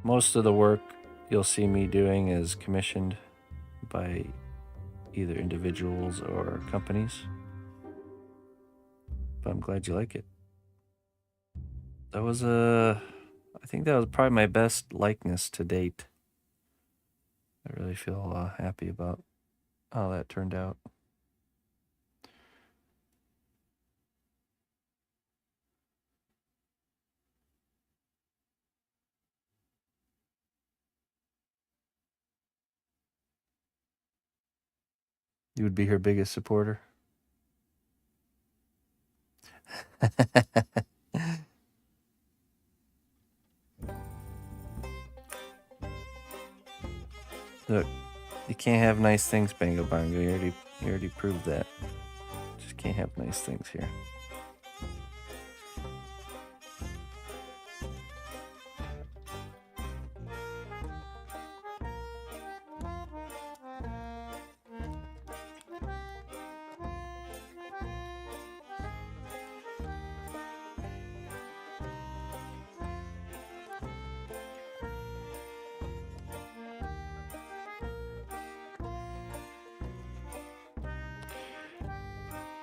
Speaker 2: Most of the work you'll see me doing is commissioned by either individuals or companies. But I'm glad you like it. That was I think that was probably my best likeness to date. I really feel happy about how that turned out. You would be her biggest supporter? Look, you can't have nice things, Bango Bongo. You already proved that. Just can't have nice things here.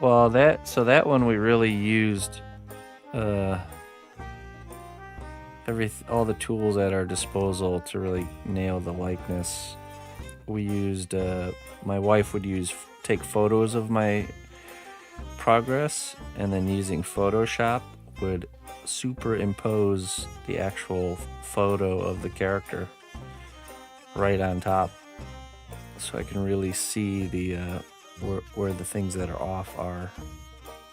Speaker 2: Well, that one we really used all the tools at our disposal to really nail the likeness. We used my wife would take photos of my progress, and then using Photoshop would superimpose the actual photo of the character right on top, so I can really see the where the things that are off are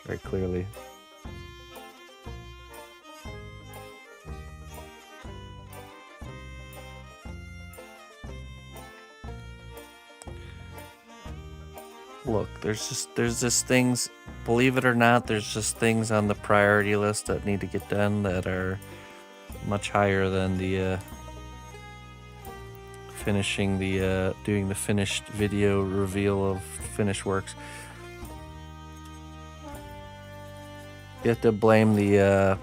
Speaker 2: very clearly. Look, there's just things, believe it or not, there's just things on the priority list that need to get done that are much higher than the doing the finished video reveal of finished works. You have to blame the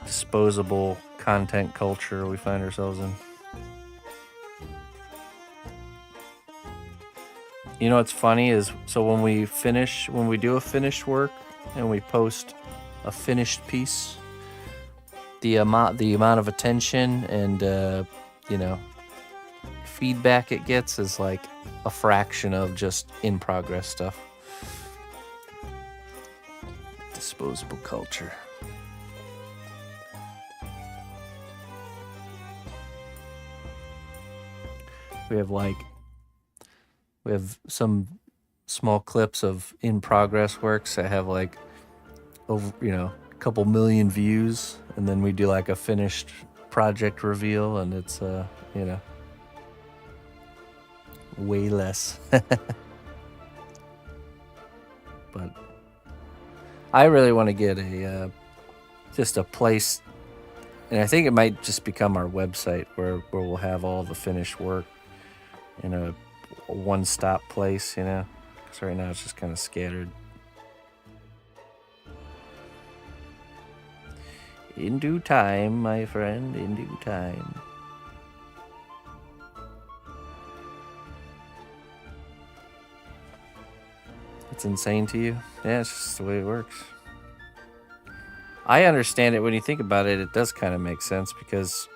Speaker 2: disposable content culture we find ourselves in. You know what's funny is, so when we do a finished work and we post a finished piece, the amount of attention and feedback it gets is like a fraction of just in progress stuff. Disposable culture. We have some small clips of in progress works that have like over, a couple million views, and then we do like a finished project reveal, and it's way less. But I really want to get just a place, and I think it might just become our website where we'll have all the finished work in a one-stop place, because right now it's just kind of scattered. In due time, my friend, in due time. It's insane to you? Yeah, it's just the way it works. I understand it. When you think about it, it does kind of make sense, because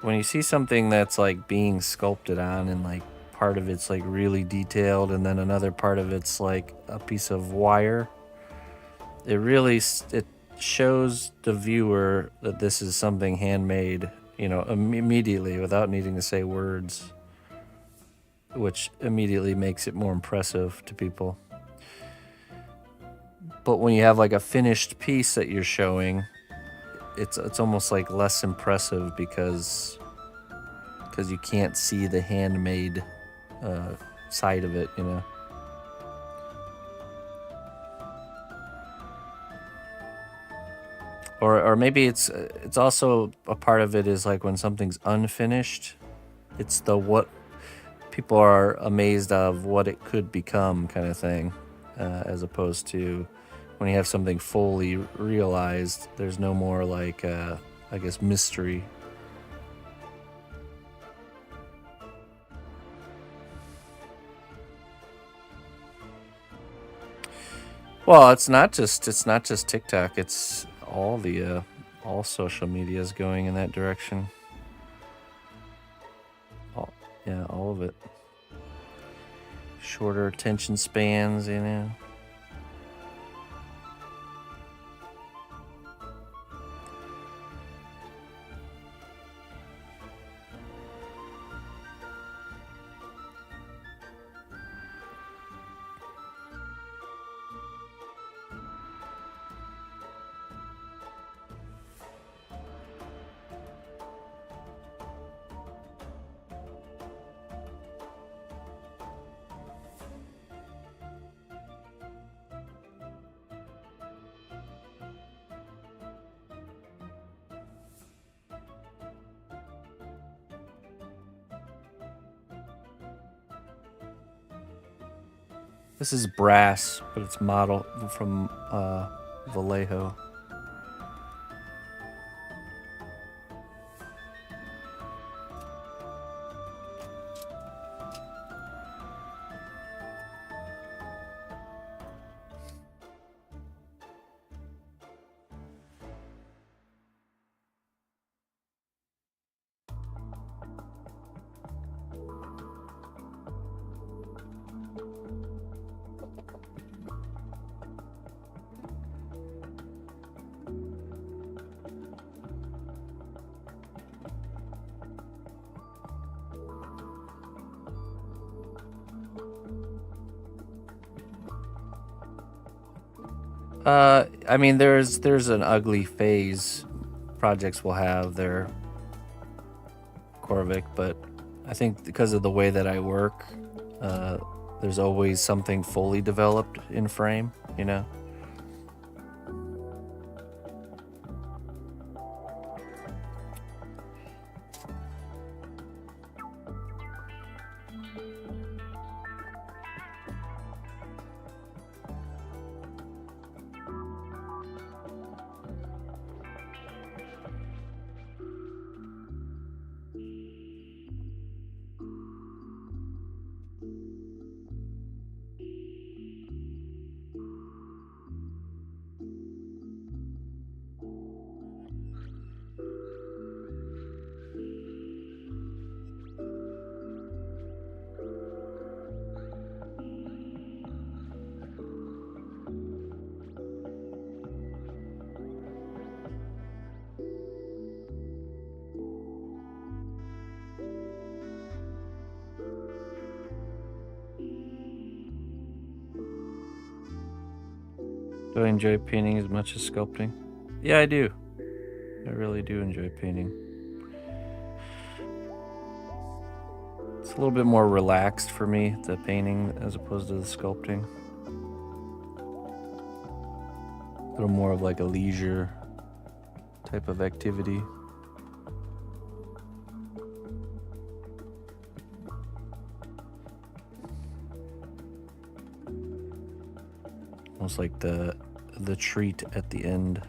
Speaker 2: when you see something that's like being sculpted on, and like part of it's like really detailed, and then another part of it's like a piece of wire, it shows the viewer that this is something handmade, immediately, without needing to say words, which immediately makes it more impressive to people. But when you have like a finished piece that you're showing, it's almost like less impressive, because you can't see the handmade side of it, Or maybe it's also a part of it is like when something's unfinished, it's what people are amazed of what it could become kind of thing, as opposed to when you have something fully realized, there's no more like, I guess, mystery. Well, it's not just TikTok. It's all social media is going in that direction. All of it. Shorter attention spans, This is brass, but it's modeled from Vallejo. I mean, there's an ugly phase. Projects will have their Corvic, but I think because of the way that I work, there's always something fully developed in frame, Do I enjoy painting as much as sculpting? Yeah, I do. I really do enjoy painting. It's a little bit more relaxed for me, the painting, as opposed to the sculpting. A little more of like a leisure type of activity. Almost like the treat at the end.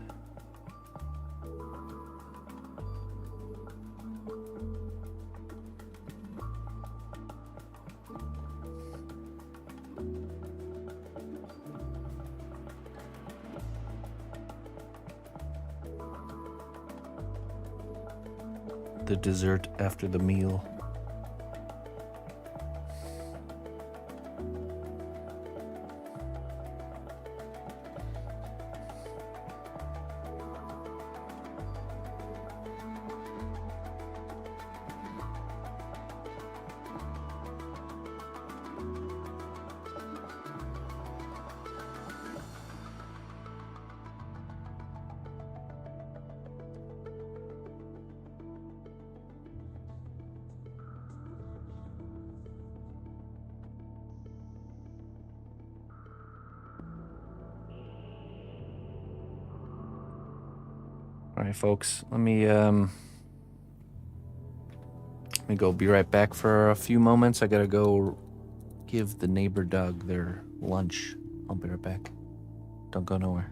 Speaker 2: The dessert after the meal. All right, folks, let me go. Be right back for a few moments. I gotta go give the neighbor dog their lunch. I'll be right back. Don't go nowhere.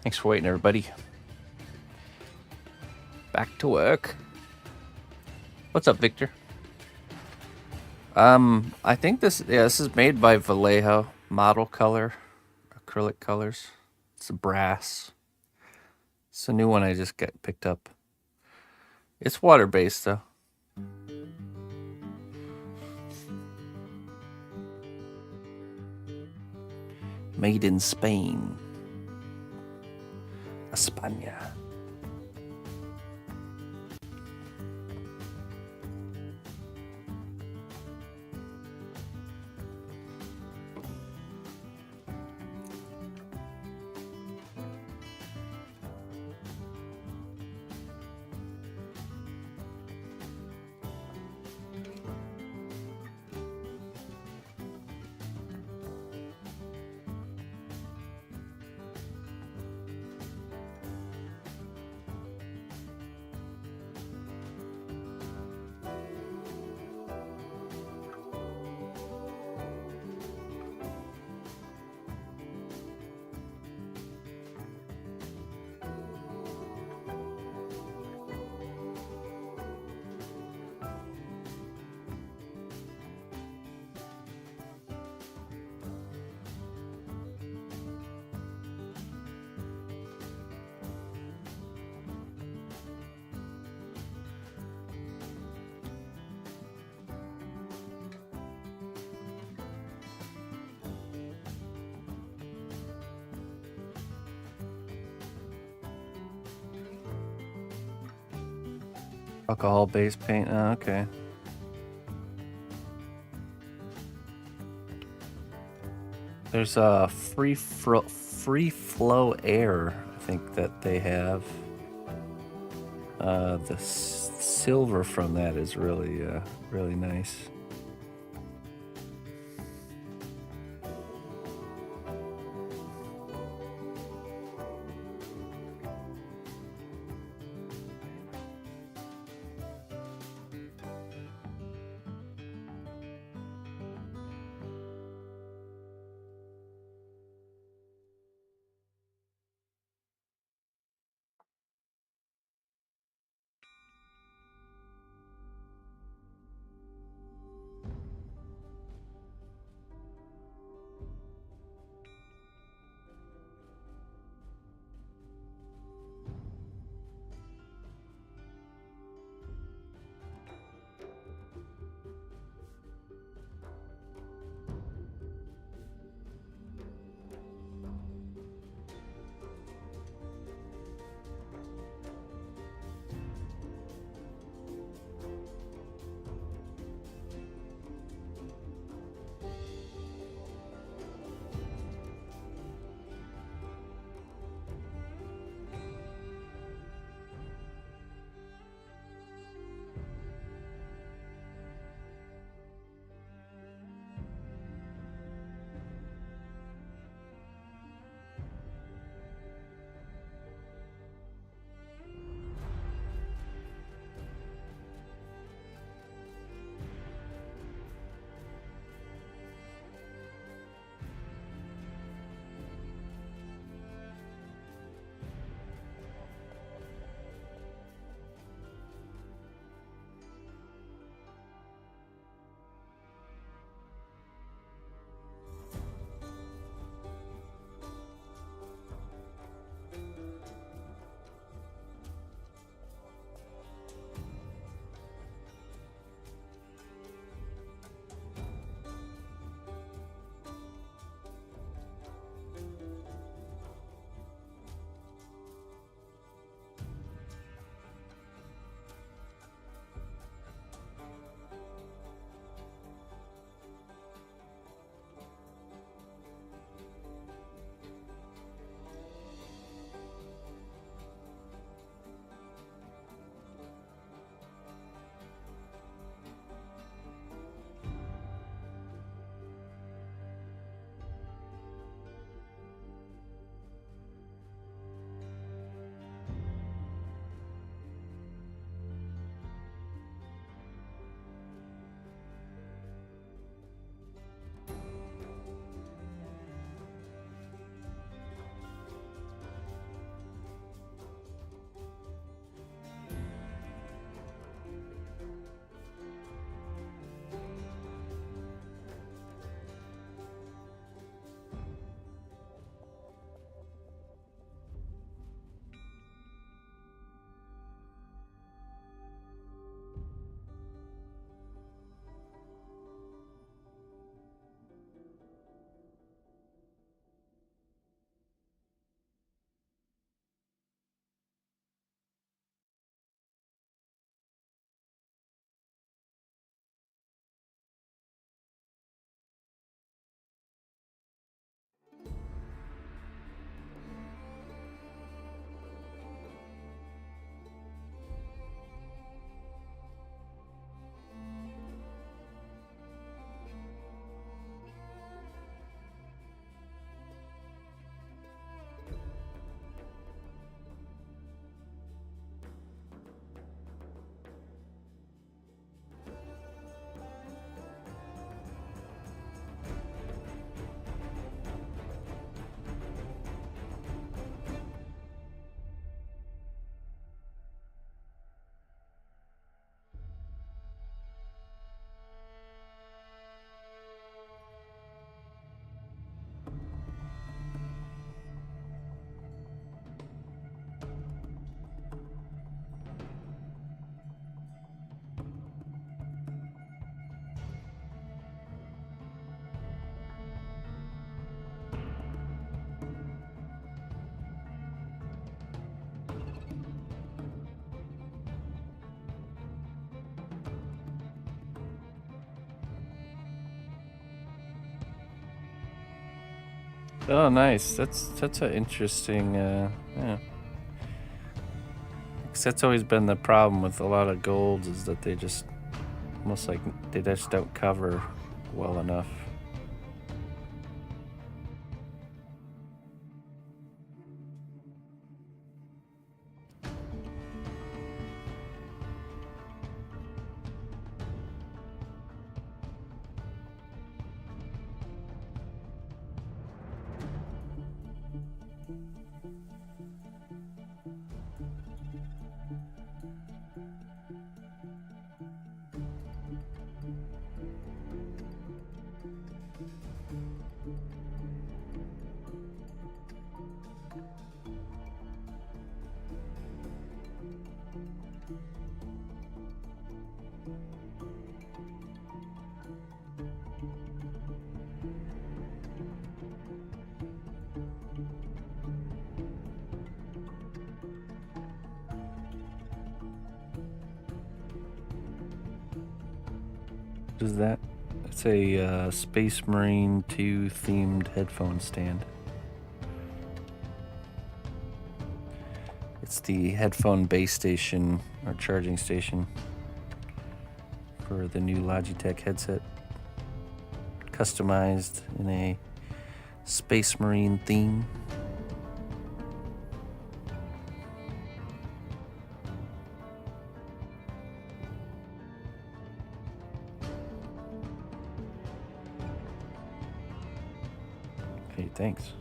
Speaker 2: Thanks for waiting, everybody. Back to work. What's up, Victor? I think this is made by Vallejo. Model color, acrylic colors. It's a brass. It's a new one I just picked up. It's water-based though. Made in Spain. España. Alcohol-based paint. Oh, okay. There's a free flow air. I think that they have. The silver from that is really really nice. Oh, nice. That's an interesting. Yeah. 'Cause that's always been the problem with a lot of golds is that they just almost like they just don't cover well enough. What is that? It's a Space Marine 2 themed headphone stand. It's the headphone base station or charging station for the new Logitech headset. Customized in a Space Marine theme. Hey, thanks.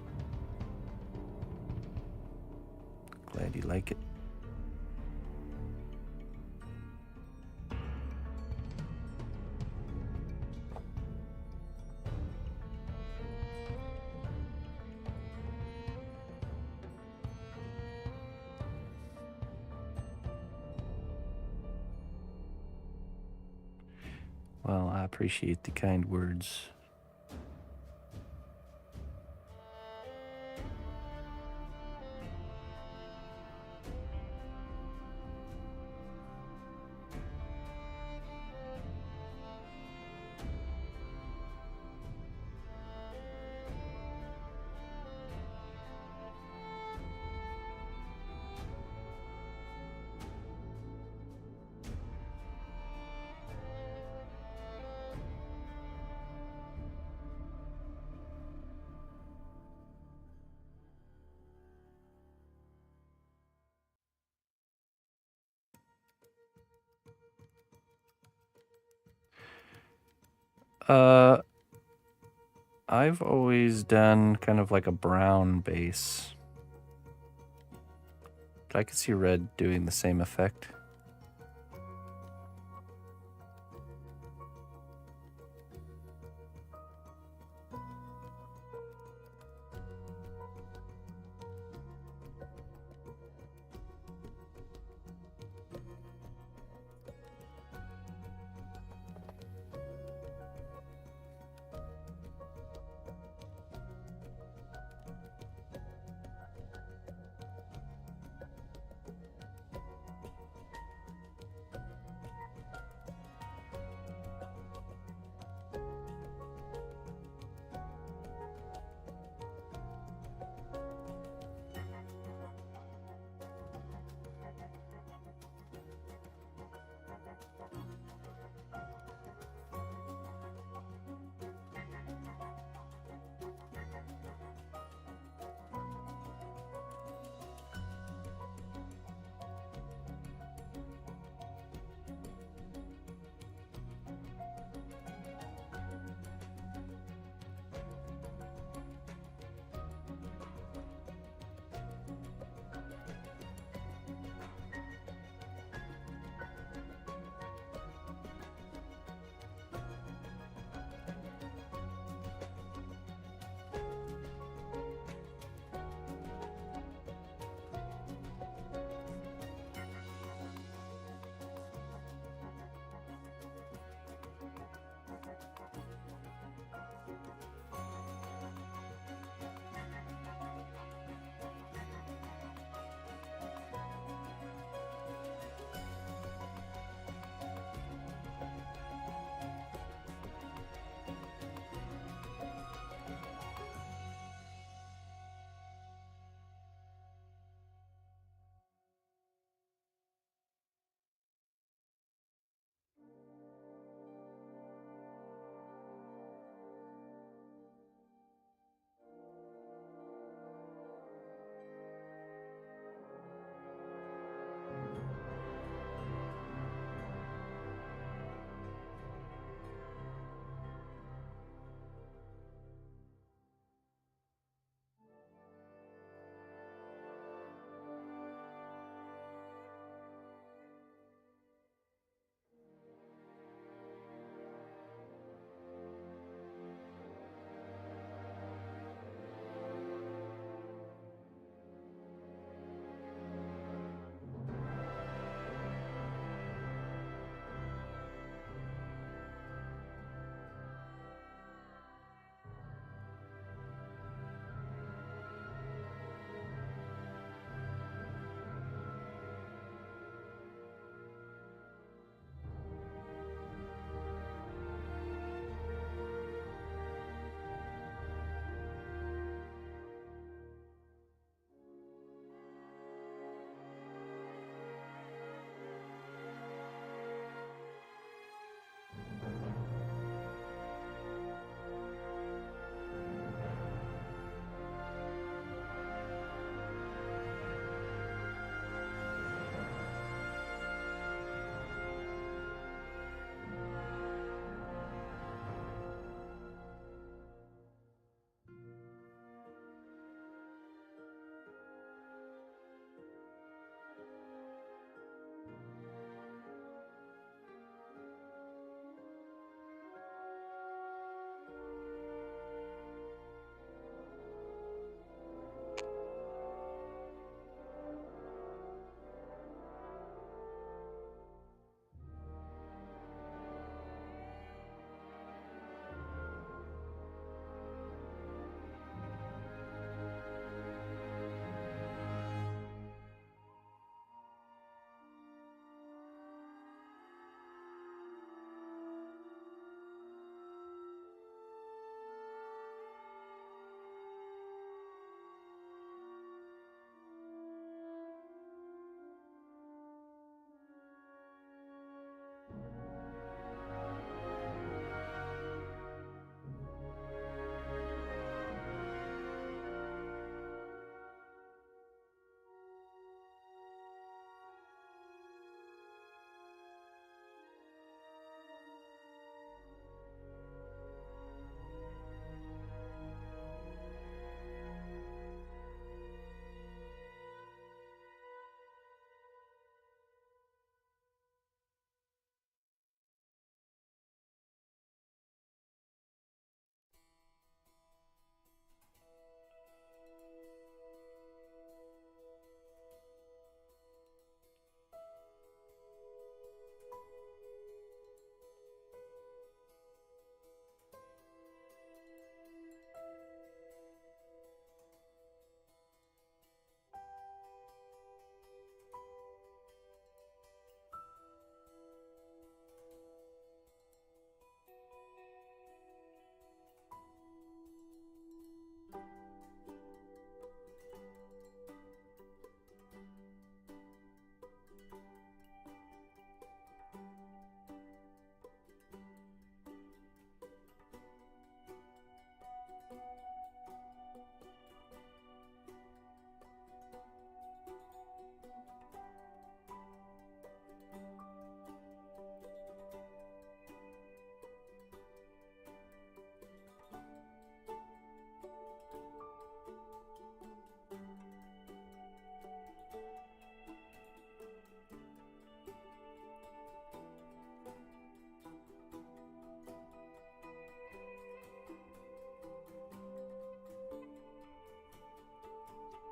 Speaker 2: Glad you like it. Well, I appreciate the kind words. I've always done kind of like a brown base. I could see red doing the same effect.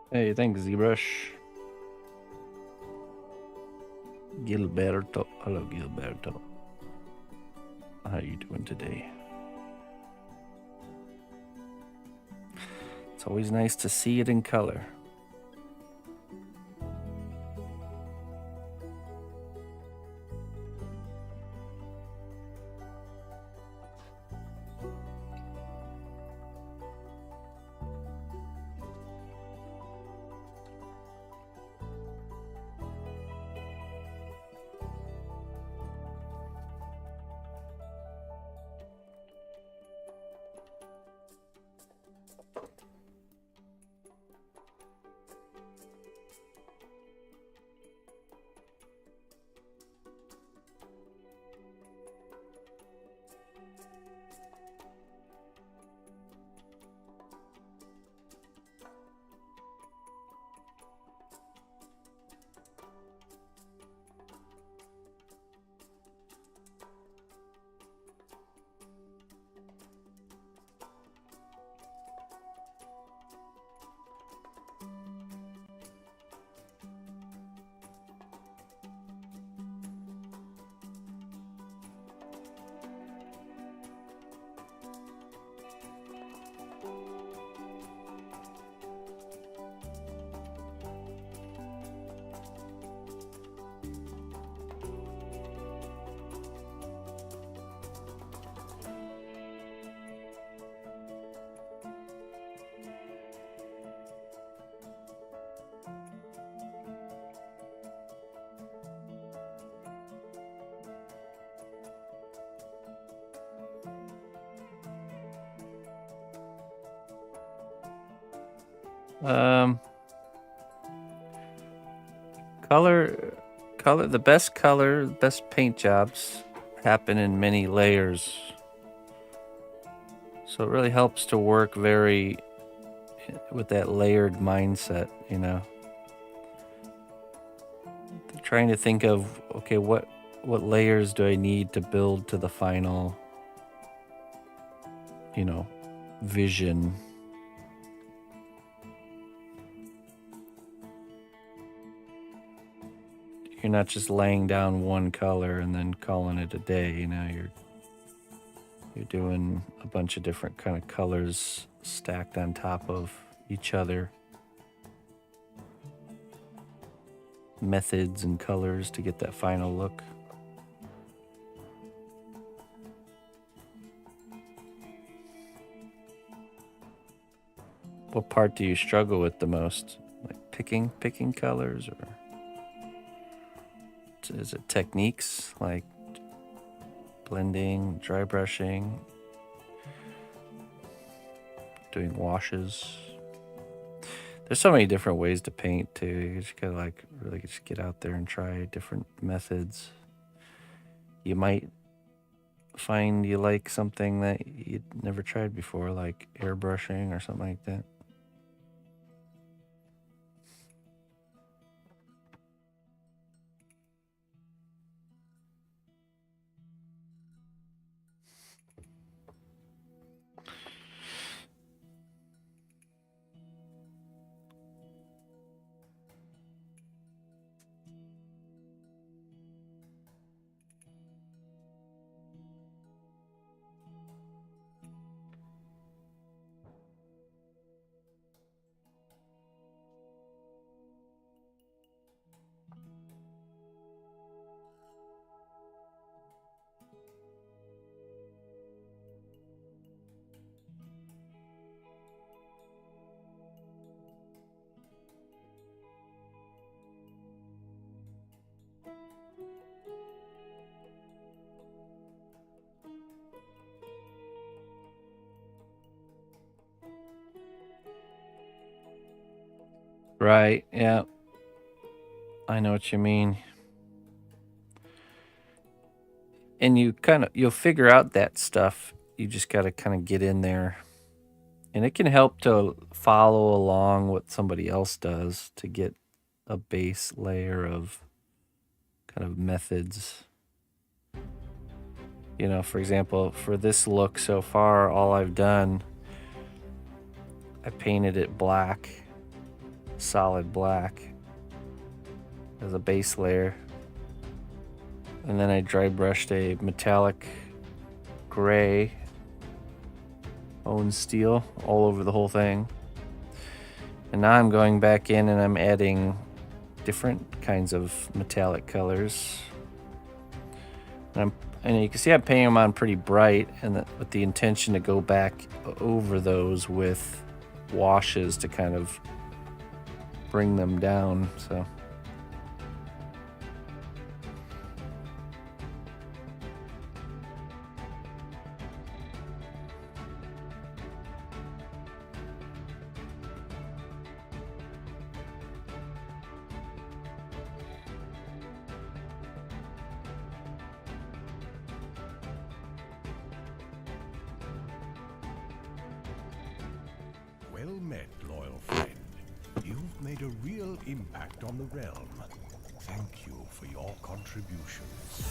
Speaker 2: Hey, thanks, ZBrush. Gilberto. Hello, Gilberto. How you doing today? It's always nice to see it in color. The best paint jobs happen in many layers. So it really helps to work with that layered mindset, you know. Trying to think of, okay, what layers do I need to build to the final, you know, vision. You're not just laying down one color and then calling it a day, you know, you're doing a bunch of different kind of colors stacked on top of each other. Methods and colors to get that final look. What part do you struggle with the most? Like picking colors, or is it techniques like blending, dry brushing, doing washes? There's so many different ways to paint too. You just gotta like really just get out there and try different methods. You might find you like something that you'd never tried before, like airbrushing or something like that. Right, yeah. I know what you mean. And you'll figure out that stuff. You just got to kind of get in there. And it can help to follow along what somebody else does to get a base layer of kind of methods. You know, for example, for this look so far, all I've done, I painted it black solid black as a base layer. And then I dry brushed a metallic gray own steel all over the whole thing. And now I'm going back in and I'm adding different kinds of metallic colors. And you can see I'm painting them on pretty bright, and with the intention to go back over those with washes to kind of bring them down. So
Speaker 1: Well met, loyal friend. You've made a real impact on the realm. Thank you for your contributions.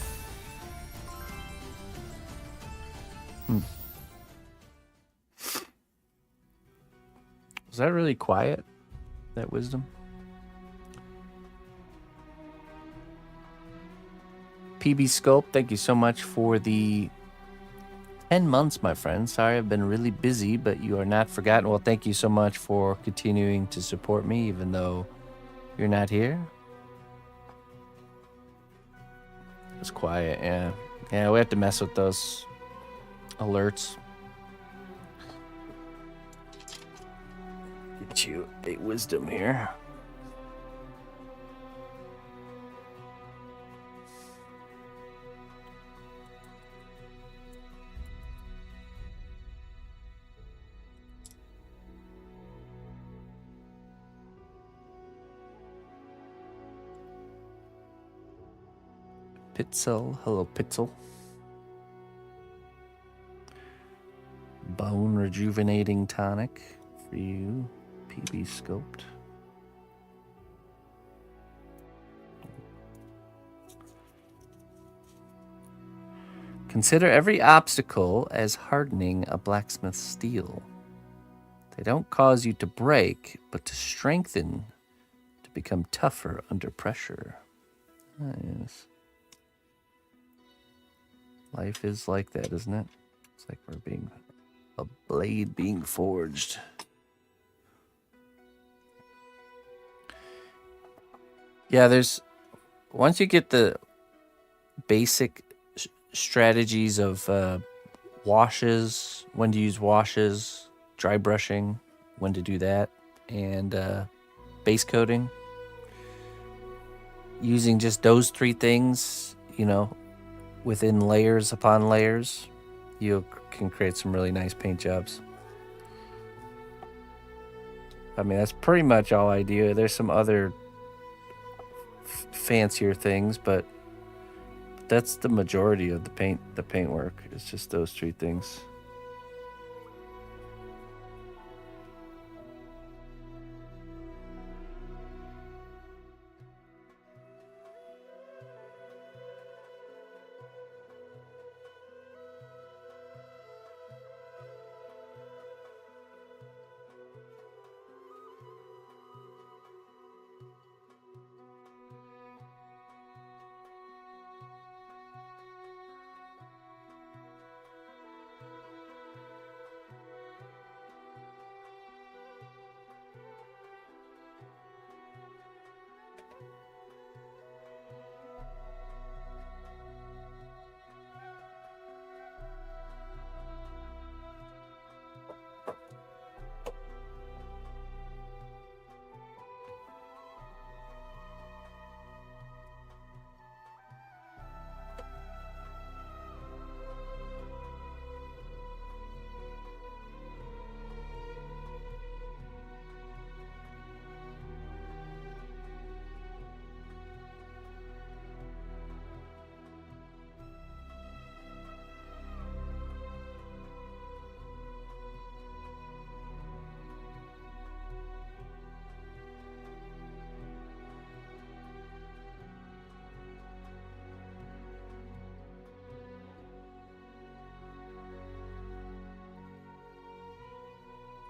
Speaker 2: Was that really quiet? That wisdom? PB Sculpt, thank you so much for the 10 months, my friend. Sorry, I've been really busy, but you are not forgotten. Well, thank you so much for continuing to support me, even though you're not here. It was quiet, yeah. Yeah, we have to mess with those alerts. Get you a wisdom here. Pitzel, hello Pitzel. Bone rejuvenating tonic for you, PB Sculpt. Consider every obstacle as hardening a blacksmith's steel. They don't cause you to break, but to strengthen, to become tougher under pressure. Ah, yes. Life is like that, isn't it? It's like we're being a blade being forged. Yeah, there's once you get the basic strategies of washes, when to use washes, dry brushing, when to do that, and base coating. Using just those three things, you know, within layers upon layers, you can create some really nice paint jobs. I mean, that's pretty much all I do. There's some other fancier things, but that's the majority of the paint work. It's just those three things.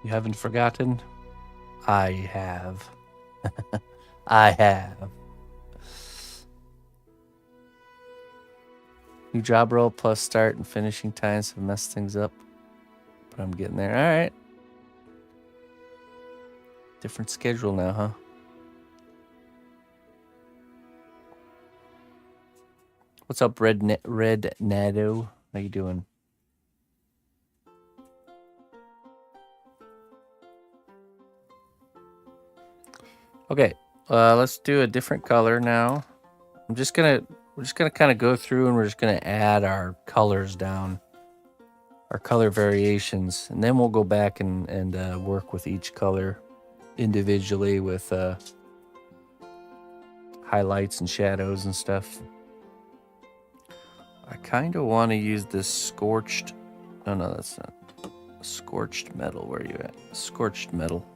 Speaker 2: You haven't forgotten? I have. I have. New job role plus start and finishing times have messed things up. But I'm getting there. All right. Different schedule now, huh? What's up, Red Nado? How you doing? Okay, let's do a different color now. We're just gonna kind of go through and we're just gonna add our colors down, our color variations, and then we'll go back and work with each color individually with highlights and shadows and stuff. I kind of want to use this scorched. No, that's not scorched metal. Where are you at? Scorched metal.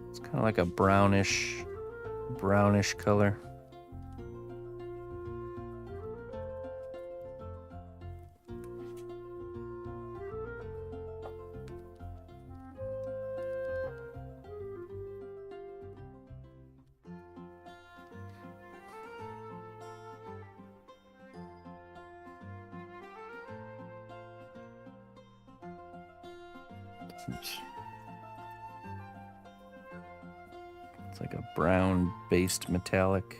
Speaker 2: It's kind of like a brownish color. It's like a brown-based metallic.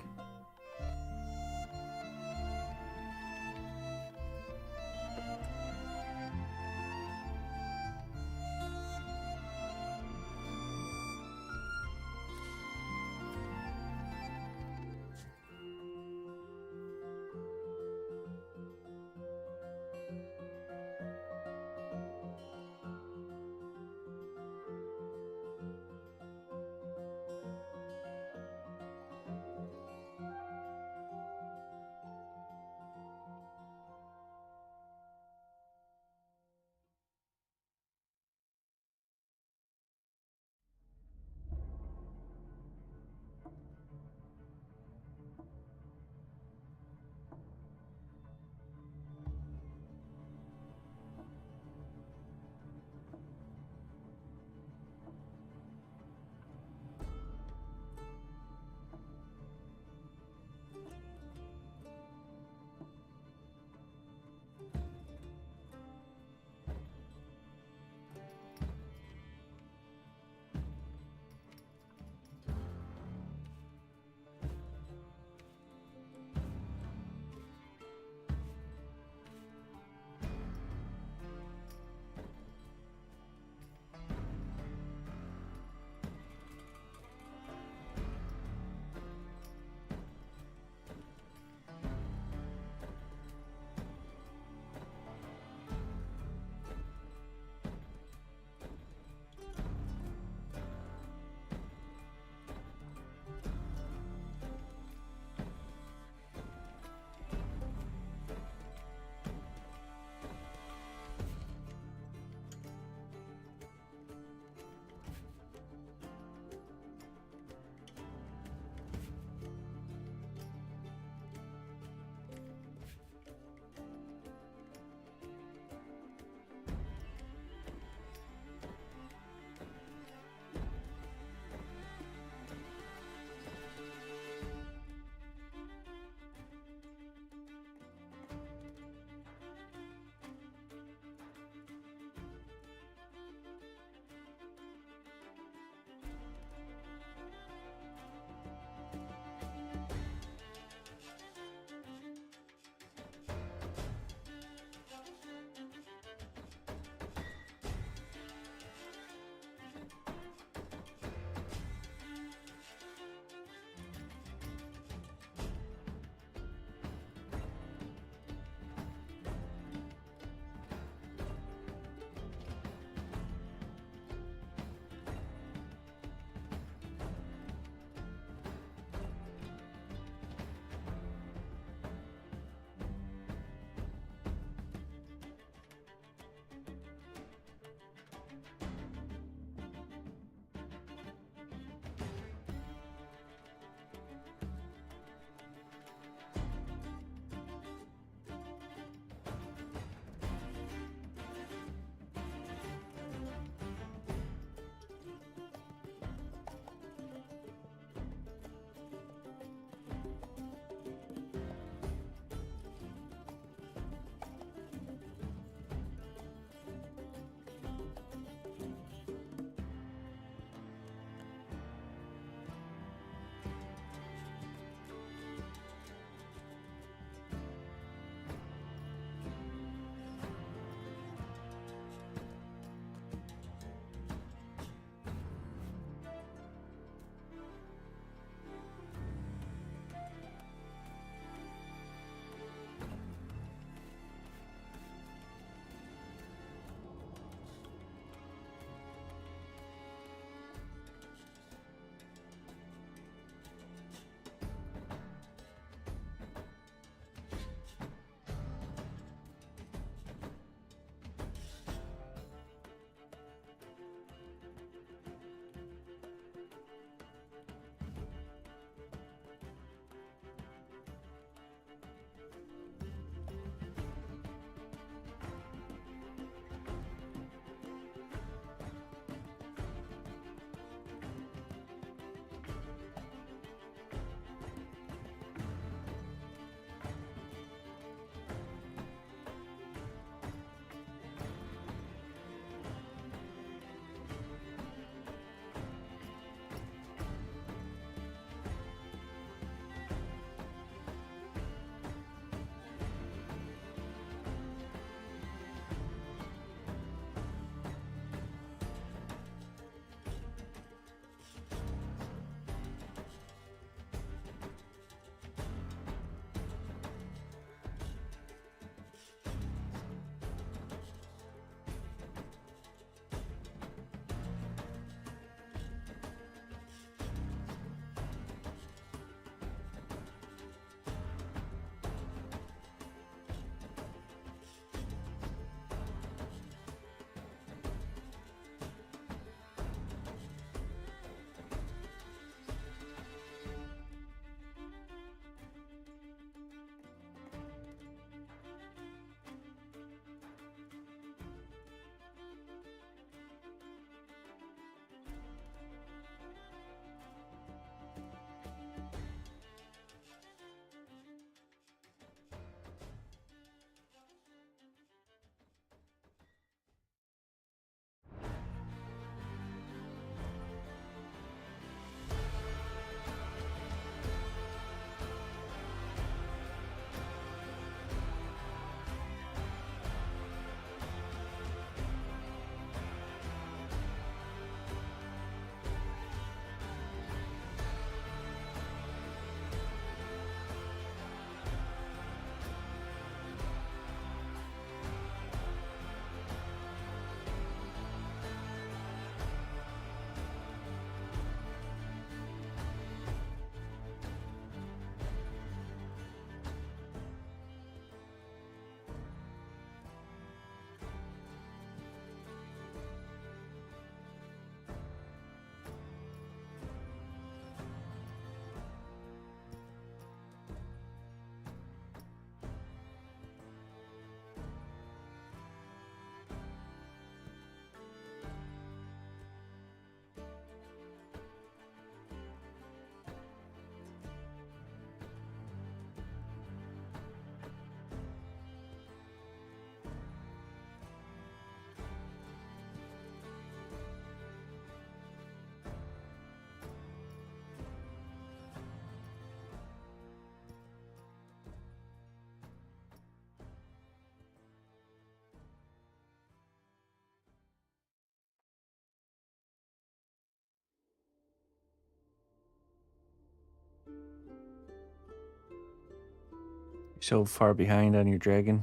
Speaker 2: So far behind on your dragon.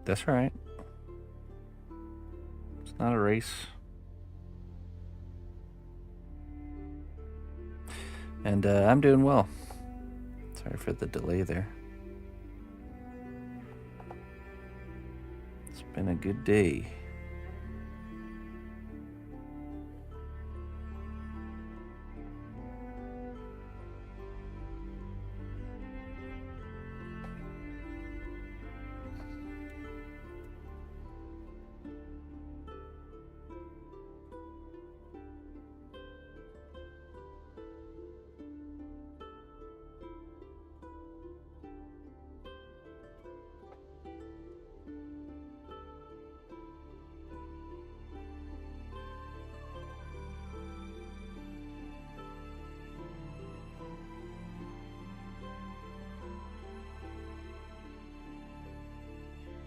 Speaker 2: That's all right. It's not a race. And I'm doing well. Sorry for the delay there. It's been a good day.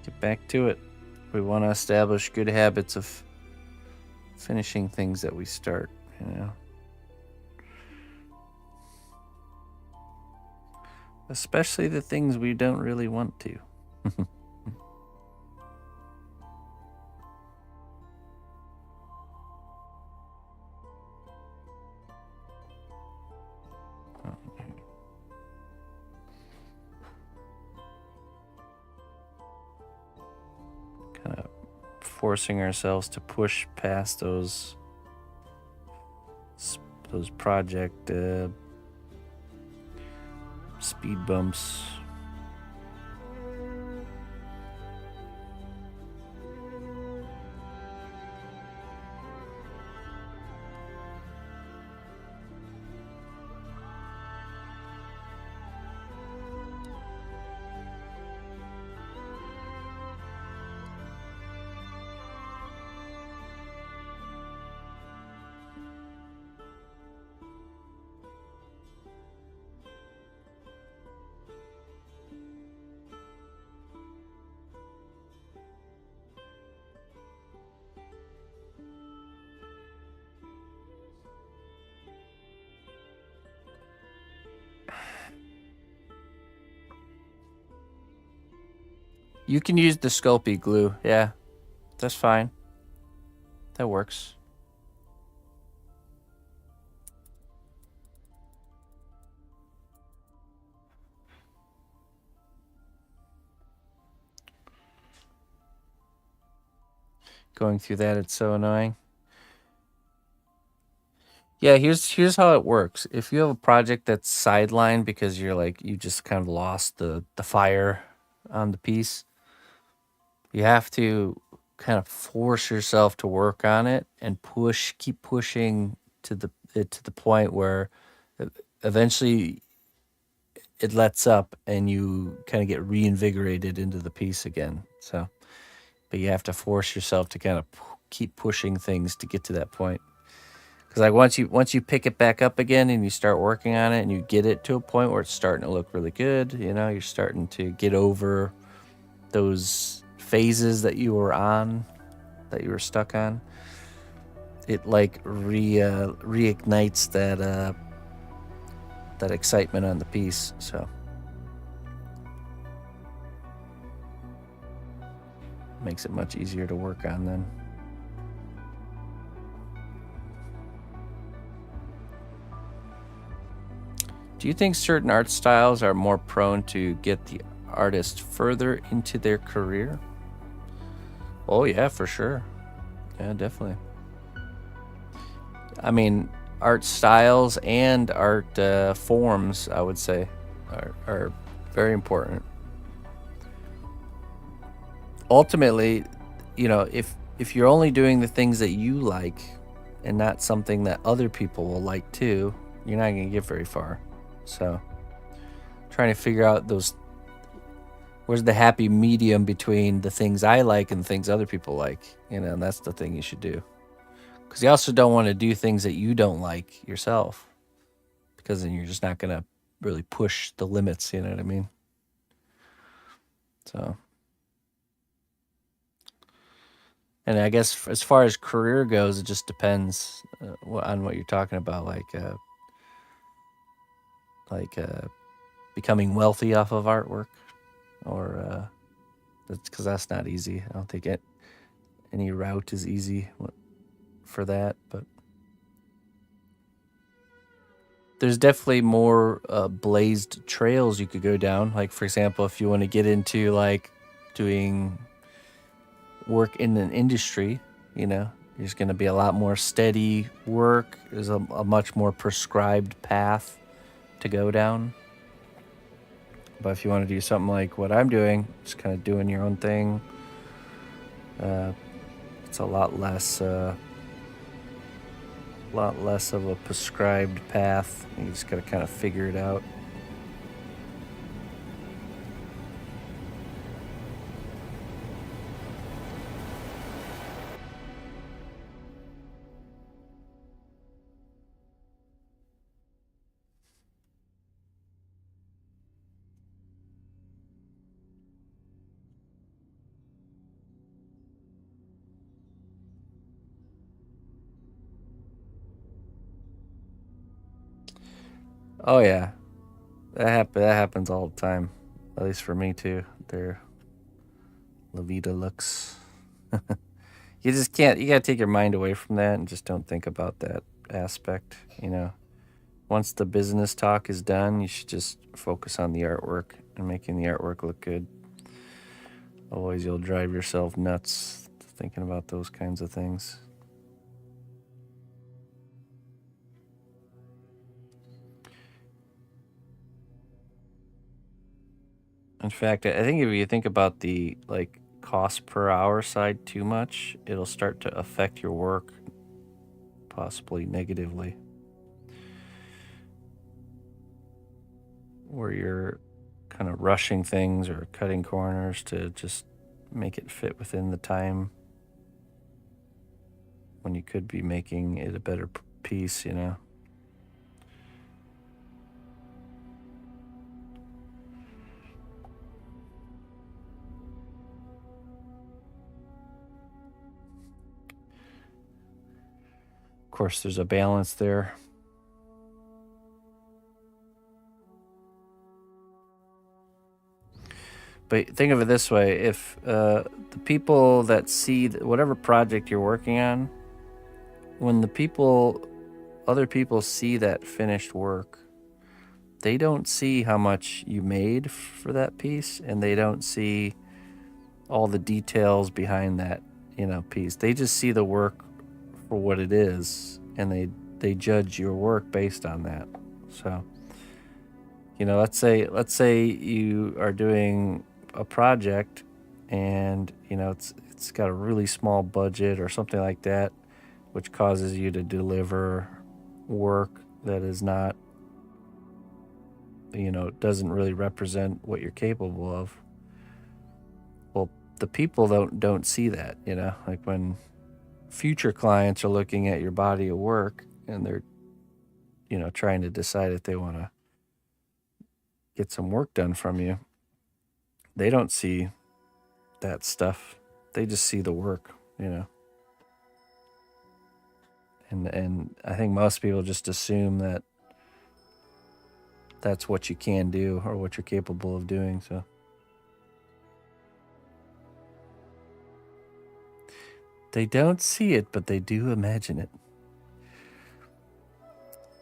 Speaker 2: Get back to it. We want to establish good habits of finishing things that we start, you know. Especially the things we don't really want to. Kind of forcing ourselves to push past those project speed bumps. You can use the Sculpey glue. Yeah, that's fine. That works. Going through that, it's so annoying. Yeah, here's how it works. If you have a project that's sidelined because you're like you just kind of lost the fire on the piece, you have to kind of force yourself to work on it and keep pushing to the point where eventually it lets up and you kind of get reinvigorated into the piece again. So, but you have to force yourself to kind of keep pushing things to get to that point. Because like once you pick it back up again and you start working on it and you get it to a point where it's starting to look really good, you know, you're starting to get over those phases that you were on, that you were stuck on. It like reignites that that excitement on the piece. So makes it much easier to work on then. Do you think certain art styles are more prone to get the artist further into their career? Oh yeah, for sure. Yeah, definitely. I mean, art styles and art forms, I would say, are very important. Ultimately, you know, if you're only doing the things that you like and not something that other people will like too, you're not going to get very far. So, trying to figure out where's the happy medium between the things I like and the things other people like, you know, and that's the thing you should do. Because you also don't want to do things that you don't like yourself, because then you're just not going to really push the limits, you know what I mean? So, and I guess as far as career goes, it just depends on what you're talking about, like becoming wealthy off of artwork, or that's because that's not easy. I don't think any route is easy for that, but there's definitely more blazed trails you could go down. Like, for example, if you want to get into like doing work in an industry, there's going to be a lot more steady work. There's a much more prescribed path to go down. But if you want to do something like what I'm doing, just kind of doing your own thing, it's a lot less of a prescribed path. You just got to kind of figure it out. Oh yeah, that happens all the time. At least for me too. There, La Vida looks. You just can't. You gotta take your mind away from that and just don't think about that aspect. Once the business talk is done, you should just focus on the artwork and making the artwork look good. Otherwise, you'll drive yourself nuts thinking about those kinds of things. In fact, I think if you think about the cost per hour side too much, it'll start to affect your work possibly negatively. Where you're kind of rushing things or cutting corners to just make it fit within the time when you could be making it a better piece, Of course, there's a balance there. But think of it this way: if the people that see whatever project you're working on, when other people see that finished work, they don't see how much you made for that piece, and they don't see all the details behind that, piece. They just see the work for what it is, and they judge your work based on that. So, let's say you are doing a project, and it's got a really small budget or something like that, which causes you to deliver work that is not, doesn't really represent what you're capable of. Well, the people don't see that, like when future clients are looking at your body of work and they're, trying to decide if they want to get some work done from you, they don't see that stuff. They just see the work, And I think most people just assume that that's what you can do or what you're capable of doing. So they don't see it, but they do imagine it.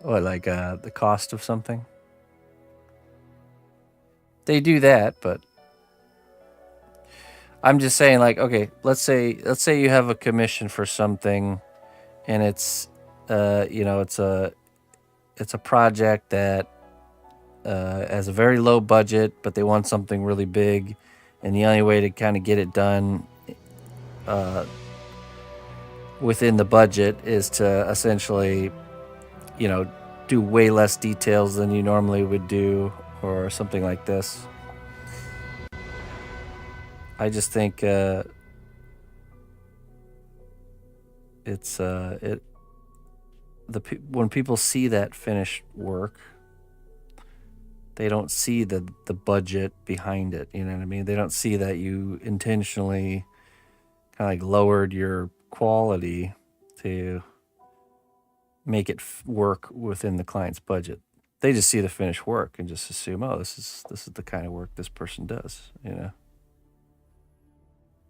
Speaker 2: Or like the cost of something. They do that, but I'm just saying, okay, let's say you have a commission for something, and it's it's a project that has a very low budget, but they want something really big, and the only way to kind of get it done within the budget is to essentially, do way less details than you normally would do, or something like this. I just think when people see that finished work, they don't see the budget behind it. You know what I mean? They don't see that you intentionally kind of lowered your quality to make it work within the client's budget. they just see the finished work and just assume, oh, this is the kind of work this person does, you know.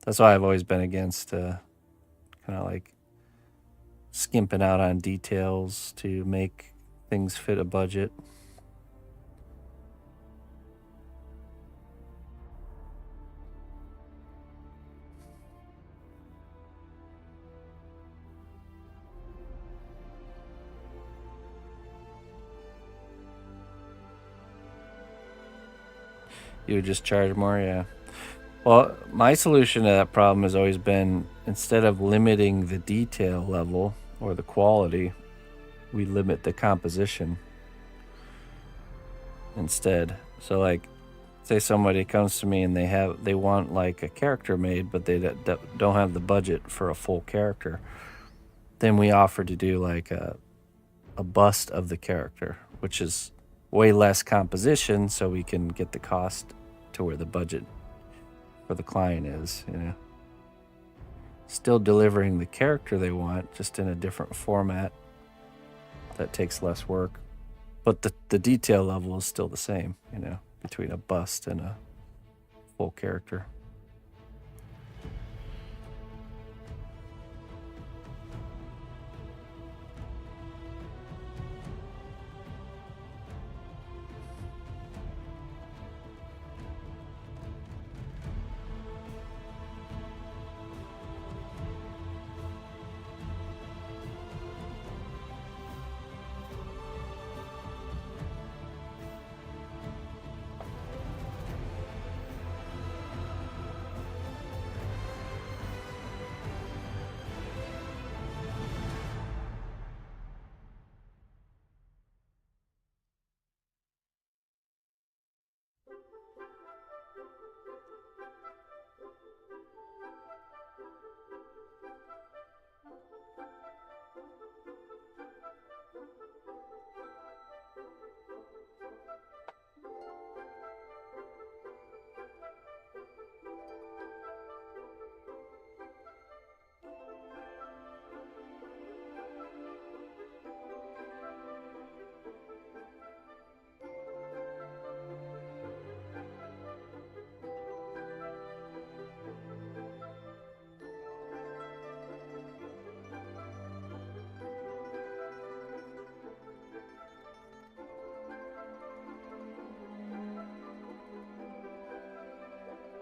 Speaker 2: That's why I've always been against kind of like skimping out on details to make things fit a budget. You would just charge more, yeah. Well, my solution to that problem has always been, instead of limiting the detail level or the quality, we limit the composition instead. So like, say somebody comes to me and they want like a character made, but they don't have the budget for a full character. Then we offer to do like a bust of the character, which is way less composition, so we can get the cost to where the budget for the client is, you know. Still delivering the character they want, just in a different format that takes less work. But the detail level is still the same, you know, between a bust and a full character.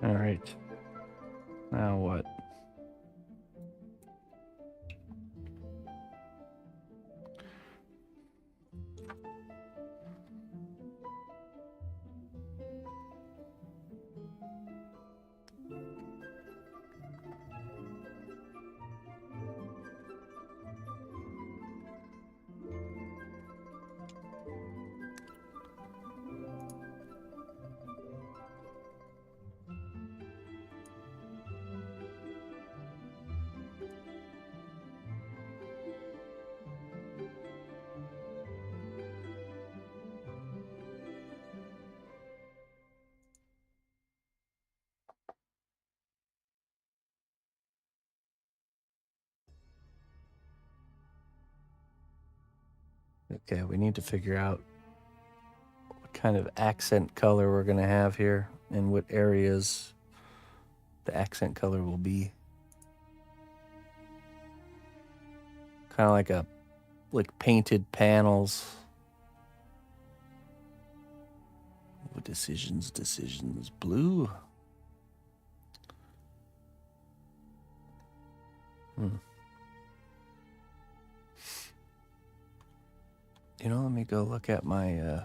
Speaker 2: All right. Now what? Okay, we need to figure out what kind of accent color we're going to have here and what areas the accent color will be. Kind of like painted panels. Decisions, blue. You know, let me go look at my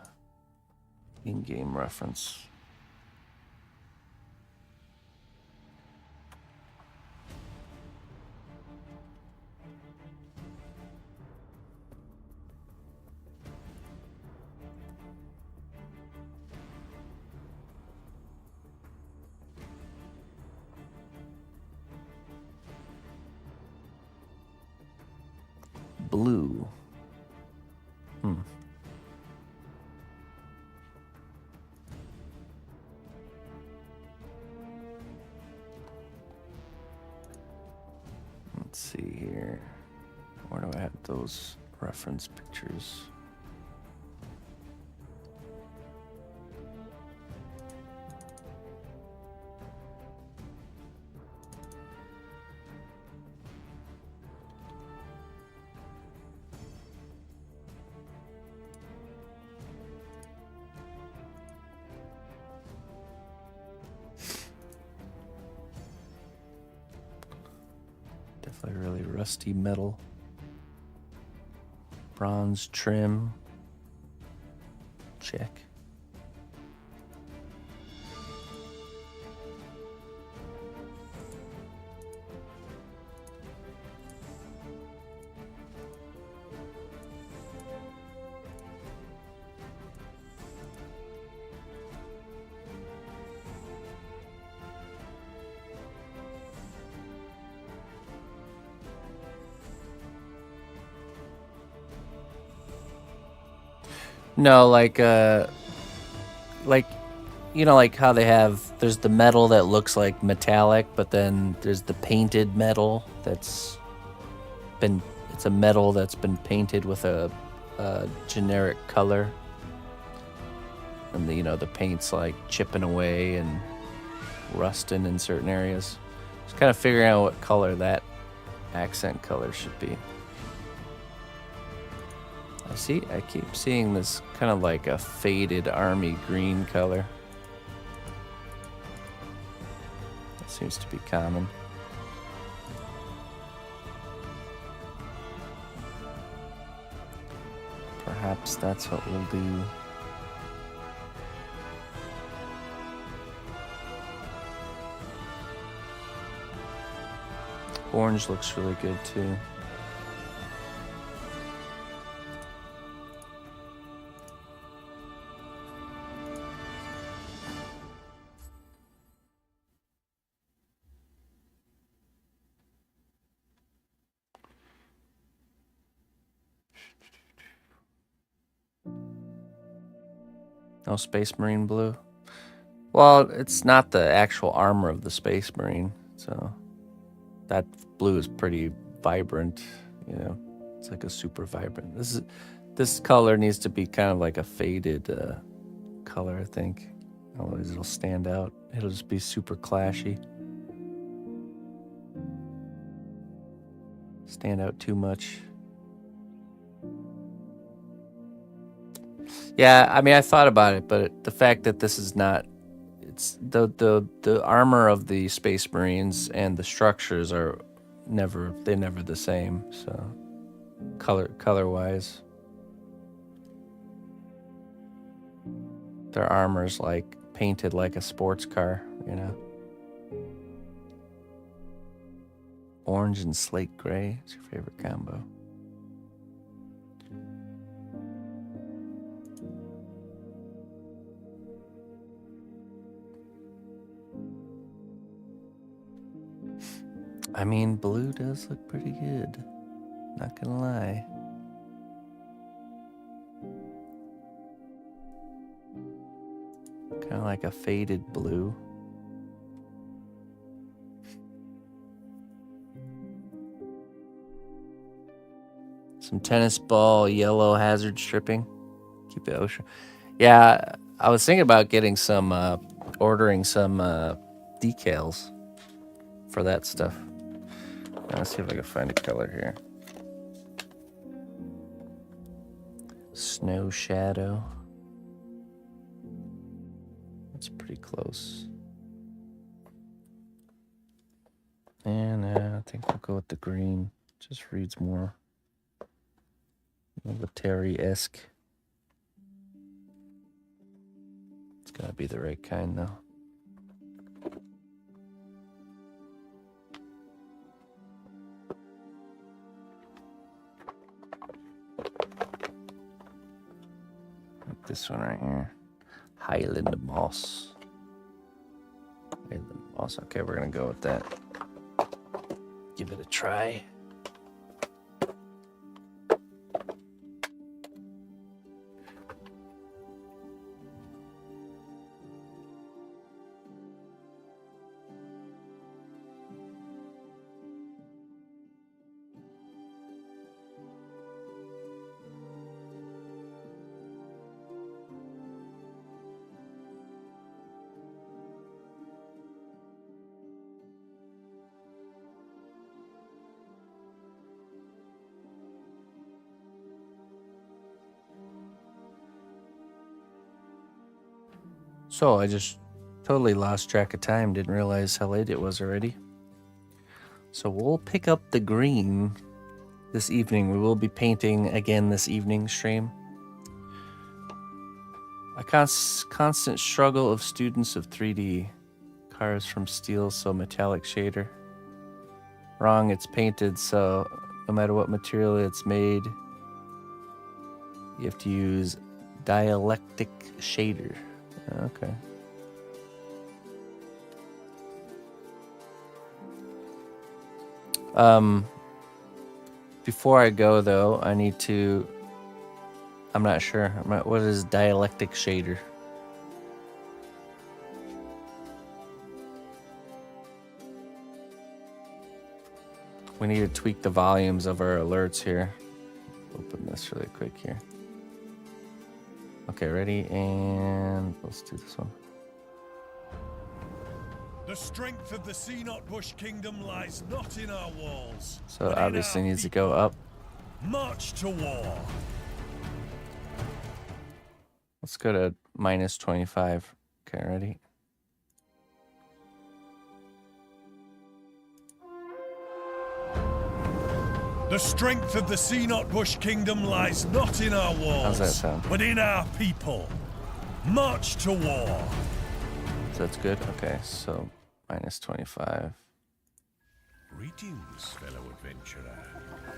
Speaker 2: in-game reference. Blue. Let's see here. Where do I have those reference pictures? Definitely really rusty metal. Bronze trim. Check. No, like you know, like how they have, there's the metal that looks like metallic, but then there's the painted metal that's been, it's a metal that's been painted with a generic color. And the, you know, the paint's like chipping away and rusting in certain areas. Just kind of figuring out what color that accent color should be. I keep seeing this kind of like a faded army green color. That seems to be common. Perhaps that's what we'll do. Orange looks really good too. No Space Marine blue? Well, it's not the actual armor of the Space Marine, so that blue is pretty vibrant, you know. It's like a super vibrant. This color needs to be kind of like a faded color, I think. Otherwise it'll stand out. It'll just be super clashy. Stand out too much. Yeah, I mean, I thought about it, but the fact that this is not, it's the armor of the Space Marines and the structures are never the same. So color wise, their armor's like painted like a sports car, you know. Orange and slate gray is your favorite combo. I mean, blue does look pretty good. Not gonna lie. Kind of like a faded blue. Some tennis ball yellow hazard stripping. Keep it ocean. Yeah, I was thinking about getting some, ordering some decals for that stuff. Let's see if I can find a color here. Snow Shadow. That's pretty close. And I think we'll go with the green. Just reads more military-esque. It's gotta be the right kind though. This one right here. Highland Moss. Highland Moss. Okay, we're gonna go with that. Give it a try. So I just totally lost track of time. Didn't realize how late it was already. So we'll pick up the green this evening. We will be painting again this evening stream. A constant struggle of students of 3D. Cars from steel, so metallic shader. Wrong, it's painted, so no matter what material it's made, you have to use dielectric shader. Okay. Before I go though, I need to. I'm not sure. What is dielectric shader? We need to tweak the volumes of our alerts here. Open this really quick here. Okay, ready? And let's do this one.
Speaker 1: The strength of the cnotbusch kingdom lies not in our walls.
Speaker 2: So it obviously needs to go up.
Speaker 1: March to war.
Speaker 2: Let's go to minus 25. Okay, ready?
Speaker 1: The strength of the cnotbusch kingdom lies not in our walls,
Speaker 2: How's that sound?
Speaker 1: but in our people. March to war.
Speaker 2: So that's good. Okay, so minus 25.
Speaker 1: Greetings, fellow adventurer.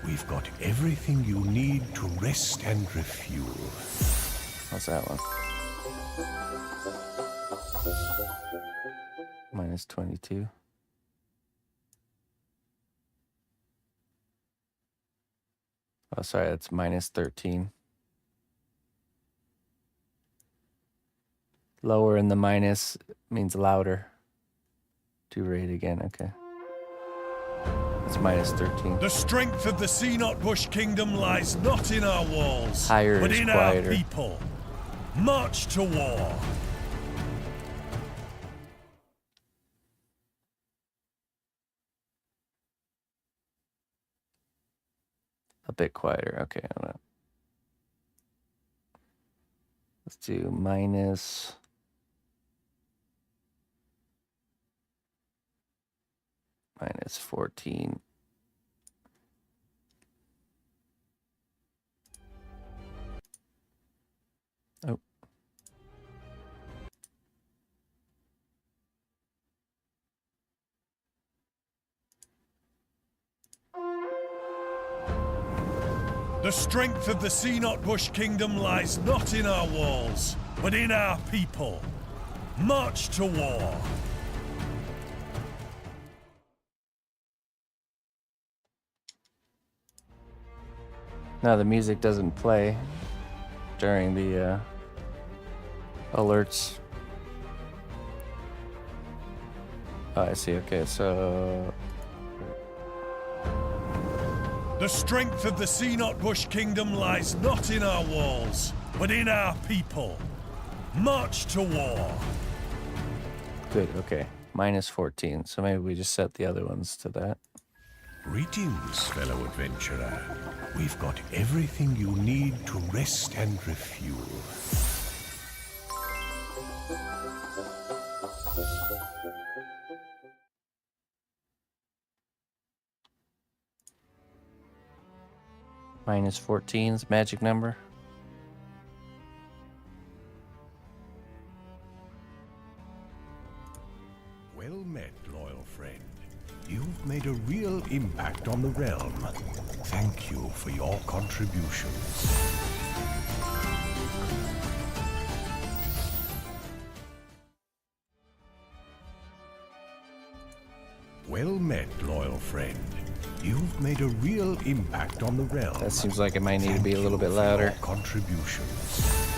Speaker 1: We've got everything you need to rest and refuel.
Speaker 2: How's that one? Minus 22. Oh, sorry, that's minus 13. Lower in the minus means louder. Do rate again, okay. It's minus 13.
Speaker 1: The strength of the cnotbusch kingdom lies not in our walls,
Speaker 2: Higher
Speaker 1: but
Speaker 2: is
Speaker 1: in
Speaker 2: quieter.
Speaker 1: our people. March to war.
Speaker 2: A bit quieter, okay. Let's do minus 14. Oh.
Speaker 1: The strength of the cnotbusch kingdom lies not in our walls, but in our people. March to war.
Speaker 2: No, the music doesn't play during the alerts. Oh, I see. Okay, so
Speaker 1: The strength of the cnotbusch kingdom lies not in our walls, but in our people. March to war.
Speaker 2: good. Okay, minus 14. So maybe we just set the other ones to that.
Speaker 1: Greetings, fellow adventurer. We've got everything you need to rest and refuel.
Speaker 2: Minus 14 is magic number.
Speaker 1: Well met, loyal friend. You've made a real impact on the realm. Thank you for your contributions. Well met, loyal friend. You've made a real impact on the realm.
Speaker 2: That seems like it might need to be a little bit
Speaker 1: Thank you for your
Speaker 2: louder.
Speaker 1: contributions.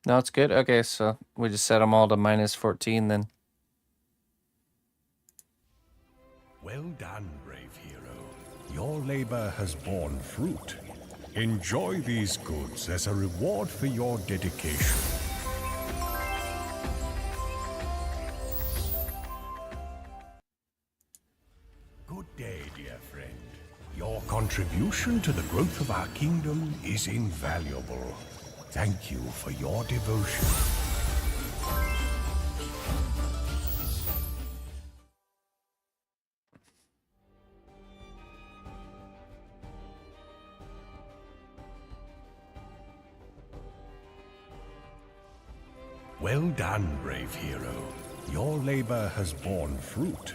Speaker 2: No, it's good. Okay, so we just set them all to minus 14 then.
Speaker 1: Well done, brave hero. Your labor has borne fruit. Enjoy these goods as a reward for your dedication. Good day, dear friend. Your contribution to the growth of our kingdom is invaluable. Thank you for your devotion. Well done, brave hero. Your labor has borne fruit.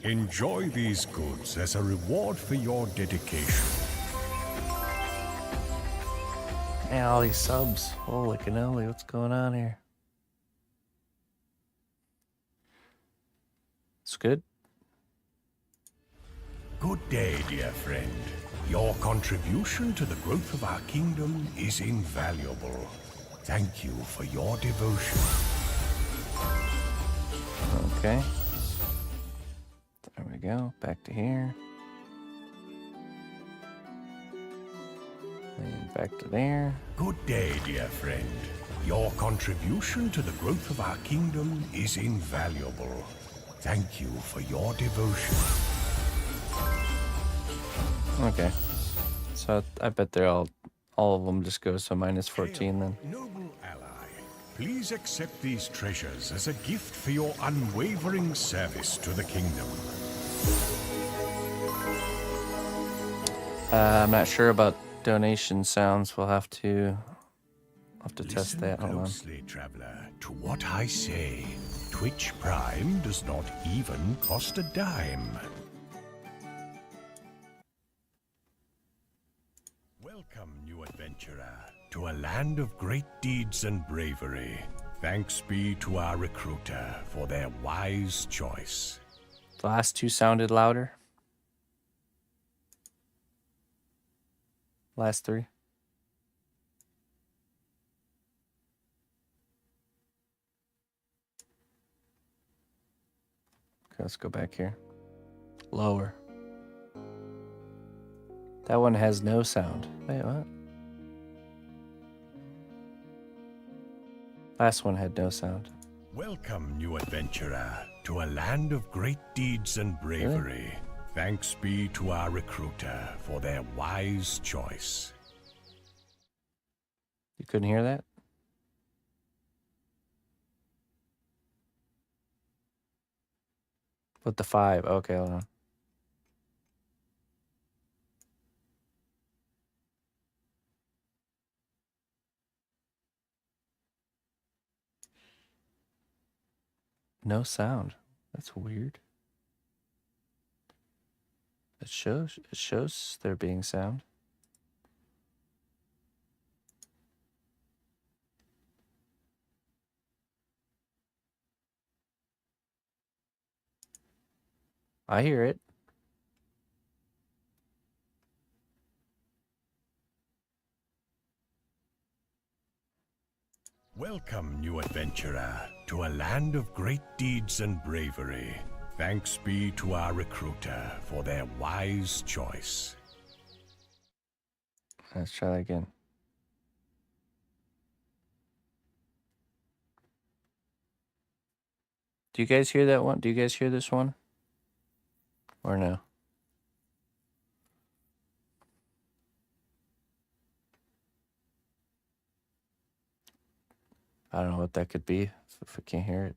Speaker 1: Enjoy these goods as a reward for your dedication.
Speaker 2: Man, all these subs. Holy cannoli, what's going on here? It's good.
Speaker 1: Good day, dear friend. Your contribution to the growth of our kingdom is invaluable. Thank you for your devotion.
Speaker 2: Okay. There we go. Back to here. And back to there.
Speaker 1: Good day, dear friend. Your contribution to the growth of our kingdom is invaluable. Thank you for your devotion.
Speaker 2: Okay. So I bet they're all of them just goes to minus 14 then.
Speaker 1: Noble ally, please accept these treasures as a gift for your unwavering service to the kingdom.
Speaker 2: I'm not sure about donation sounds. We'll have to test that. Hold on.
Speaker 1: Closely, traveler, to what I say. Twitch Prime does not even cost a dime. Welcome, new adventurer, to a land of great deeds and bravery. Thanks be to our recruiter for their wise choice.
Speaker 2: The last two sounded louder. Last three. Okay, let's go back here. Lower. That one has no sound. Wait, what? Last one had no sound.
Speaker 1: Welcome, new adventurer, to a land of great deeds and bravery.
Speaker 2: Really?
Speaker 1: Thanks be to our recruiter for their wise choice.
Speaker 2: You couldn't hear that? With the 5. Okay, hold on. No sound. That's weird. It shows there being sound. I hear it.
Speaker 1: Welcome, new adventurer, to a land of great deeds and bravery. Thanks be to our recruiter for their wise choice.
Speaker 2: Let's try that again. Do you guys hear that one? Do you guys hear this one? Or no? I don't know what that could be if I can't hear it.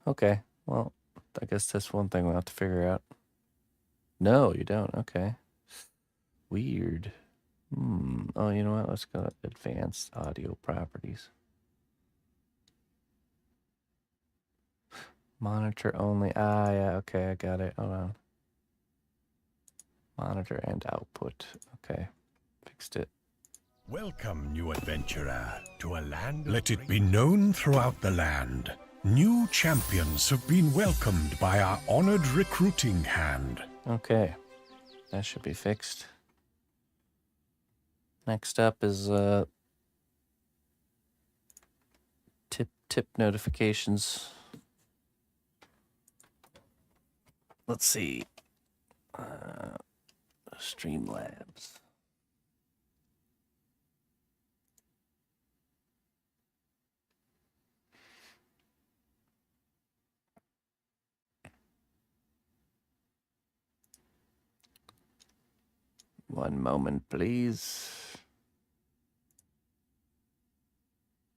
Speaker 2: Okay, well, I guess that's one thing we'll have to figure out. No, you don't. Okay. Weird. Oh, you know what? Let's go to advanced audio properties. Monitor only. Ah, yeah. Okay, I got it. Hold on. Monitor and output. Okay, fixed it.
Speaker 1: Welcome, new adventurer, to a land. Let it be known throughout the land. New champions have been welcomed by our honored recruiting hand.
Speaker 2: Okay, that should be fixed. Next up is tip notifications. Let's see. Streamlabs. One moment, please.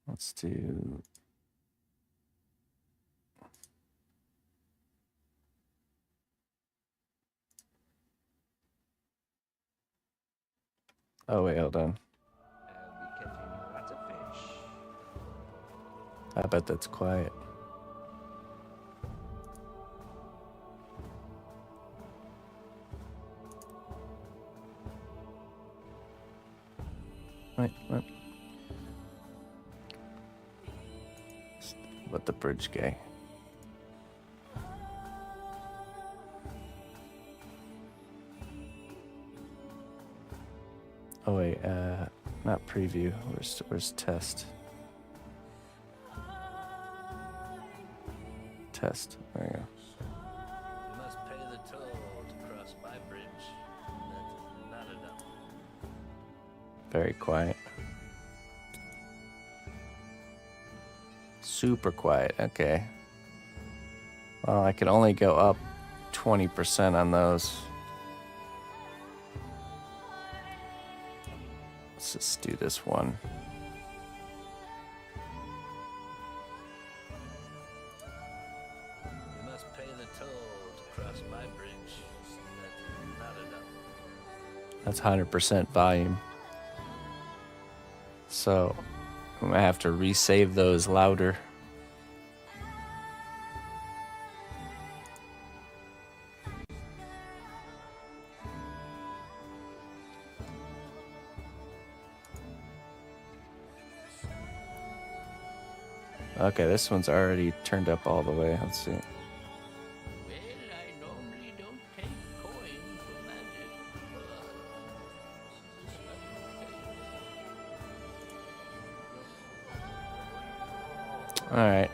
Speaker 2: Let's do... Oh, wait, hold on. I'll be catching I bet that's quiet. What? What the bridge guy? Oh wait, not preview. Where's test? Test. There you go.
Speaker 4: You must pay the toll to cross my bridge. That's not enough.
Speaker 2: Very quiet. Super quiet. Okay. Well, I can only go up 20% on those. Let's just do this one.
Speaker 4: You must pay the toll to cross my bridge. That's not enough.
Speaker 2: That's 100% volume. So I'm gonna have to resave those louder. Okay, this one's already turned up all the way. Let's see.
Speaker 4: Well, I normally don't take coins for magic.
Speaker 2: All right.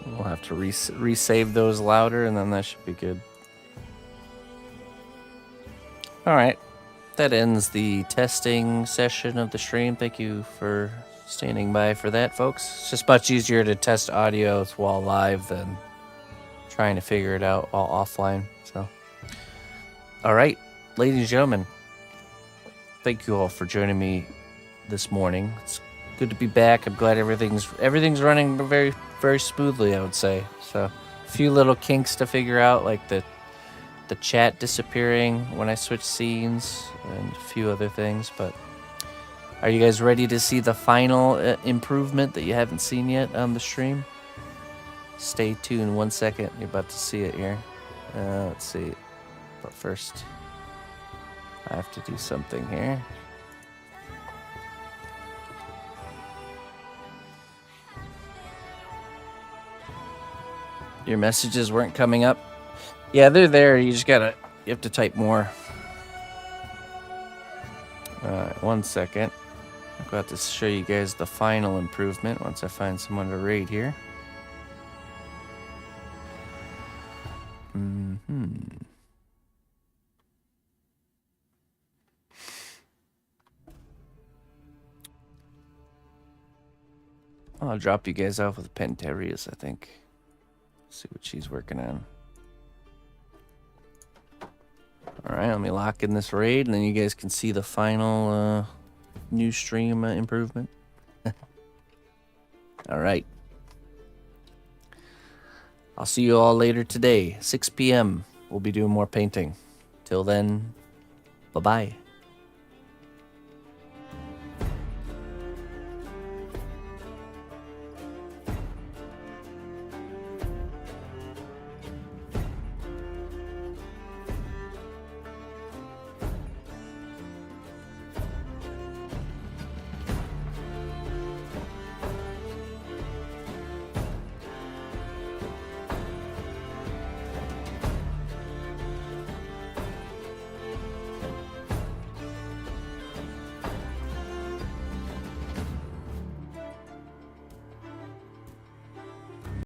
Speaker 2: We'll have to resave those louder, and then that should be good. All right. That ends the testing session of the stream. Thank you for standing by for that, folks. It's just much easier to test audio while live than trying to figure it out while offline. So, all right, ladies and gentlemen, thank you all for joining me this morning. It's good to be back. I'm glad everything's running very, very smoothly, I would say. So, a few little kinks to figure out, like the chat disappearing when I switch scenes and a few other things, but are you guys ready to see the final improvement that you haven't seen yet on the stream? Stay tuned 1 second. You're about to see it here. Let's see. But first, I have to do something here. Your messages weren't coming up. Yeah, they're there. You have to type more. All right, 1 second. I'm about to show you guys the final improvement once I find someone to raid here. I'll drop you guys off with Pentarius, I think. See what she's working on. Alright, let me lock in this raid, and then you guys can see the final new stream improvement. Alright. I'll see you all later today, 6 p.m. We'll be doing more painting. Till then, bye-bye.